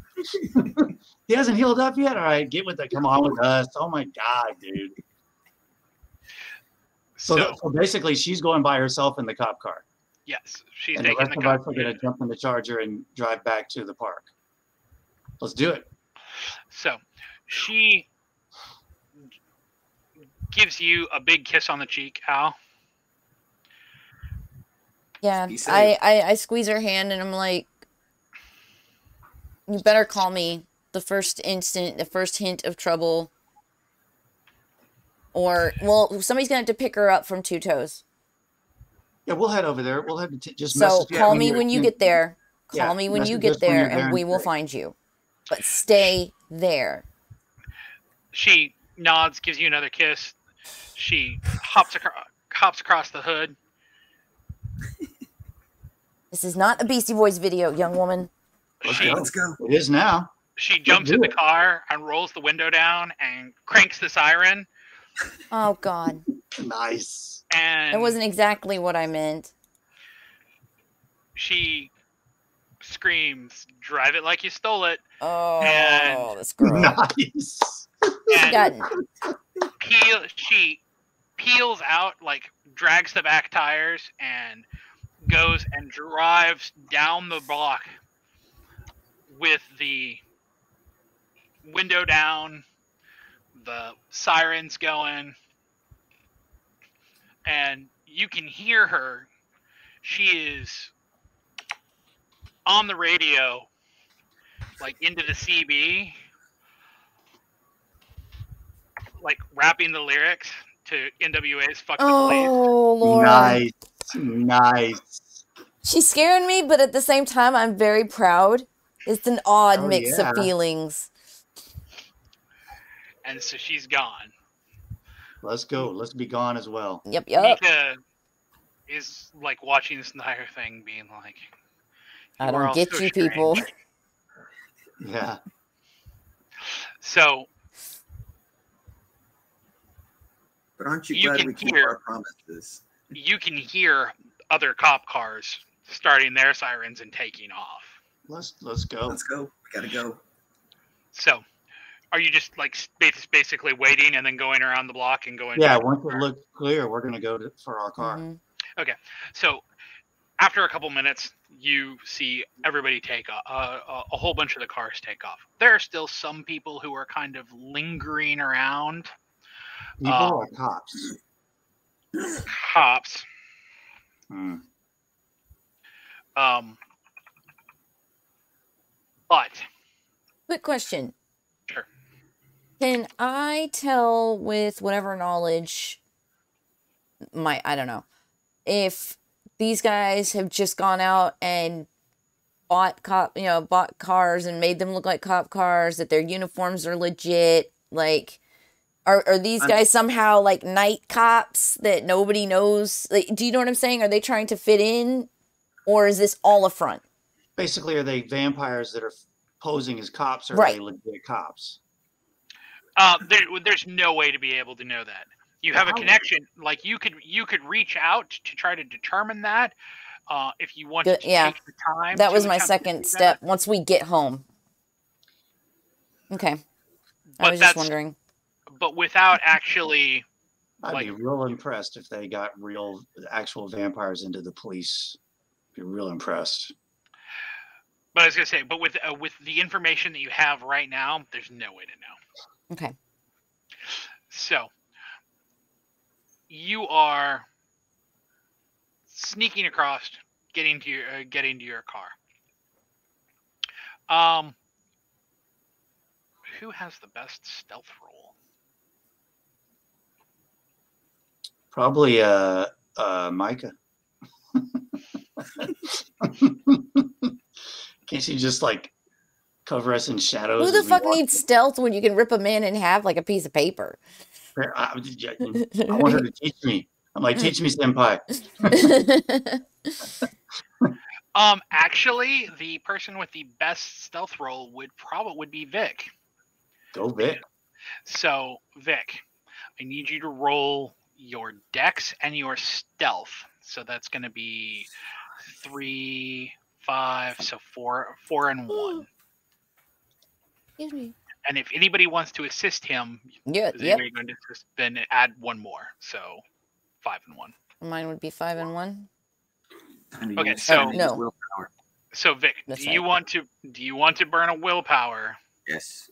He hasn't healed up yet? All right, get with it. Come on with us. Oh, my God, dude. So basically, she's going by herself in the cop car. Yes, she's and taking the rest of us are going to jump in the Charger and drive back to the park. Let's do it. So she gives you a big kiss on the cheek, Al. Yeah, I squeeze her hand and I'm like, you better call me the first hint of trouble. Or, well, somebody's going to have to pick her up from Two Toes. Yeah, we'll head over there. We'll head to just So call me when you get there. Call me when you get there and we will find you. But stay there. She nods, gives you another kiss. She hops across the hood. This is not a Beastie Boys video, young woman. Let's go. It is now. She jumps in the car and rolls the window down and cranks the siren. Oh, God. Nice. And That wasn't exactly what I meant. she screams, "Drive it like you stole it!" Oh, And this girl. Nice. And she peels out, like drags the back tires, and goes and drives down the block with the window down, the sirens going, and you can hear her. She is on the radio, like into the CB, like rapping the lyrics to NWA's "Fuck the Police." Oh, Lord. Nice. She's scaring me, but at the same time, I'm very proud. It's an odd Oh, mix yeah. of feelings. And so she's gone. Let's go. Let's be gone as well. Yep. Mika is like watching this entire thing, being like, I don't get you, people. Yeah. So, But aren't you You glad can we keep hear- our promises? you can hear other cop cars starting their sirens and taking off. Let's go. Let's go. We gotta go. So, are you just like basically waiting and then going around the block and going? Yeah, back? once it looks clear, we're gonna go for our car. Mhm. So, after a couple minutes, you see everybody take a whole bunch of the cars take off. There are still some people who are kind of lingering around. People or cops? Cops. Hmm. But Quick question. Sure. Can I tell with whatever knowledge I don't know, if these guys have just gone out and bought cars and made them look like cop cars, that their uniforms are legit? Like, are these guys somehow like night cops that nobody knows? Like, do you know what I'm saying? Are they trying to fit in, or is this all a front? Basically, are they vampires that are posing as cops, or Right. are they legit cops? There's no way to be able to know that. You have a connection. Like you could reach out to try to determine that. If you wanted to Yeah. take the time. That to was my attempt to second do step that. once we get home. Okay. I But was just that's- wondering. But without actually, I'd like- be real impressed if they got actual vampires into the police. Be real impressed. but I was gonna say, but with the information that you have right now, there's no way to know. Okay. So you are sneaking across, getting to your car. Who has the best stealth roll? Probably Micah. Can't you just like cover us in shadows? Who the as we fuck walk? needs stealth when you can rip a man in half like a piece of paper? I want her to teach me. I'm like, teach me, senpai. Actually, the person with the best stealth roll would be Vic. Go Vic. So, Vic, I need you to roll your dex and your stealth. So that's going to be 3, 5, so 4 and 1. Excuse me. And if anybody wants to assist him, Yeah, is yep. anybody going to assist, then add 1 more. So 5 and 1. Mine would be 5 and 1. Okay, so- No. Willpower. So Vic, That's do you want to burn a willpower? Yes.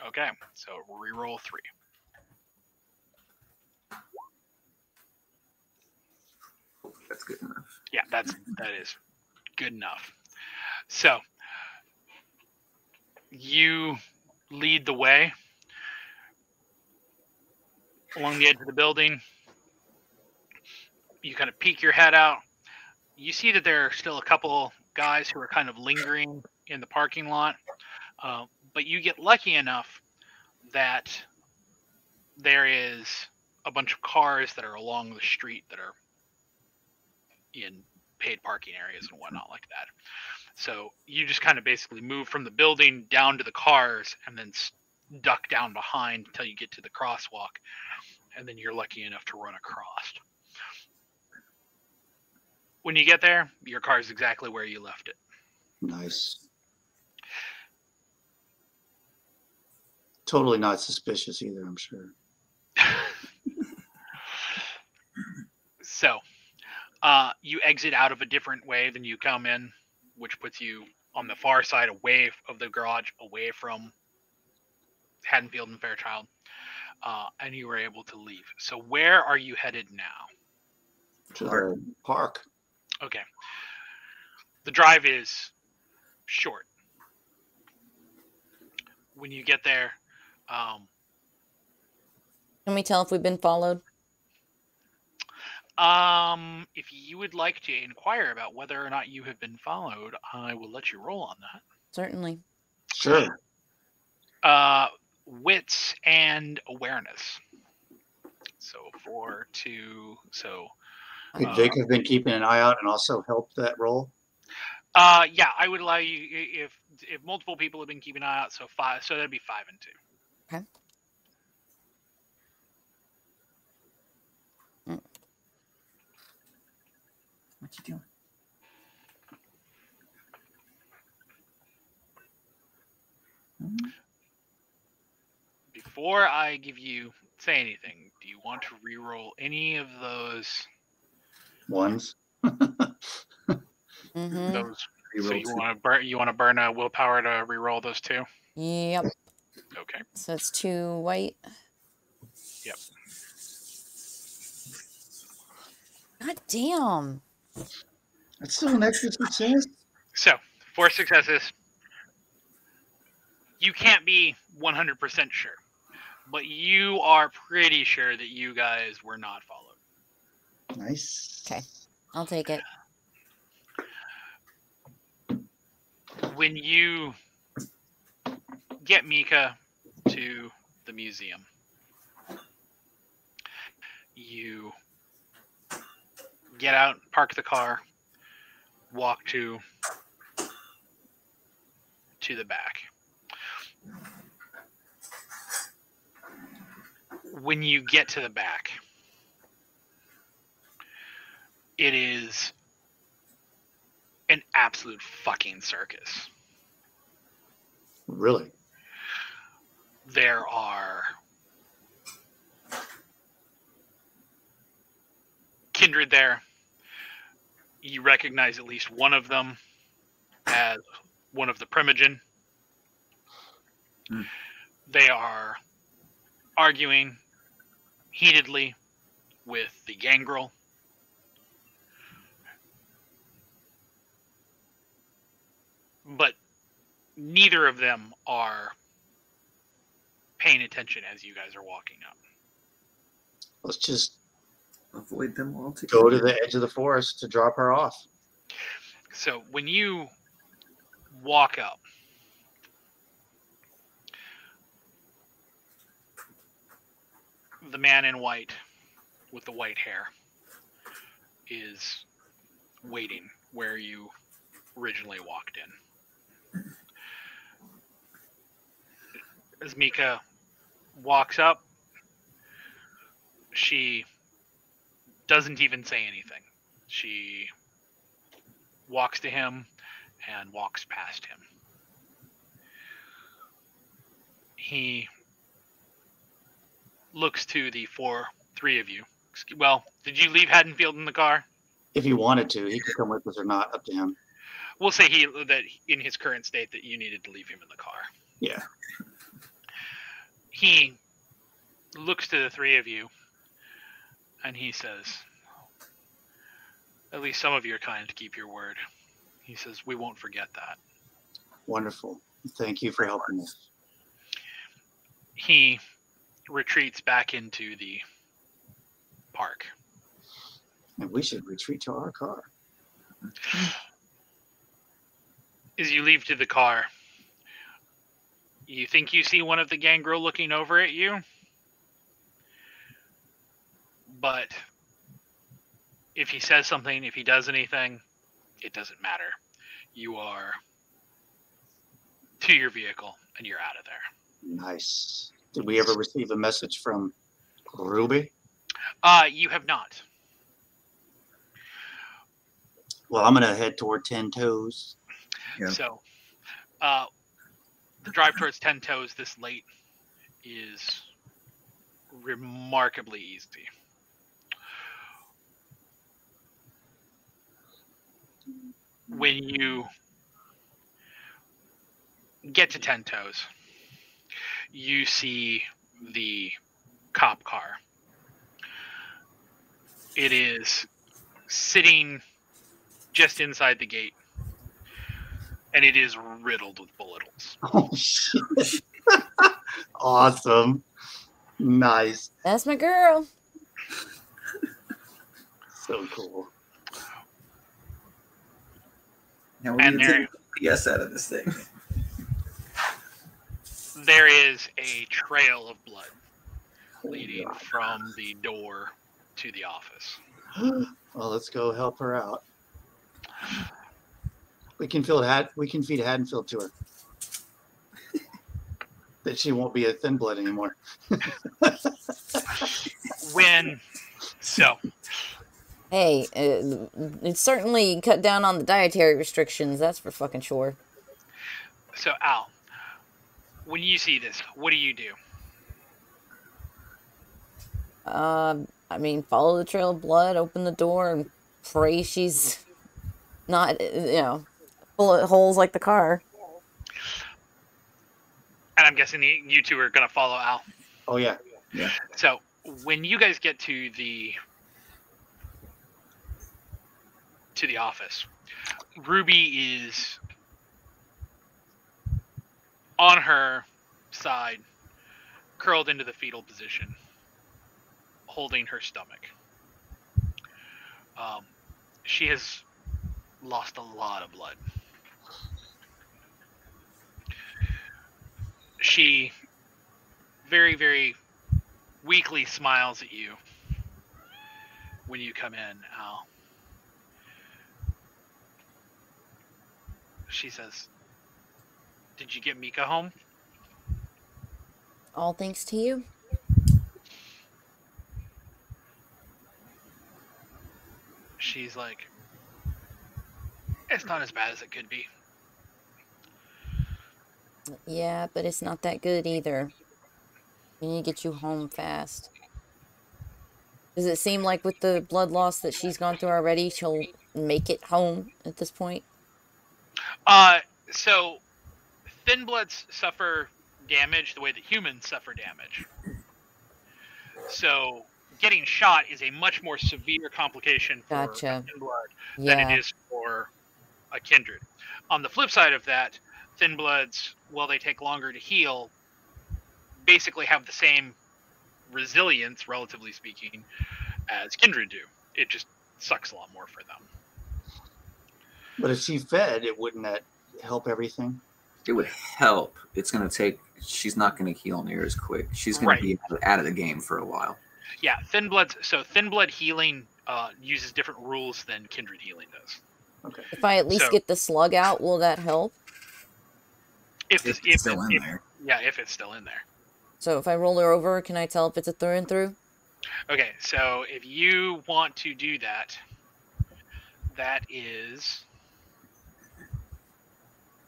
Okay, so reroll 3. That's good enough. Yeah, that is good enough. So you lead the way along the edge of the building. You kind of peek your head out. You see that there are still a couple guys who are kind of lingering in the parking lot, but you get lucky enough that there is a bunch of cars that are along the street that are in paid parking areas and whatnot like that. So you just kind of basically move from the building down to the cars and then duck down behind until you get to the crosswalk. And then you're lucky enough to run across. When you get there, your car is exactly where you left it. Nice. Totally not suspicious either, I'm sure. So, you exit out of a different way than you come in, which puts you on the far side away of the garage, away from Haddonfield and Fairchild, and you were able to leave. So where are you headed now? To the park. Okay. The drive is short. When you get there, Can we tell if we've been followed? if you would like to inquire about whether or not you have been followed, I will let you roll on that. Certainly. Sure. Wits and awareness. So 4, 2, so... Could Vic have been keeping an eye out and also helped that roll? Yeah, I would allow you if multiple people have been keeping an eye out. So 5. So that'd be 5 and 2. Okay. What you doing? Before I say anything, do you want to re-roll any of those? Ones. Mm-hmm. Those. So you want to burn a willpower to re-roll those 2? Yep. Okay. So it's 2 white. Yep. God damn. That's still an extra success. So 4 successes. You can't be 100% sure, but you are pretty sure that you guys were not followed. Nice. Okay. I'll take it. When you get Mika to the museum, you get out, park the car, walk to the back. When you get to the back, it is an absolute fucking circus. Really? There are kindred there. You recognize at least one of them as one of the Primogen. They are arguing heatedly with the Gangrel. But neither of them are paying attention as you guys are walking up. Let's just avoid them altogether. go to the edge of the forest to drop her off. So when you walk up, the man in white with the white hair is waiting where you originally walked in. As Mika walks up, she doesn't even say anything. She walks to him and walks past him. He looks to the three of you. Well, did you leave Haddonfield in the car? If he wanted to, he could come with us or not, up to him. We'll say that in his current state that you needed to leave him in the car. Yeah. He looks to the three of you and he says, at least some of your kind keep your word. He says, we won't forget that. Wonderful. Thank you for helping us. He retreats back into the park. And we should retreat to our car. As you leave to the car, you think you see one of the Gangrel looking over at you, but if he says something, if he does anything, it doesn't matter. you are to your vehicle and you're out of there. Nice. Did we ever receive a message from Ruby? You have not. Well, I'm gonna head toward 10 Toes. Yeah. So, the drive towards 10 Toes this late is remarkably easy. When you get to 10 Toes, you see the cop car. It is sitting just inside the gate, and it is riddled with bullet holes. Oh, shit. Awesome. Nice. That's my girl. So cool. Now we're And going to take the PS out of this thing. there is a trail of blood leading from the door to the office. Well, let's go help her out. We can feed Haddonfield to her. That she won't be a thin blood anymore. Hey, it's certainly cut down on the dietary restrictions. That's for fucking sure. So Al, when you see this, what do you do? I mean, follow the trail of blood, open the door, and pray she's not, bullet holes like the car. And I'm guessing you two are going to follow Al. Oh, yeah. Yeah. So when you guys get to the office, Ruby is on her side, curled into the fetal position, holding her stomach. She has lost a lot of blood. She very, very weakly smiles at you when you come in, Al. She says, "Did you get Mika home?" All thanks to you. She's like, "It's not as bad as it could be." Yeah, but it's not that good either. We need to get you home fast. Does it seem like with the blood loss that she's gone through already, she'll make it home at this point? So thin bloods suffer damage the way that humans suffer damage. So getting shot is a much more severe complication for a thin blood than it is for a kindred. On the flip side of that, thin bloods, while they take longer to heal, basically have the same resilience, relatively speaking, as kindred do. It just sucks a lot more for them. But if she fed, wouldn't that help everything? It would help. It's going to take... She's not going to heal near as quick. She's going to be out of the game for a while. Yeah, thin bloods. So thin blood healing uses different rules than kindred healing does. Okay. If I at least get the slug out, will that help? If it's still in there. Yeah, if it's still in there. So if I roll her over, can I tell if it's a through and through? Okay, so if you want to do that, that is...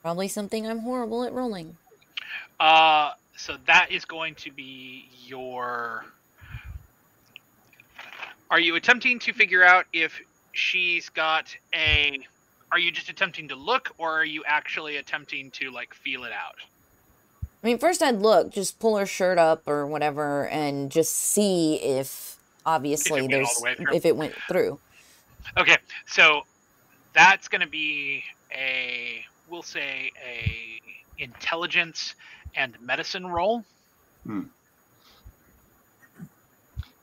Probably something I'm horrible at rolling. So that is going to be your... Are you attempting to figure out if she's got a... Are you just attempting to look, or are you actually attempting to, like, feel it out? I mean, first I'd look, just pull her shirt up or whatever, and just see if, obviously, if it went through. Okay, so that's going to be we'll say a intelligence and medicine roll.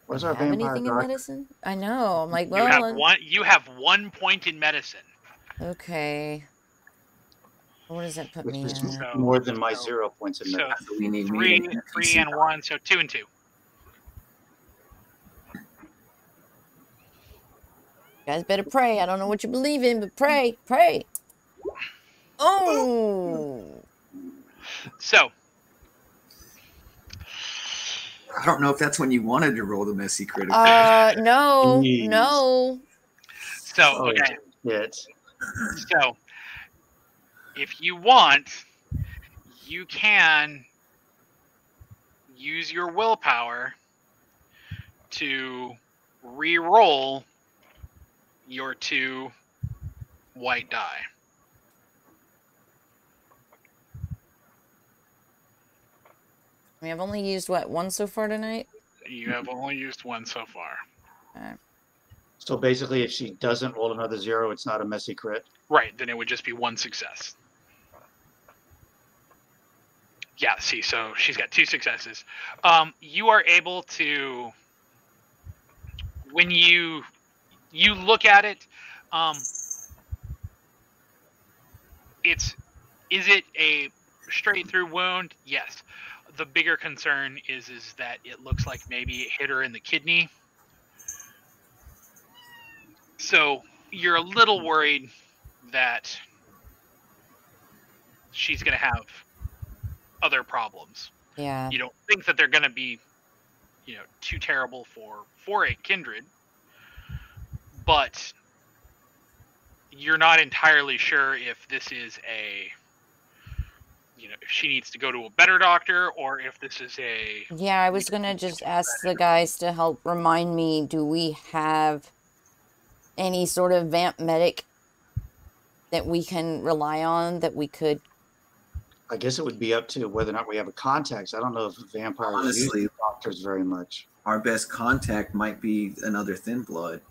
What's our have vampire anything in medicine? I know. I'm like, well, you have 1 point in medicine. Okay. What does that put me at? More than my 0 points in medicine. So we need 3 and 1, so 2 and 2. You guys better pray. I don't know what you believe in, but pray. Oh. So, I don't know if that's when you wanted to roll the messy critical. No, Jeez. no. so okay. Shit. So, if you want, you can use your willpower to re-roll your 2 white die. We have only used, what, 1 so far tonight? You have only used 1 so far. Okay. So basically, if she doesn't roll another 0, it's not a messy crit. Right, then it would just be 1 success. Yeah, see, so she's got 2 successes. You are able to, when you look at it, is it a straight through wound? Yes. The bigger concern is that it looks like maybe it hit her in the kidney. So you're a little worried that she's going to have other problems. Yeah. You don't think that they're going to be, too terrible for a kindred, but you're not entirely sure if this is if she needs to go to a better doctor or if this is a... Yeah, I was gonna just ask the guys to help remind me, do we have any sort of vamp medic that we can rely on that we could... I guess it would be up to whether or not we have a contact. I don't know if vampires Honestly, use doctors very much. Our best contact might be another thin blood.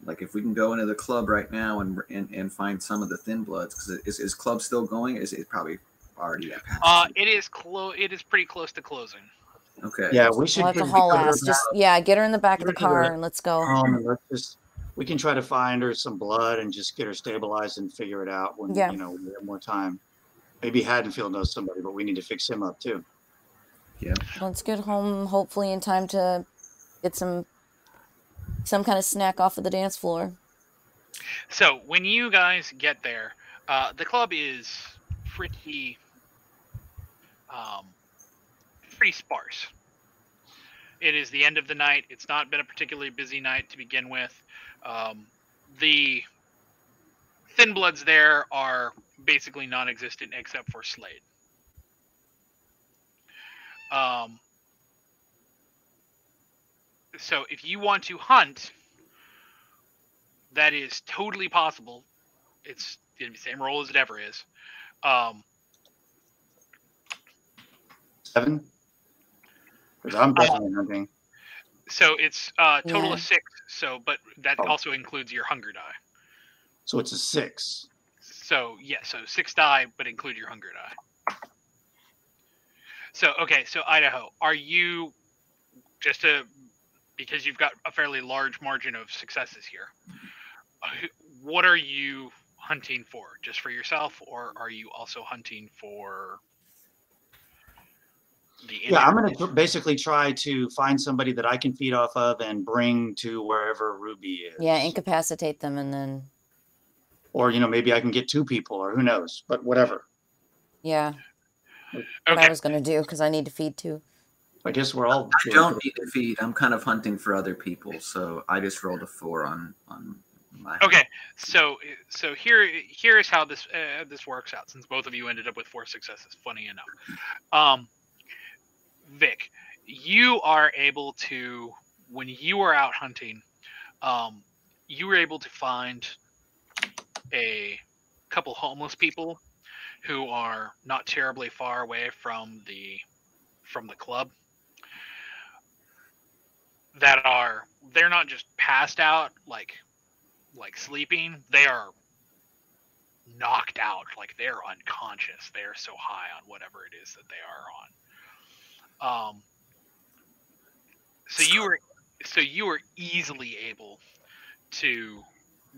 Like if we can go into the club right now and find some of the thin bloods, because is club still going? Is it probably already at past? It is pretty close to closing. Okay. Yeah, we should We'll have to get haul her ass. Just, yeah, get her in the back of the car and let's go. we can try to find her some blood and just get her stabilized and figure it out when we have more time. Maybe Haddonfield knows somebody, but we need to fix him up too. Yeah. Let's get home hopefully in time to get some kind of snack off of the dance floor. So when you guys get there, the club is pretty sparse. It is the end of the night. It's not been a particularly busy night to begin with. The thin bloods there are basically non-existent except for Slade. So if you want to hunt, that is totally possible. It's the same roll as it ever is. 7? Because I'm definitely hunting. So it's total of 6. So, but that also includes your hunger die. So it's a 6. So yeah, so 6 die, but include your hunger die. So okay, so Idaho, are you because you've got a fairly large margin of successes here? What are you hunting for? Just for yourself, or are you also hunting for the injured? Yeah, I'm going to basically try to find somebody that I can feed off of and bring to wherever Ruby is. Yeah, incapacitate them and then... Or, maybe I can get 2 people or who knows, but whatever. Yeah. Okay. What I was going to do because I need to feed too. I guess we're all... I don't need to feed. I'm kind of hunting for other people, so I just rolled a 4 on my... Okay, so here is how this works out, since both of you ended up with 4 successes, funny enough. Vic, you are able to, when you are out hunting, you were able to find a couple homeless people who are not terribly far away from the club, they're not just passed out like sleeping, they are knocked out, like they're unconscious, they are so high on whatever it is that they are on. So you were easily able to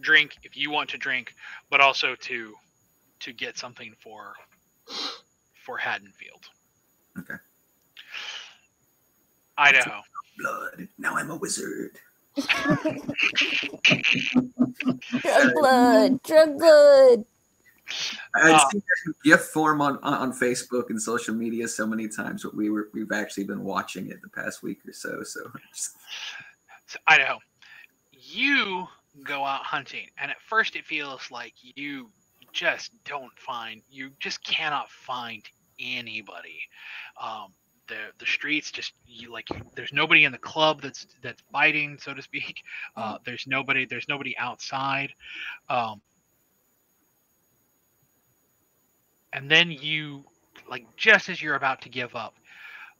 drink if you want to drink, but also to get something for Haddonfield. Okay. Idaho. Blood. Now I'm a wizard. Drug blood. I've seen that GIF form on Facebook and social media so many times, but we've actually been watching it the past week or so. So Idaho, you go out hunting, and at first it feels like you just cannot find anybody. The streets there's nobody in the club that's biting, so to speak. There's nobody outside. And then you, just as you're about to give up,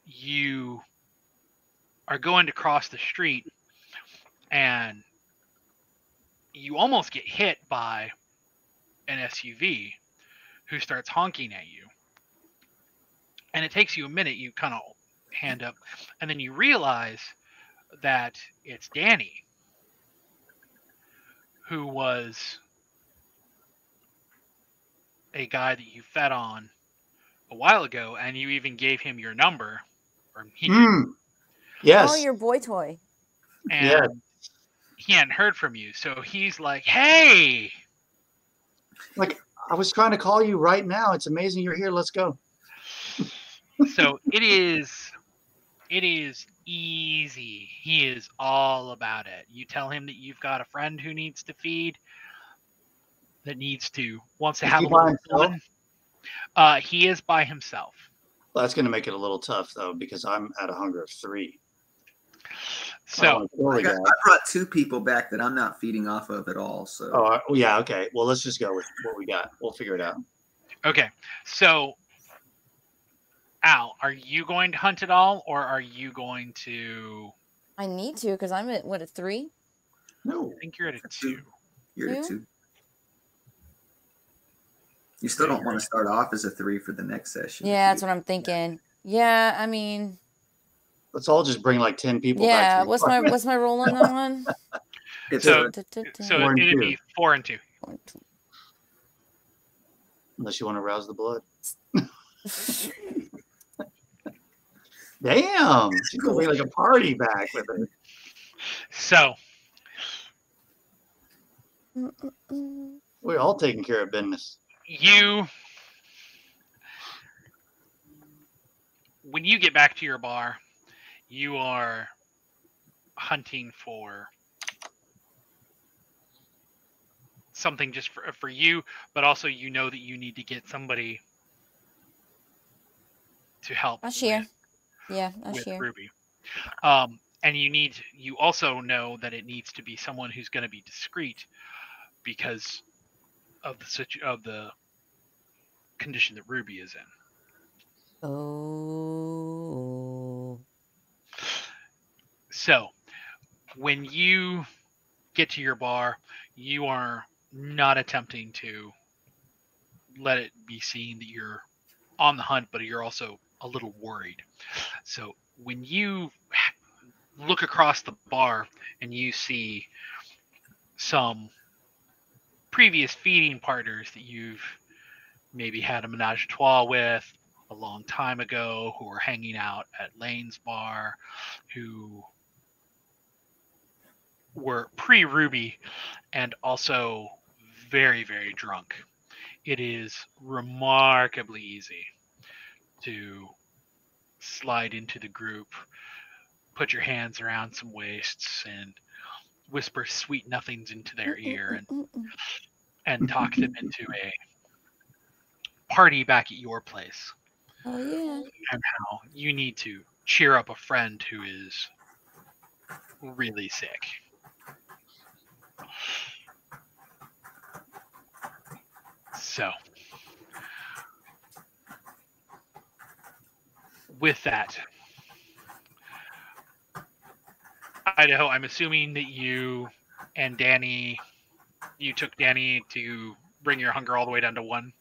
you are going to cross the street, and you almost get hit by an SUV who starts honking at you. And it takes you a minute. You kind of hand up, and then you realize that it's Danny, who was a guy that you fed on a while ago, and you even gave him your number, or he did. Yes. Oh, your boy toy. And he hadn't heard from you, so he's like, "Hey!" Like, I was trying to call you right now. It's amazing you're here. Let's go. So it is easy. He is all about it. You tell him that you've got a friend who needs to feed, that wants to have a little fun. He is by himself. Well, that's going to make it a little tough, though, because I'm at a hunger of 3. So I brought 2 people back that I'm not feeding off of at all. So yeah, okay. Well, let's just go with what we got. We'll figure it out. Okay, so Al, are you going to hunt at all, or are you going to? I need to, because I'm at a 3. No, I think you're at a 2. You're at 2. You still don't want to start off as a 3 for the next session. Yeah, that's what I'm thinking. Yeah, I mean, let's all just bring like 10 people. Yeah, back what's my roll on that one? So it'd be 4 and 2. Unless you want to rouse the blood. Damn, she's gonna be like a party back with her. So we're all taking care of business. When you get back to your bar, you are hunting for something just for you, but also you know that you need to get somebody to help. Ashir. With Ruby. And you also know that it needs to be someone who's going to be discreet because of the condition that Ruby is in. Oh. So, when you get to your bar, you are not attempting to let it be seen that you're on the hunt, but you're also a little worried. So, when you look across the bar and you see some previous feeding partners that you've maybe had a menage a trois with a long time ago, who are hanging out at Lane's bar, who were pre-Ruby and also very, very drunk. It is remarkably easy to slide into the group, put your hands around some waists, and whisper sweet nothings into their ear and talk them into a party back at your place. Oh, yeah. And how you need to cheer up a friend who is really sick. So, with that, Idaho, I'm assuming that you and Danny, you took Danny to bring your hunger all the way down to 1?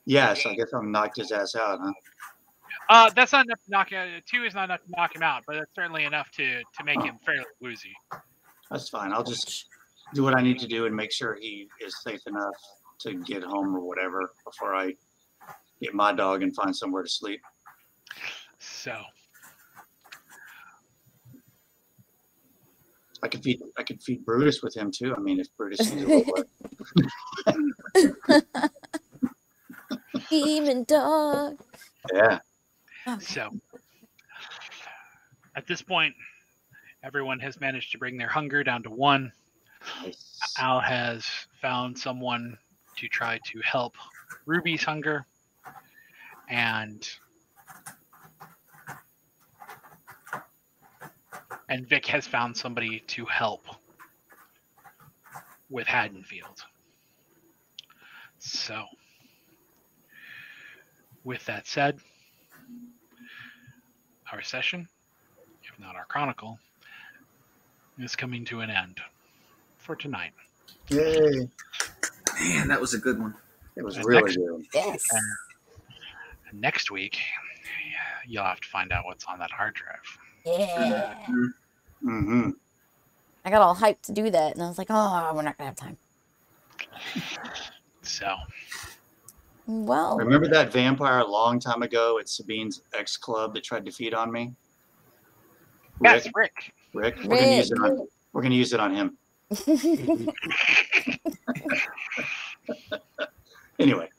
Yes, I guess I'm knocked his ass out, huh? That's not enough to knock him out. 2 is not enough to knock him out, but that's certainly enough to make him fairly woozy. That's fine. I'll just do what I need to do and make sure he is safe enough to get home or whatever before I get my dog and find somewhere to sleep. So I could feed Brutus with him too. I mean, if Brutus needs a little Demon dog. Yeah. So, at this point, everyone has managed to bring their hunger down to 1. Nice. Al has found someone to try to help Ruby's hunger, and Vic has found somebody to help with Haddonfield. So, with that said, our session, if not our chronicle, is coming to an end for tonight. Yay. Man, that was a good one. It was And really good. Yes. Next week, you'll have to find out what's on that hard drive. Yeah. Mm-hmm. I got all hyped to do that, and I was like, oh, we're not going to have time. So, Well, Remember that vampire a long time ago at Sabine's ex club that tried to feed on me? yes, Rick. Rick. We're gonna use it on. We're gonna use it on him. Anyway.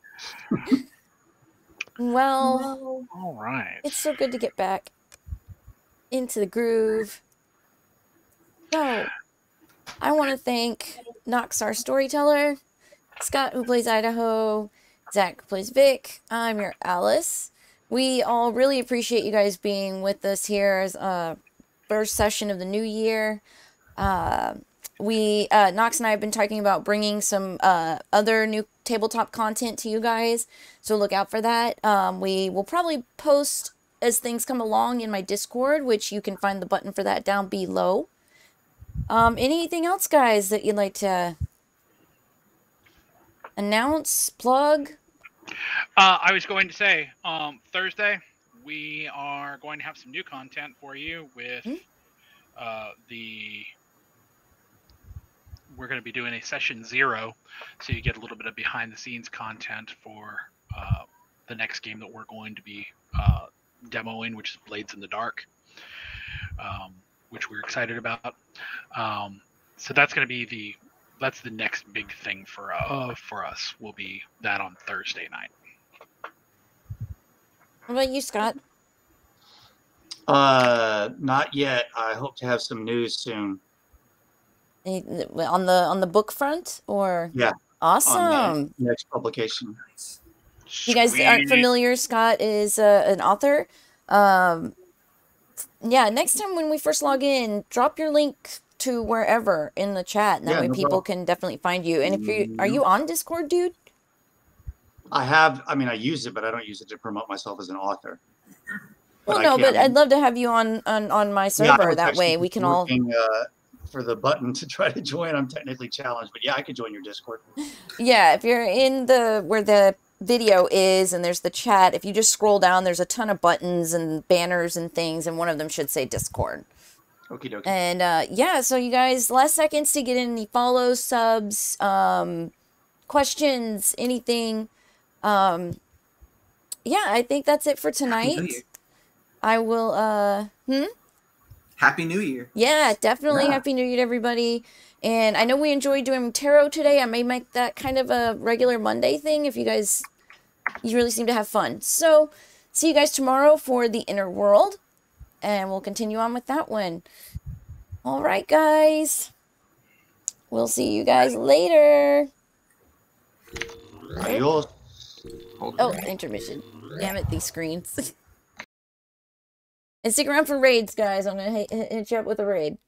Well, All right. it's so good to get back into the groove. So, I want to thank Nox, our storyteller, Skot, who plays Idaho, Zack, who plays Vic. I'm your Alice. We all really appreciate you guys being with us here as first session of the new year. Nox and I have been talking about bringing some other new tabletop content to you guys, so look out for that. We will probably post as things come along in my Discord, which you can find the button for that down below. Anything else, guys, that you'd like to announce, plug? I was going to say, Thursday, we are going to have some new content for you with we're going to be doing a session 0, so you get a little bit of behind the scenes content for the next game that we're going to be demoing, which is Blades in the Dark, which we're excited about. So that's going to be that's the next big thing for us. Will be that on Thursday night. What about you, Skot? Not yet. I hope to have some news soon. On the book front, or Yeah. Awesome. On the next publication. If you guys aren't familiar, Skot is an author. Yeah, next time when we first log in, drop your link to wherever in the chat, and that way people can definitely find you. And if are you on Discord, dude? I use it, but I don't use it to promote myself as an author. Well, no, but I'd love to have you on my server. That way we can all. For the button to try to join, I'm technically challenged, but yeah, I could join your Discord. Yeah, if you're in where the video is and there's the chat, if you just scroll down, there's a ton of buttons and banners and things, and one of them should say Discord. Okie dokie. And yeah, so you guys, last seconds to get in any follows, subs, questions, anything. Yeah, I think that's it for tonight. I will Happy New Year. Yeah, definitely. Happy New Year to everybody. And I know we enjoyed doing tarot today. I may make that kind of a regular Monday thing if you really seem to have fun. So, see you guys tomorrow for the Inner World. And we'll continue on with that one. All right, guys. We'll see you guys later. Adios. Oh, intermission. Damn it, these screens. And stick around for raids, guys. I'm going to hit you up with a raid.